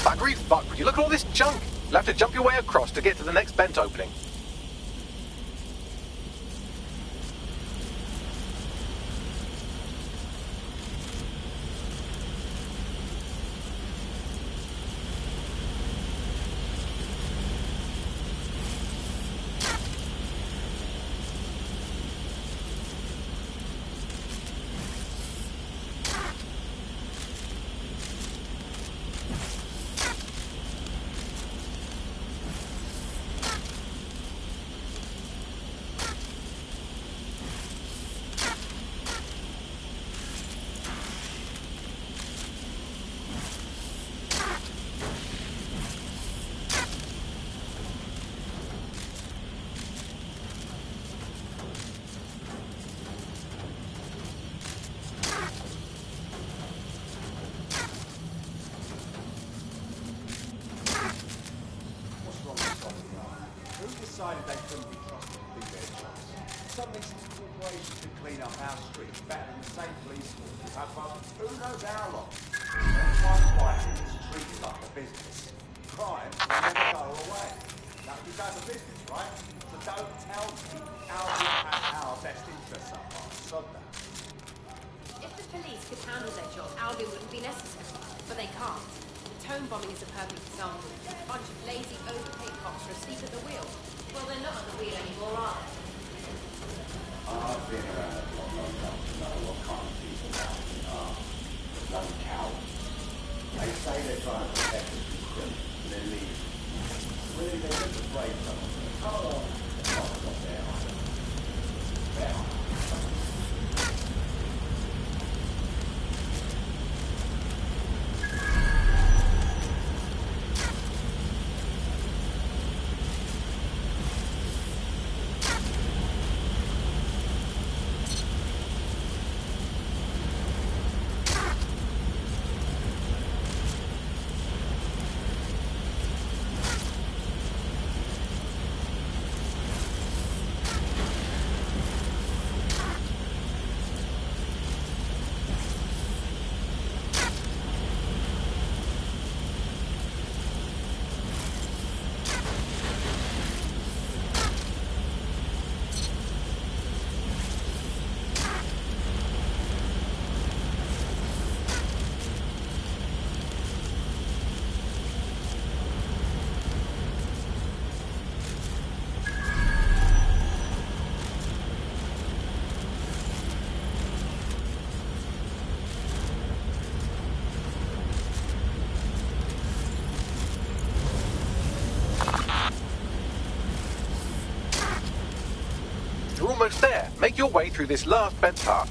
Buggery fuck, would you look at all this junk? You'll have to jump your way across to get to the next vent opening. clean up our streets better than the same police force we've had for who knows how long. Everyone's fighting is treated like a business. Crime will never go away. Now, you go to business, right? So don't tell me how we have our best interests up our sod that. If the police could handle their job, Albion wouldn't be necessary. But they can't. The tone bombing is a perfect example. A bunch of lazy, overpaid cops are asleep at the wheel. Well, they're not at the wheel anymore, are they? I've been around a long enough to know what kind of people they are. Bloody cowards. They say they're trying to protect the system, and then leave. Really, they're just afraid someone's going to come along and knock them off their island. You're almost there. Make your way through this last bed part.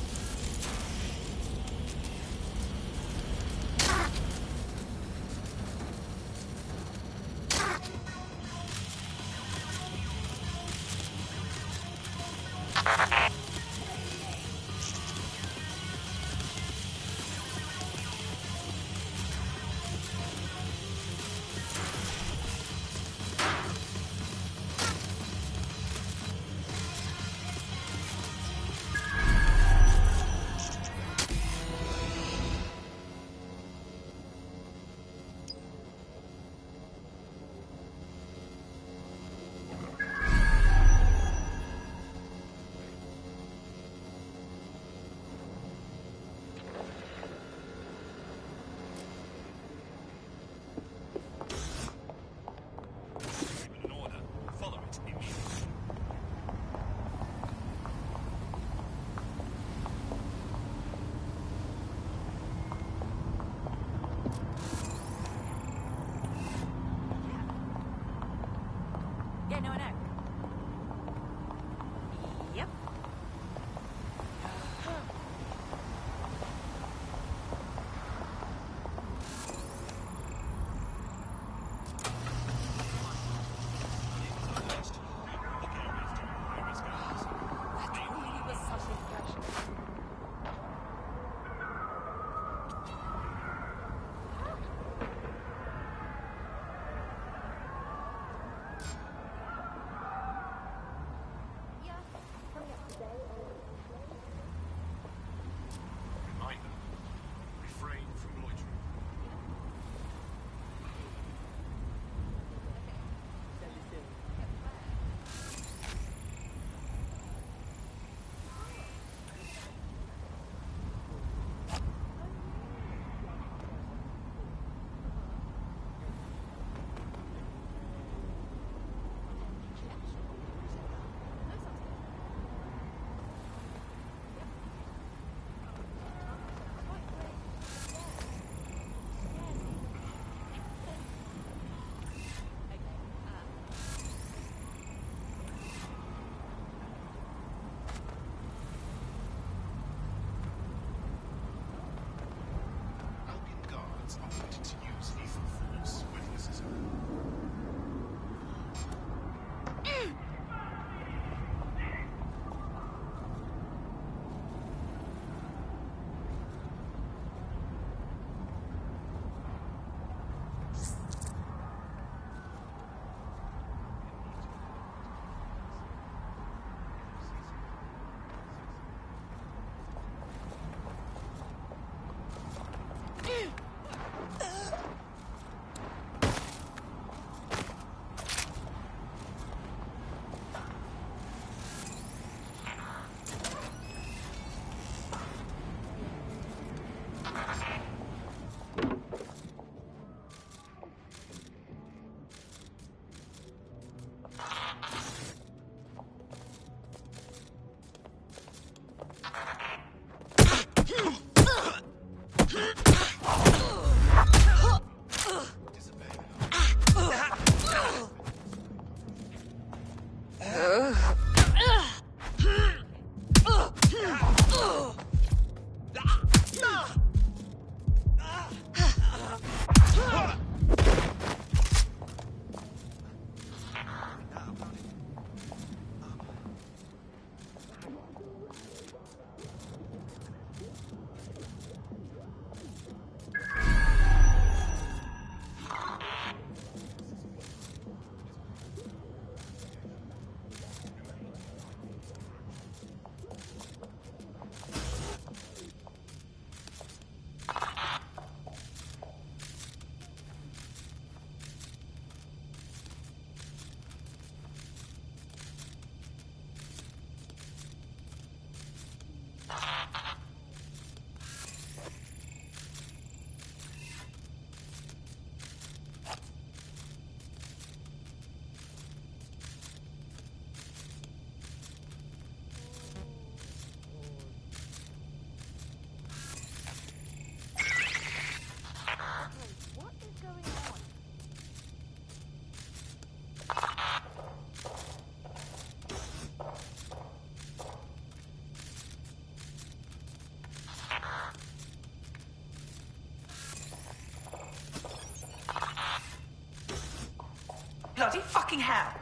fucking hell!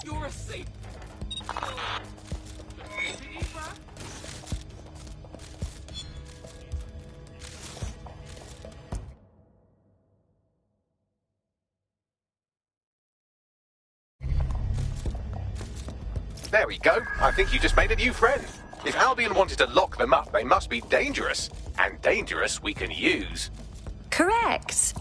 You're a saint. There we go. I think you just made a new friend. If Albion wanted to lock them up, they must be dangerous. And dangerous we can use. Correct.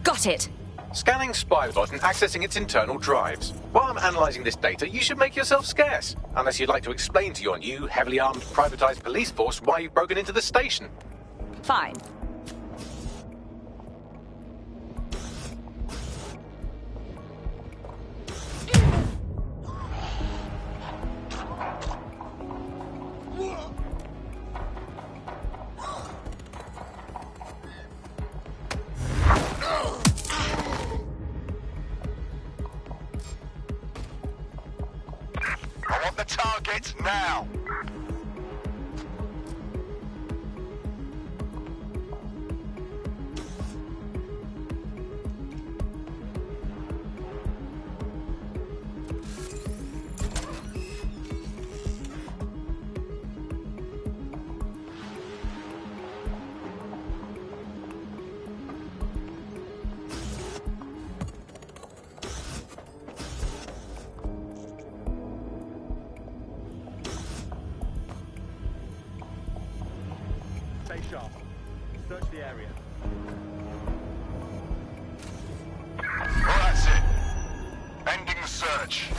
Got it. Scanning Spybot and accessing its internal drives. While I'm analysing this data, you should make yourself scarce. Unless you'd like to explain to your new, heavily armed, privatised police force why you've broken into the station. Fine. I want the target now! sharp. Search the area. Well, that's it. Ending the search.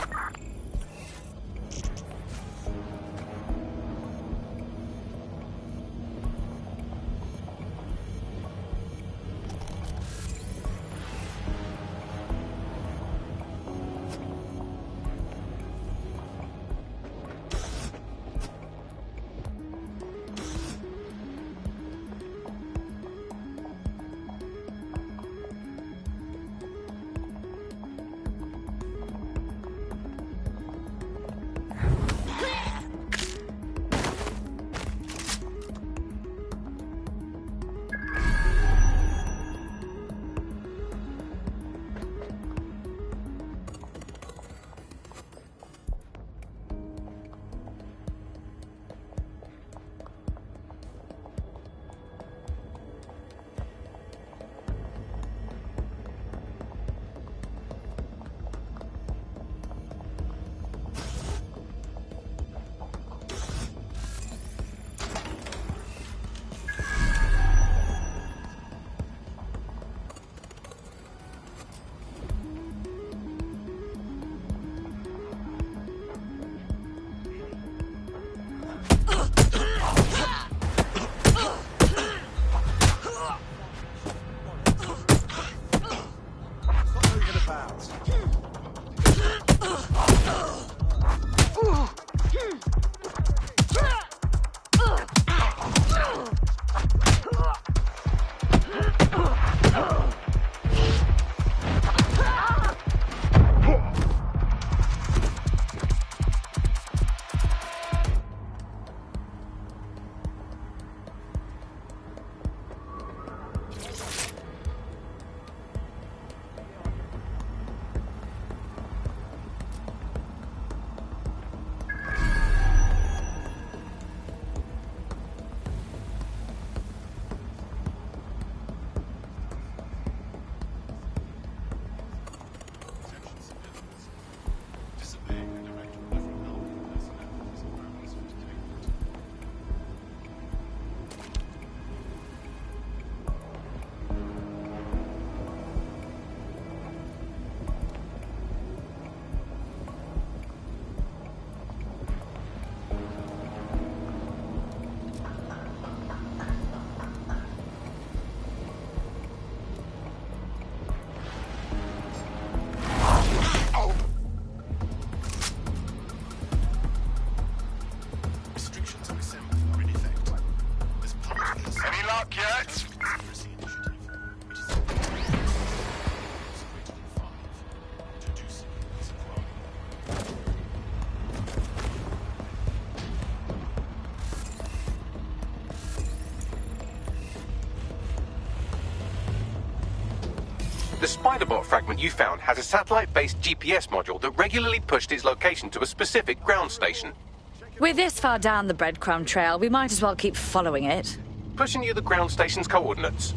The Spiderbot fragment you found has a satellite-based GPS module that regularly pushed its location to a specific ground station. We're this far down the breadcrumb trail, we might as well keep following it. Pushing you the ground station's coordinates.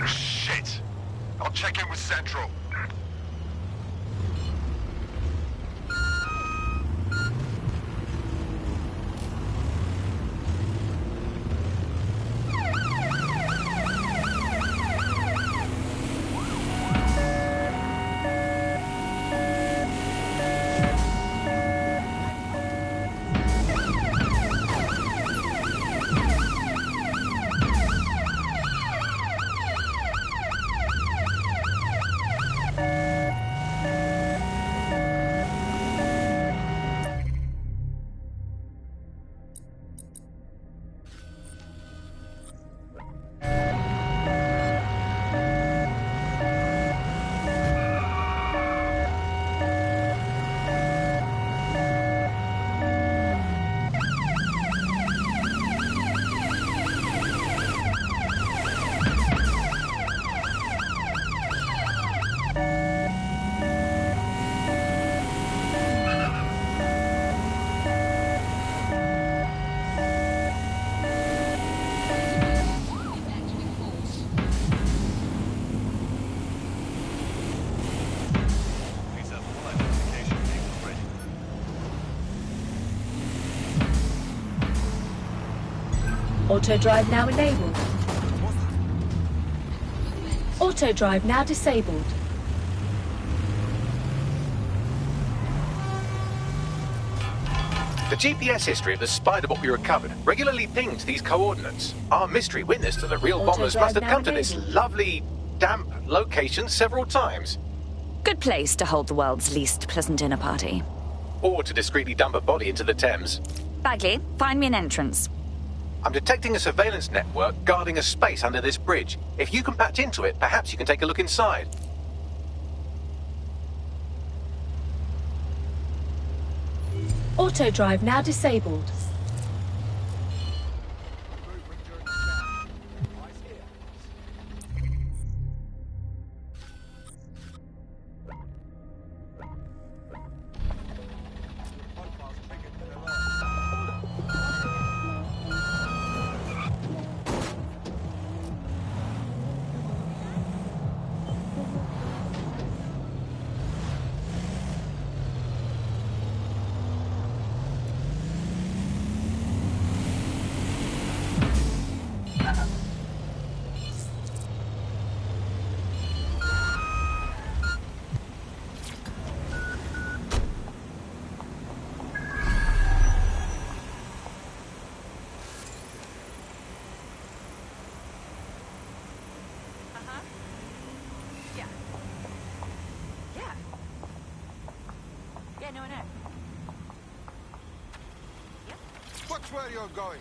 Shit! I'll check in with Central. Auto drive now enabled. Auto drive now disabled. The GPS history of the spider bot we recovered regularly pings these coordinates. Our mystery witness to the real bombers must have come to this lovely, damp location several times. Good place to hold the world's least pleasant dinner party. Or to discreetly dump a body into the Thames. Bagley, find me an entrance. I'm detecting a surveillance network guarding a space under this bridge. If you can patch into it, perhaps you can take a look inside. Auto drive now disabled. Watch where you're going.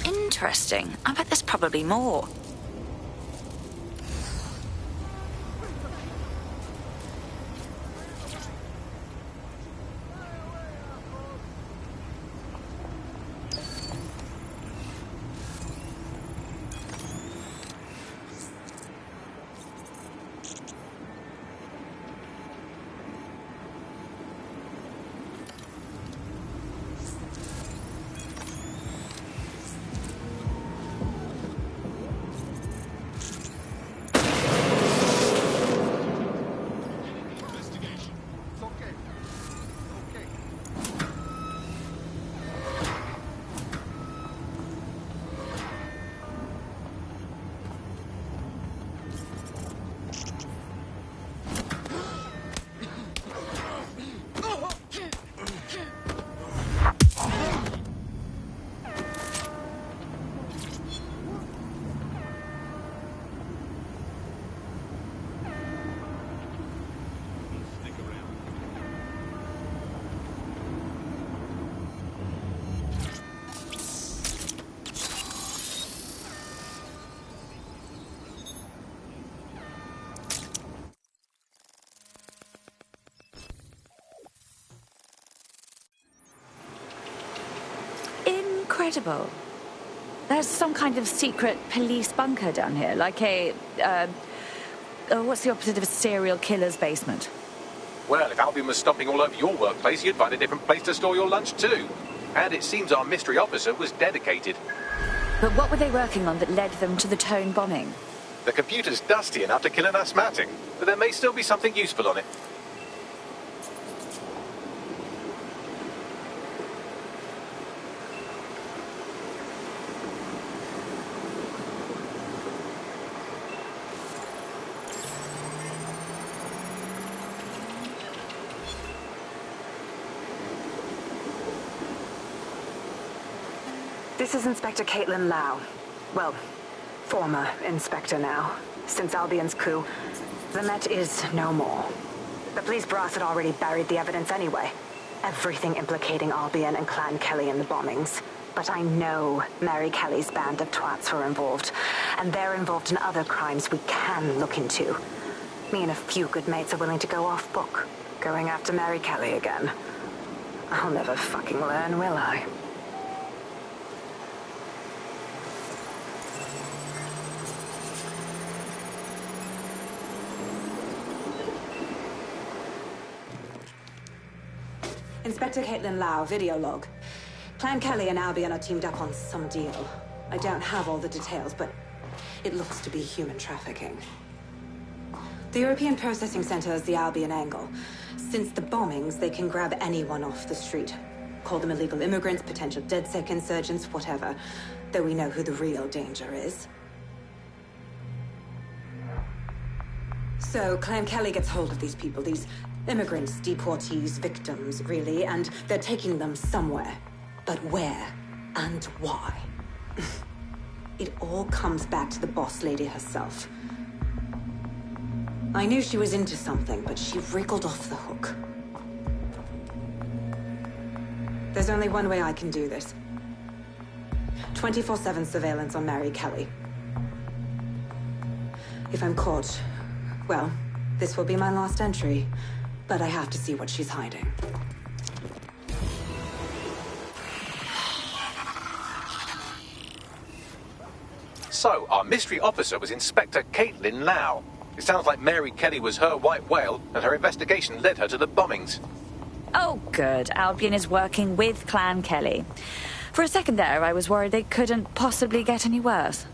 Interesting. I bet there's probably more. Incredible. There's some kind of secret police bunker down here, like a, what's the opposite of a serial killer's basement? Well, if Albion was stomping all over your workplace, you'd find a different place to store your lunch too. And it seems our mystery officer was dedicated. But what were they working on that led them to the Tone bombing? The computer's dusty enough to kill an asthmatic, but there may still be something useful on it. This is Inspector Caitlin Lau. Well, former inspector now. Since Albion's coup, the Met is no more. The police brass had already buried the evidence anyway. Everything implicating Albion and Clan Kelly in the bombings. But I know Mary Kelly's band of twats were involved, and they're involved in other crimes we can look into. Me and a few good mates are willing to go off book, going after Mary Kelly again. I'll never fucking learn, will I? Inspector Caitlin Lau, video log. Clan Kelly and Albion are teamed up on some deal. I don't have all the details, but it looks to be human trafficking. The European Processing Center is the Albion angle. Since the bombings, they can grab anyone off the street. Call them illegal immigrants, potential DedSec insurgents, whatever. Though we know who the real danger is. So, Clan Kelly gets hold of these people, these immigrants, deportees, victims, really, and they're taking them somewhere. But where and why? It all comes back to the boss lady herself. I knew she was into something, but she wriggled off the hook. There's only one way I can do this. 24/7 surveillance on Mary Kelly. If I'm caught, well, this will be my last entry. But I have to see what she's hiding. So, our mystery officer was Inspector Caitlin Lau. It sounds like Mary Kelly was her white whale, and her investigation led her to the bombings. Oh, good. Albion is working with Clan Kelly. For a second there, I was worried they couldn't possibly get any worse.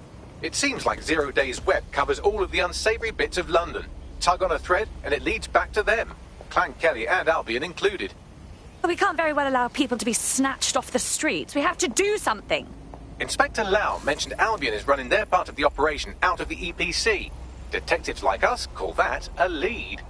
It seems like 0 Days Web covers all of the unsavory bits of London. Tug on a thread, and it leads back to them. Clan Kelly and Albion included. But we can't very well allow people to be snatched off the streets. We have to do something. Inspector Lau mentioned Albion is running their part of the operation out of the EPC. Detectives like us call that a lead.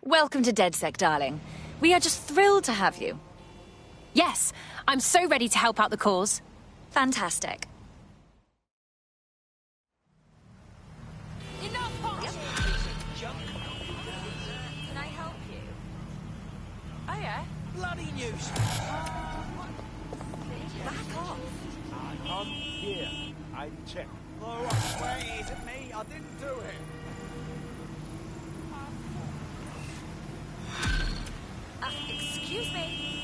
Welcome to DedSec, darling. We are just thrilled to have you. Yes, I'm so ready to help out the cause. Fantastic. Can I help you? Oh, yeah? Bloody news. Back off. I'm here. I check. Oh, I swear it isn't me. I didn't do it. Excuse me.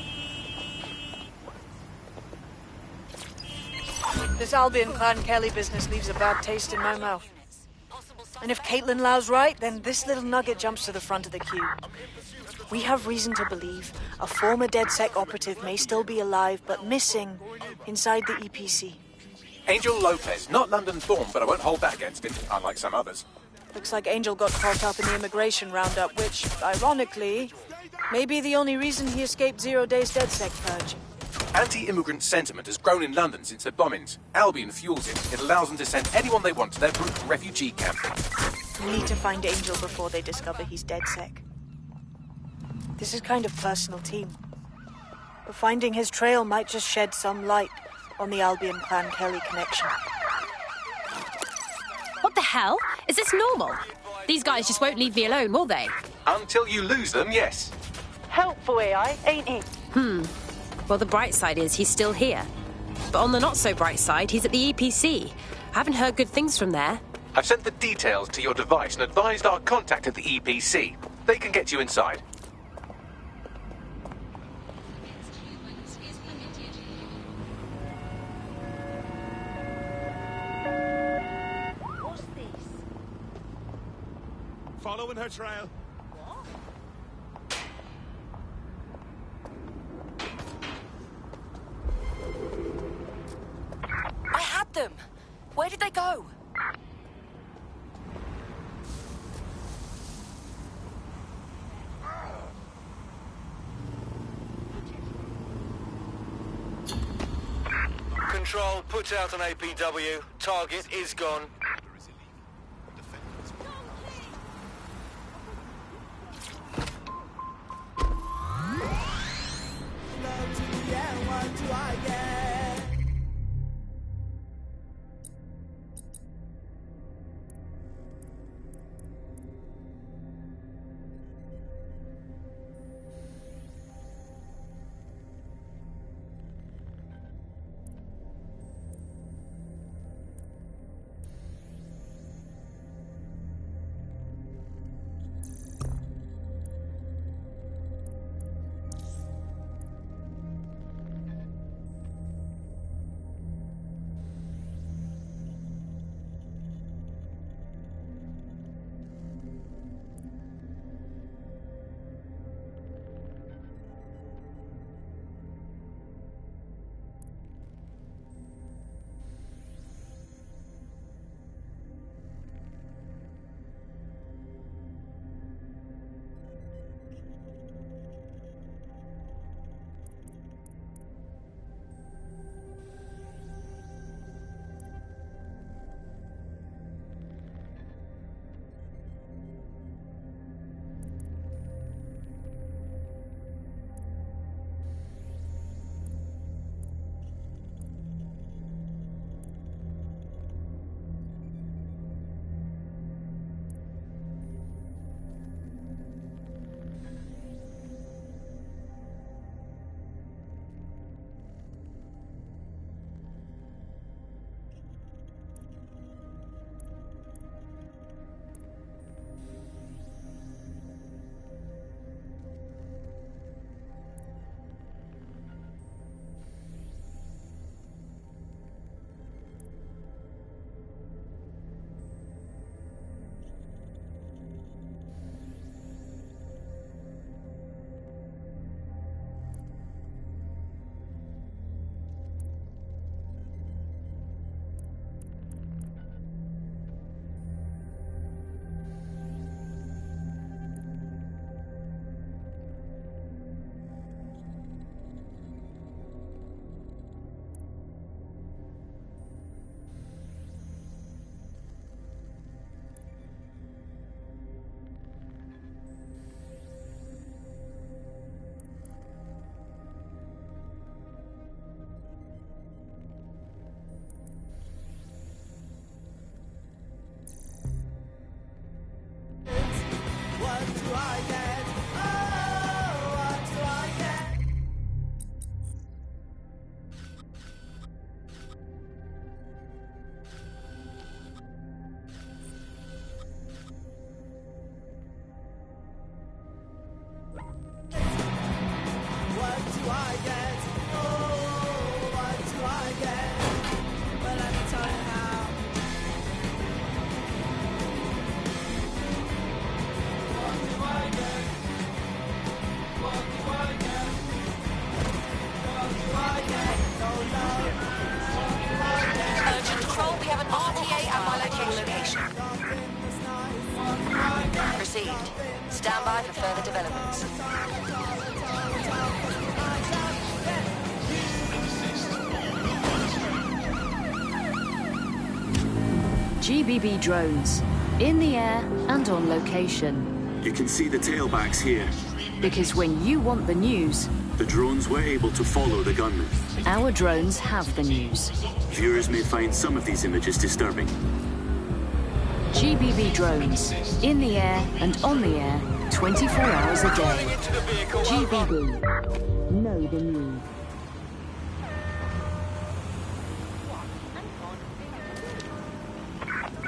This Albion Clan Kelly business leaves a bad taste in my mouth. And if Caitlin Lau's right, then this little nugget jumps to the front of the queue. We have reason to believe a former DedSec operative may still be alive, but missing inside the EPC. Angel Lopez, not London-born, but I won't hold that against him, unlike some others. Looks like Angel got caught up in the immigration roundup, which, ironically, may be the only reason he escaped 0 days DedSec purge. Anti-immigrant sentiment has grown in London since the bombings. Albion fuels it. It allows them to send anyone they want to their brutal refugee camp. We need to find Angel before they discover he's DedSec. This is kind of personal, team. But finding his trail might just shed some light on the Albion Clan Kelly connection. What the hell? Is this normal? These guys just won't leave me alone, will they? Until you lose them, yes. Helpful AI, ain't he? Well, the bright side is he's still here. But on the not-so-bright side, he's at the EPC. I haven't heard good things from there. I've sent the details to your device and advised our contact at the EPC. They can get you inside. What's this? Following her trail. I had them. Where did they go? Control, put out an APW. Target is gone. do I get? Oh, what do I get? Well, let me tell you how. What do I get? What do I get? What do I get? No love. What do I get? Urgent control, we have an RTA at my location. Received. Stand by for further developments. GBB drones. In the air and on location. You can see the tailbacks here. Because when you want the news, The drones were able to follow the gunman. our drones have the news. Viewers may find some of these images disturbing. GBB drones. In the air and on the air, 24 hours a day. GBB. Know the news.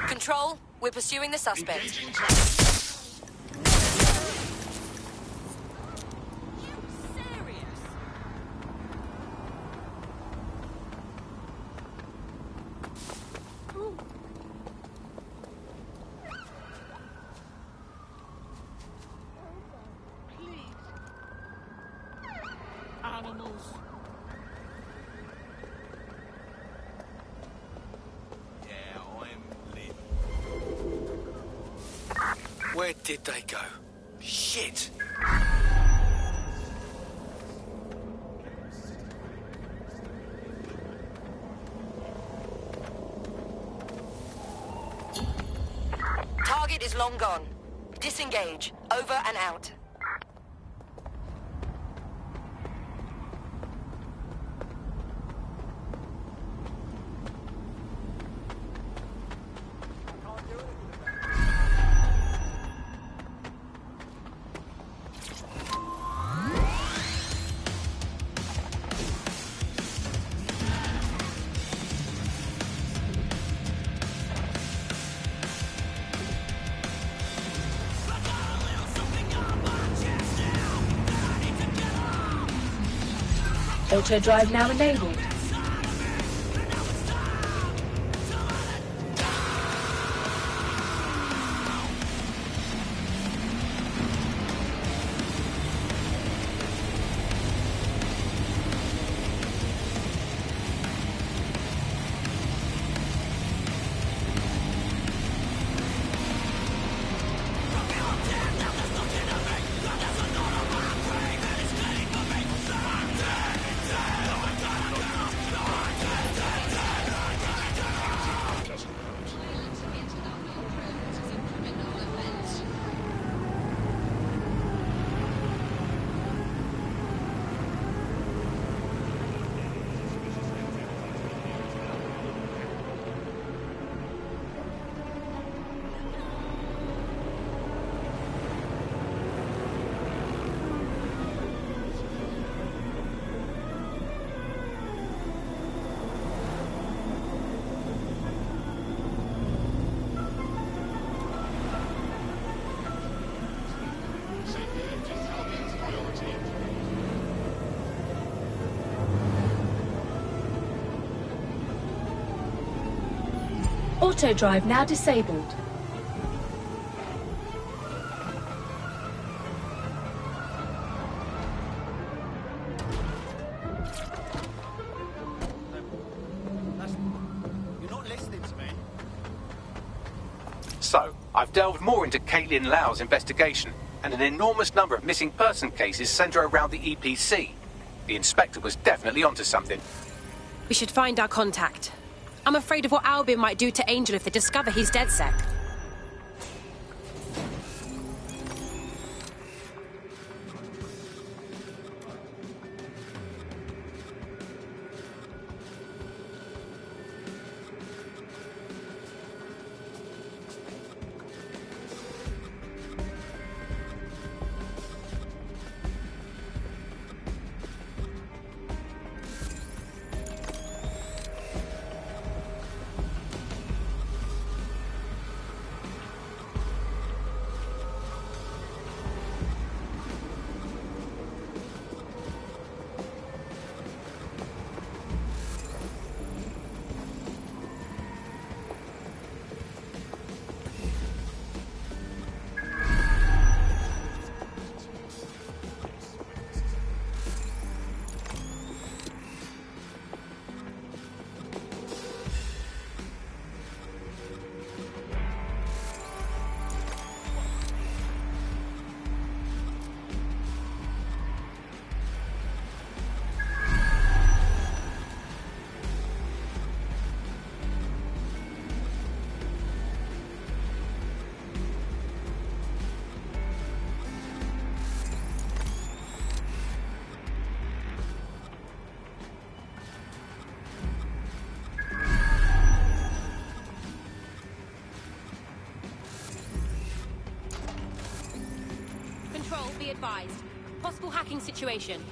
Control, we're pursuing the suspect. Animals. Yeah, I'm lit. Where did they go? Shit! Target is long gone. Disengage. Over and out. Auto drive now enabled. Auto drive now disabled. You're not listening to me. So, I've delved more into Caitlin Lau's investigation, and an enormous number of missing person cases centre around the EPC. The inspector was definitely onto something. We should find our contact. I'm afraid of what Albion might do to Angel if they discover he's DedSec. advised. Possible hacking situation.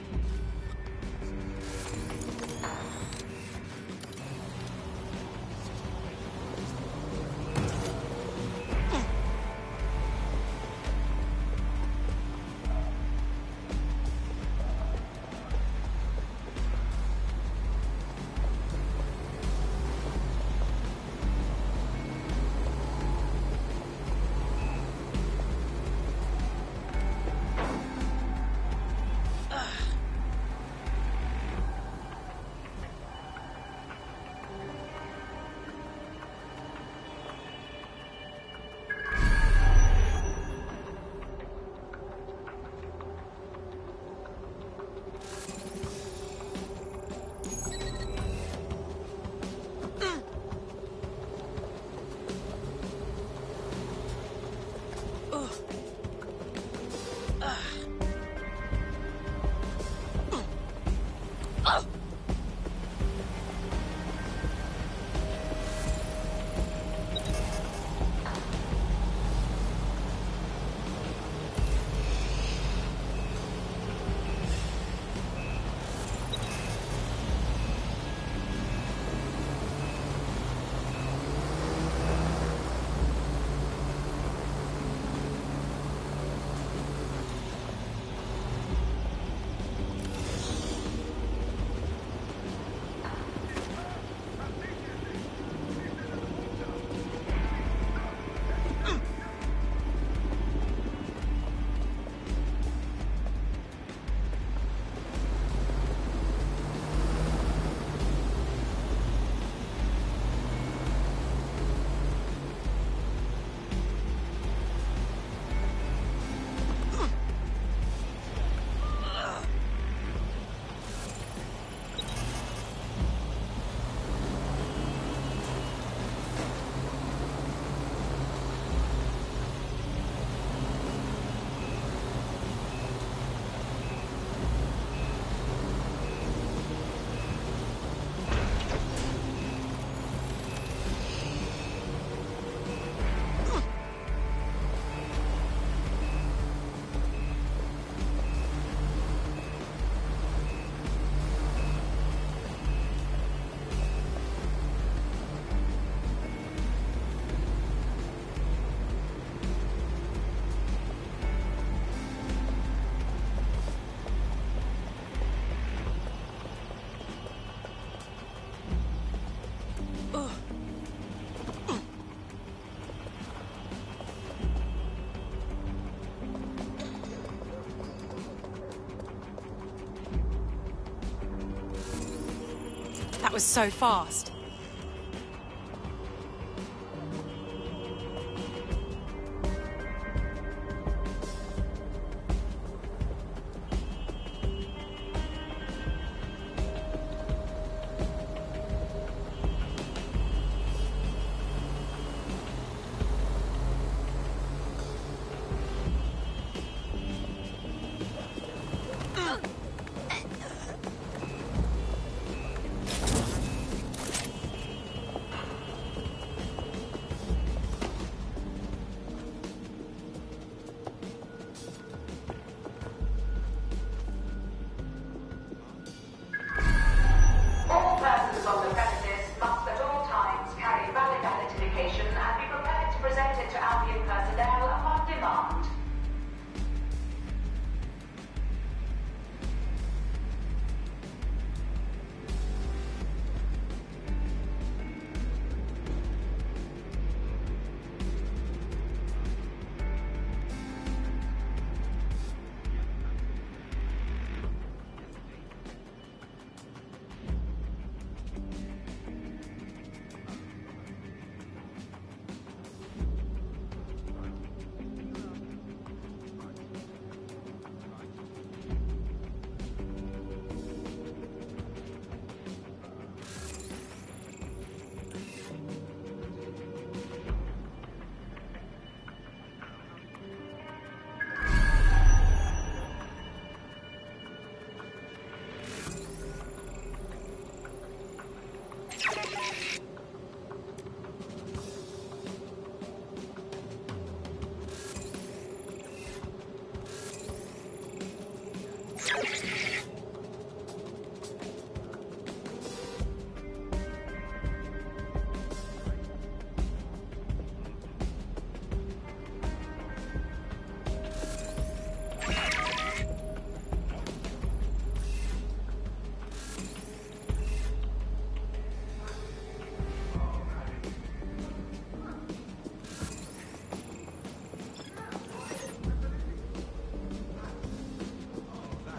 That was so fast.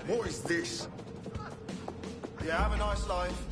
What is this? Yeah, have a nice life.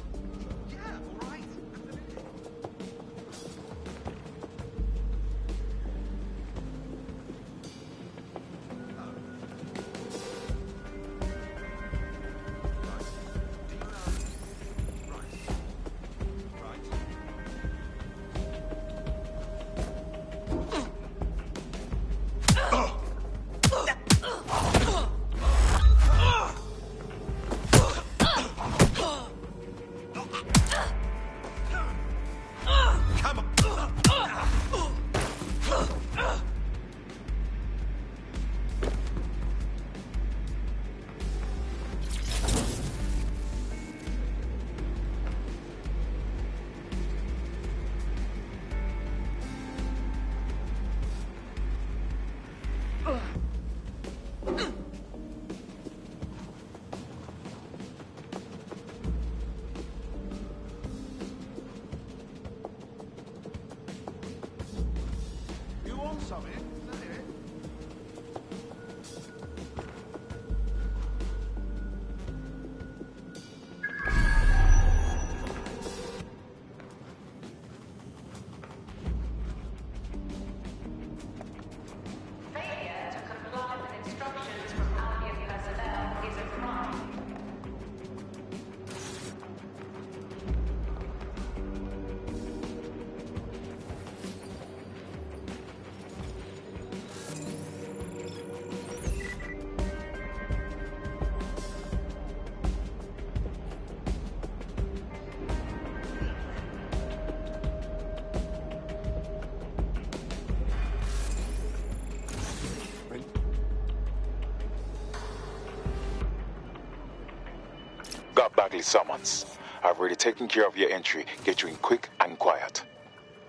Got Bagley summons. I've already taken care of your entry. Get you in quick and quiet.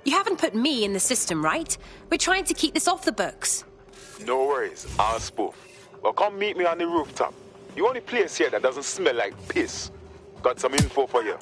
You haven't put me in the system, right? We're trying to keep this off the books. No worries, I'll spoof. Well, come meet me on the rooftop. The only place here that doesn't smell like piss. Got some info for you.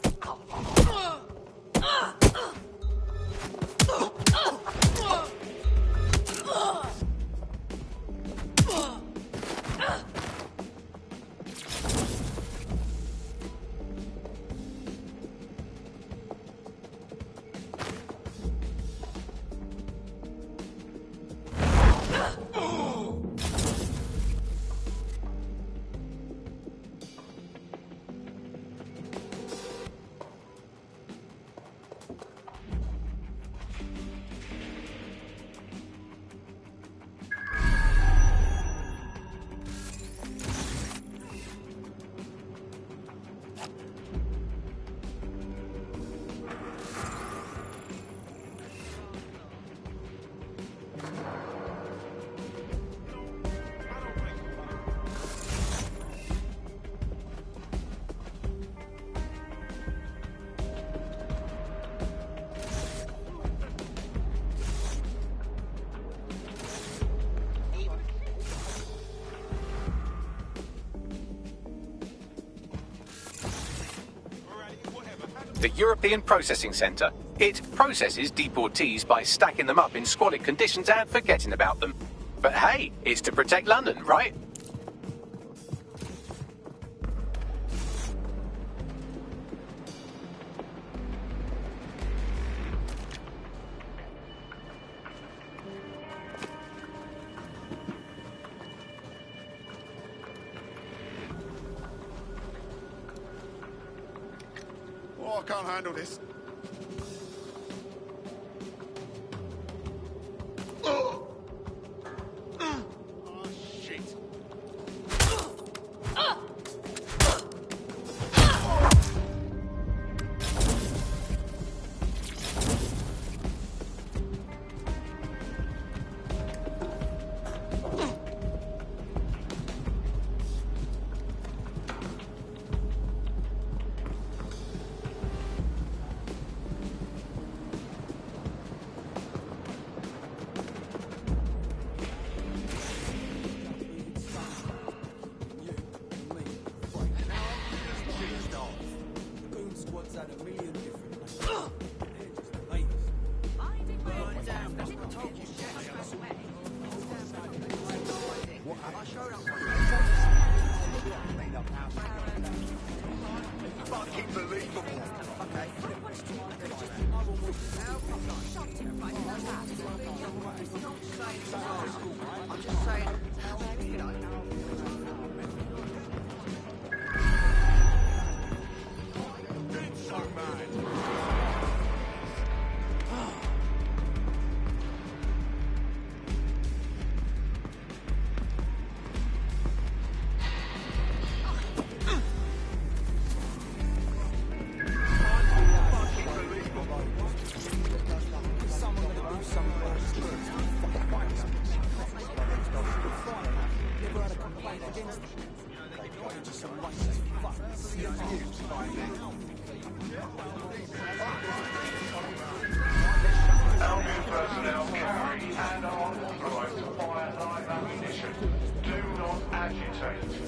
The European Processing Centre. It processes deportees by stacking them up in squalid conditions and forgetting about them. But hey, it's to protect London, right? Oh, I can't handle this. Oh, shit. Albion personnel carry and are authorized to fire live ammunition. Do not agitate.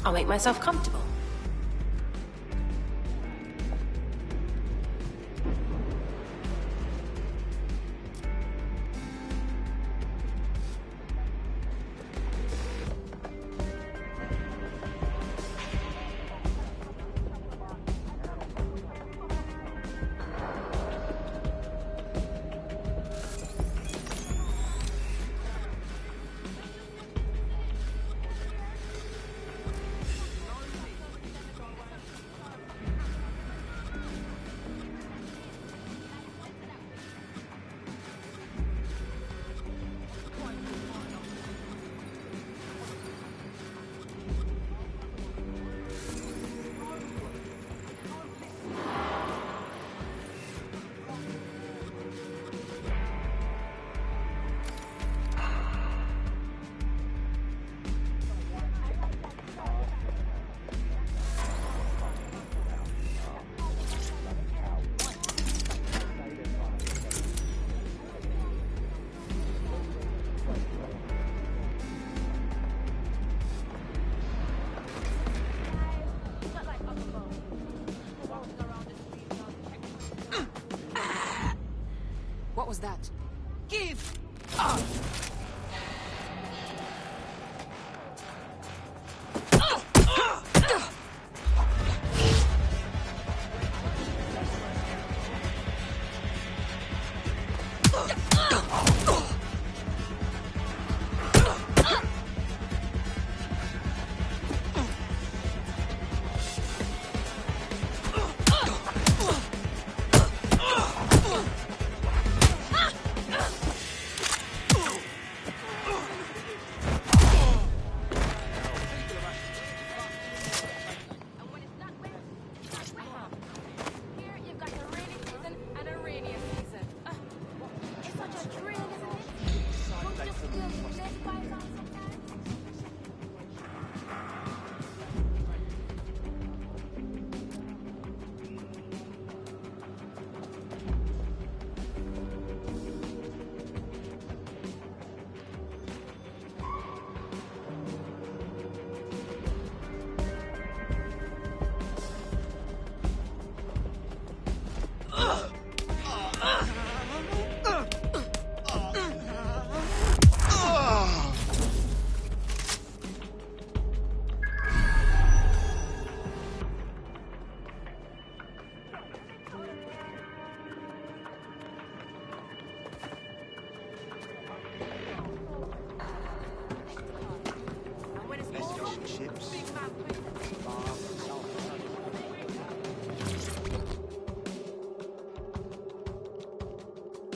I'll make myself comfortable. was that? Give!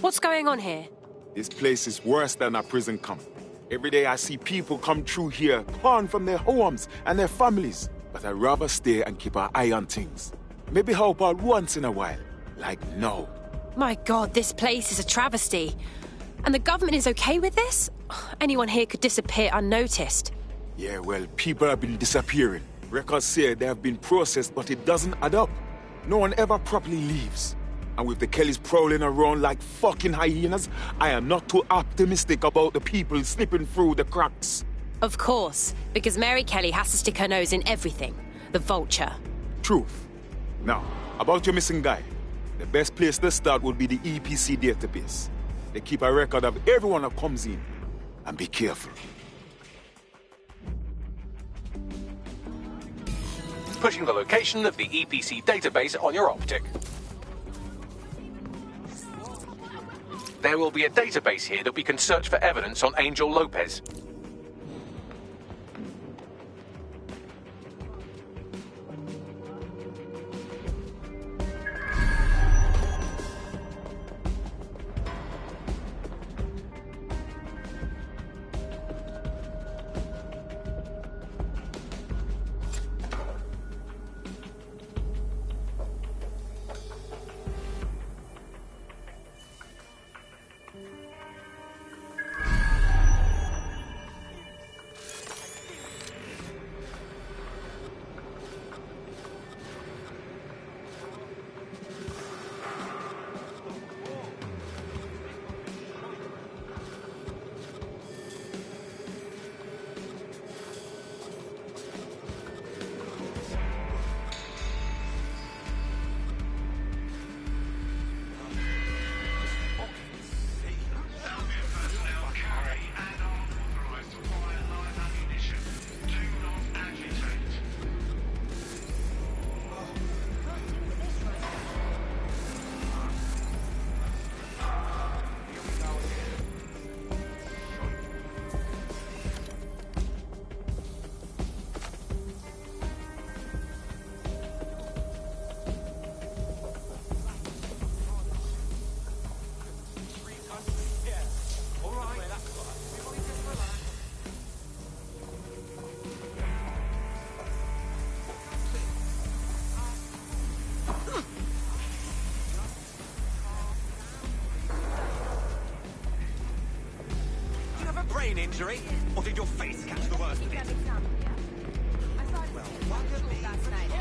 What's going on here? This place is worse than a prison camp. Every day I see people come through here, torn from their homes and their families. But I'd rather stay and keep an eye on things. Maybe help out once in a while. Like now. My God, this place is a travesty. And the government is okay with this? Anyone here could disappear unnoticed. Yeah, well, people have been disappearing. Records say they have been processed, but it doesn't add up. No one ever properly leaves. And with the Kellys prowling around like fucking hyenas, I am not too optimistic about the people slipping through the cracks. Of course, because Mary Kelly has to stick her nose in everything. The vulture. Truth. Now, about your missing guy. The best place to start would be the EPC database. They keep a record of everyone that comes in. And be careful. Pushing the location of the EPC database on your optic. There will be a database here that we can search for evidence on Angel Lopez. Brain injury? Or did your face catch the worst of it? Well, what could be last night?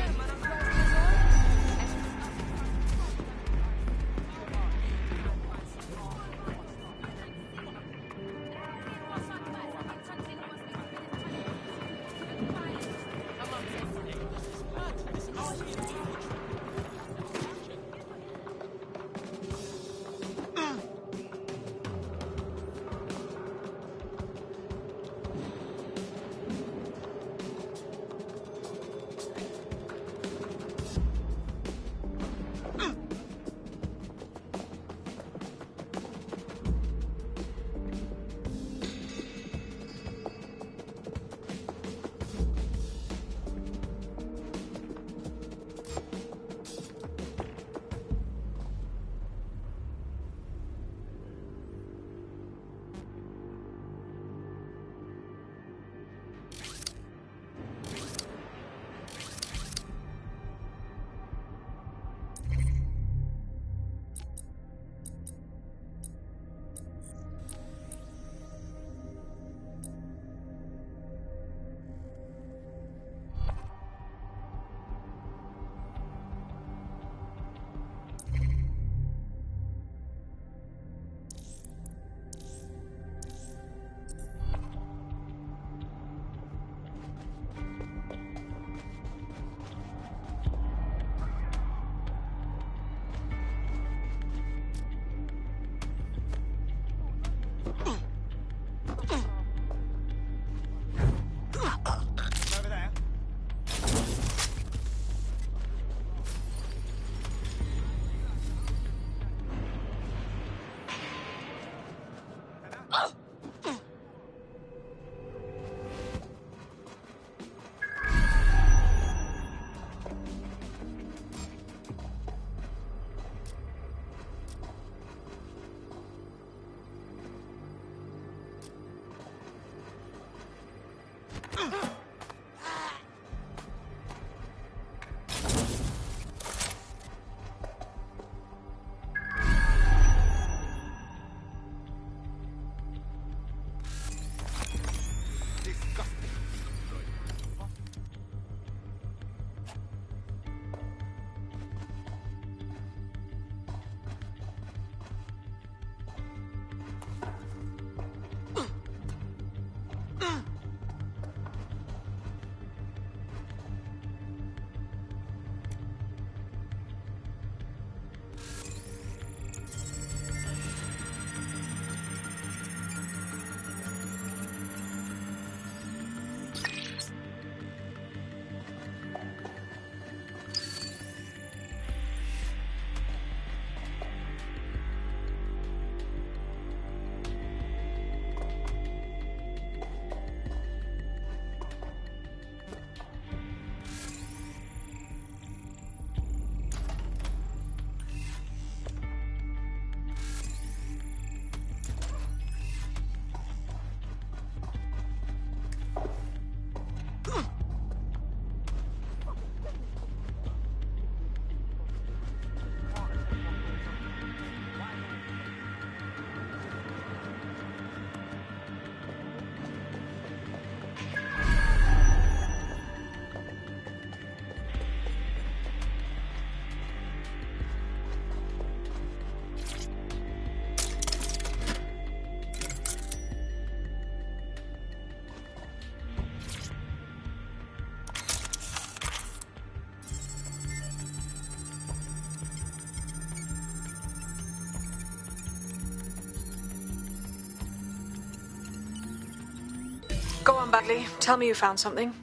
Go on, Bagley. Tell me you found something.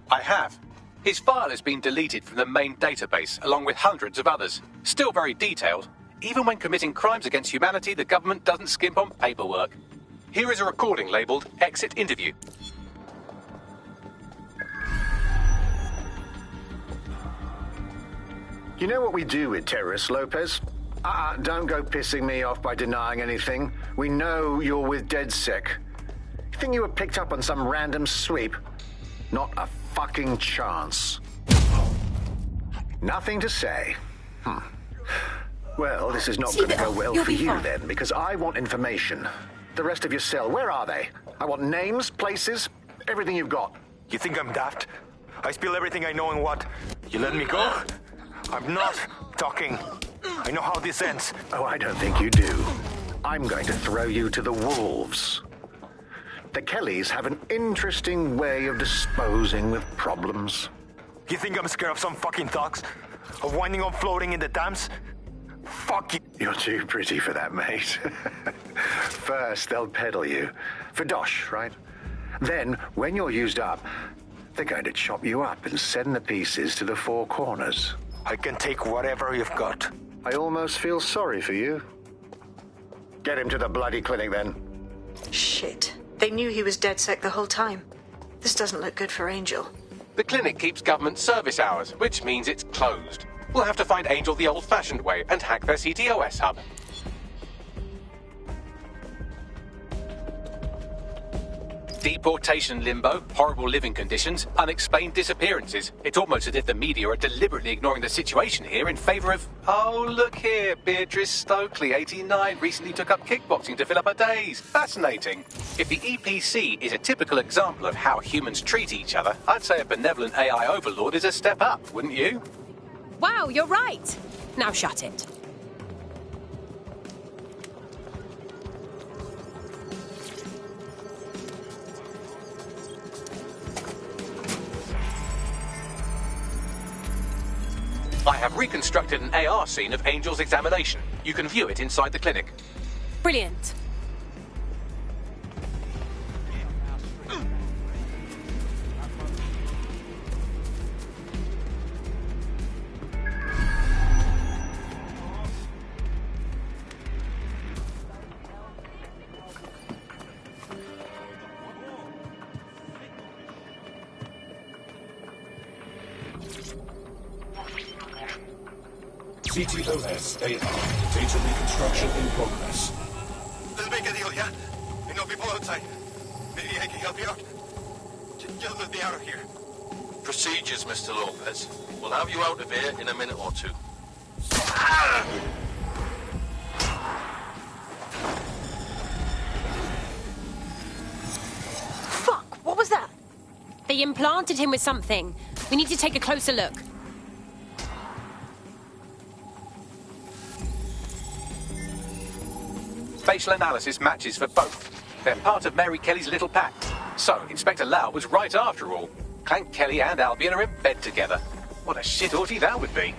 I have. His file has been deleted from the main database, along with hundreds of others. Still very detailed. Even when committing crimes against humanity, the government doesn't skimp on paperwork. Here is a recording labelled Exit Interview. You know what we do with terrorists, Lopez? Don't go pissing me off by denying anything. We know you're with DedSec. You think you were picked up on some random sweep? Not a fucking chance. Nothing to say. Well, this is not going to go well for you then, because I want information. The rest of your cell, where are they? I want names, places, everything you've got. You think I'm daft? I spill everything I know and what? You let me go? I'm not talking. I know how this ends. Oh, I don't think you do. I'm going to throw you to the wolves. The Kellys have an interesting way of disposing with problems. You think I'm scared of some fucking thugs? Of winding up floating in the dams? Fuck you. You're too pretty for that, mate. First, they'll peddle you. For dosh, right? Then, when you're used up, they're going to chop you up and send the pieces to the four corners. I can take whatever you've got. I almost feel sorry for you. Get him to the bloody clinic, then. Shit. They knew he was DedSec the whole time. This doesn't look good for Angel. The clinic keeps government service hours, which means it's closed. We'll have to find Angel the old-fashioned way and hack their CTOS hub. Deportation limbo, horrible living conditions, unexplained disappearances. It's almost as if the media are deliberately ignoring the situation here in favour of... Oh, look here, Beatrice Stokely, 89, recently took up kickboxing to fill up her days. Fascinating. If the EPC is a typical example of how humans treat each other, I'd say a benevolent AI overlord is a step up, wouldn't you? Wow, you're right. Now shut it. I have reconstructed an AR scene of Angel's examination. You can view it inside the clinic. Brilliant. CTOS AR. Data reconstruction in progress. Let's make a deal, yeah? I know people outside. Maybe I can help you out. Just let me out of here. Procedures, Mr. Lopez. We'll have you out of here in a minute or two. Fuck! What was that? They implanted him with something. We need to take a closer look. Facial analysis matches for both. They're part of Mary Kelly's little pack. So, Inspector Lau was right after all. Clank Kelly and Albion are in bed together. What a shit orgy that would be.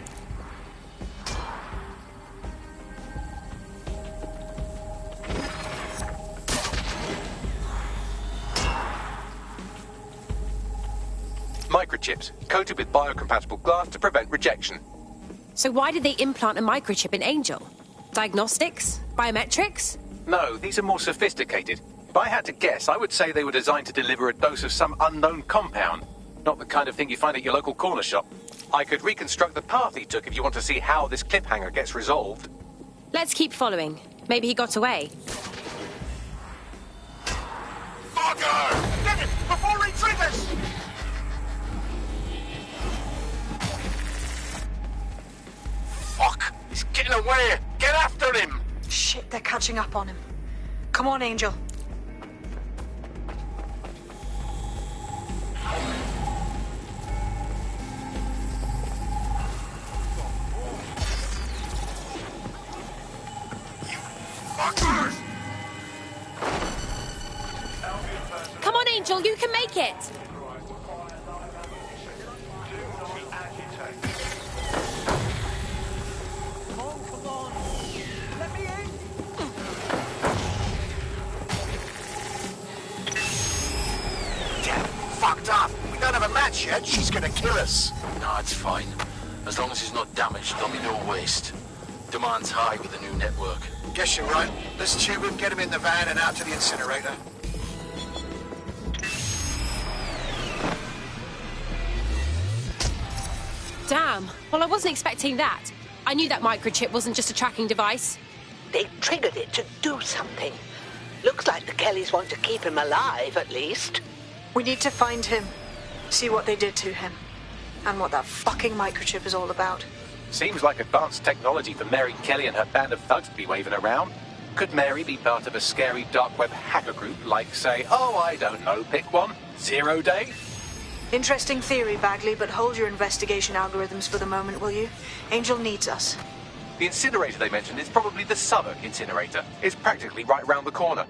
Microchips, coated with biocompatible glass to prevent rejection. So why did they implant a microchip in Angel? Diagnostics? Biometrics? No, these are more sophisticated. If I had to guess, I would say they were designed to deliver a dose of some unknown compound. Not the kind of thing you find at your local corner shop. I could reconstruct the path he took if you want to see how this cliffhanger gets resolved. Let's keep following. Maybe he got away. Fucker! Get it! Before he triggers! Fuck! He's getting away! Get after him! Shit, they're catching up on him. Come on, Angel. Come on, Angel, you can make it! hatch yet, she's gonna kill us. Nah, it's fine. As long as it's not damaged, there'll be no waste. Demand's high with the new network. Guess you're right. Let's tube him, get him in the van and out to the incinerator. Damn. Well, I wasn't expecting that. I knew that microchip wasn't just a tracking device. They triggered it to do something. Looks like the Kellys want to keep him alive, at least. We need to find him, see what they did to him, and what that fucking microchip is all about. Seems like advanced technology for Mary Kelly and her band of thugs to be waving around. Could Mary be part of a scary dark web hacker group like, say, oh, I don't know, pick one, 0 Day? Interesting theory, Bagley, but hold your investigation algorithms for the moment, will you? Angel needs us. The incinerator they mentioned is probably the Southwark incinerator. It's practically right round the corner.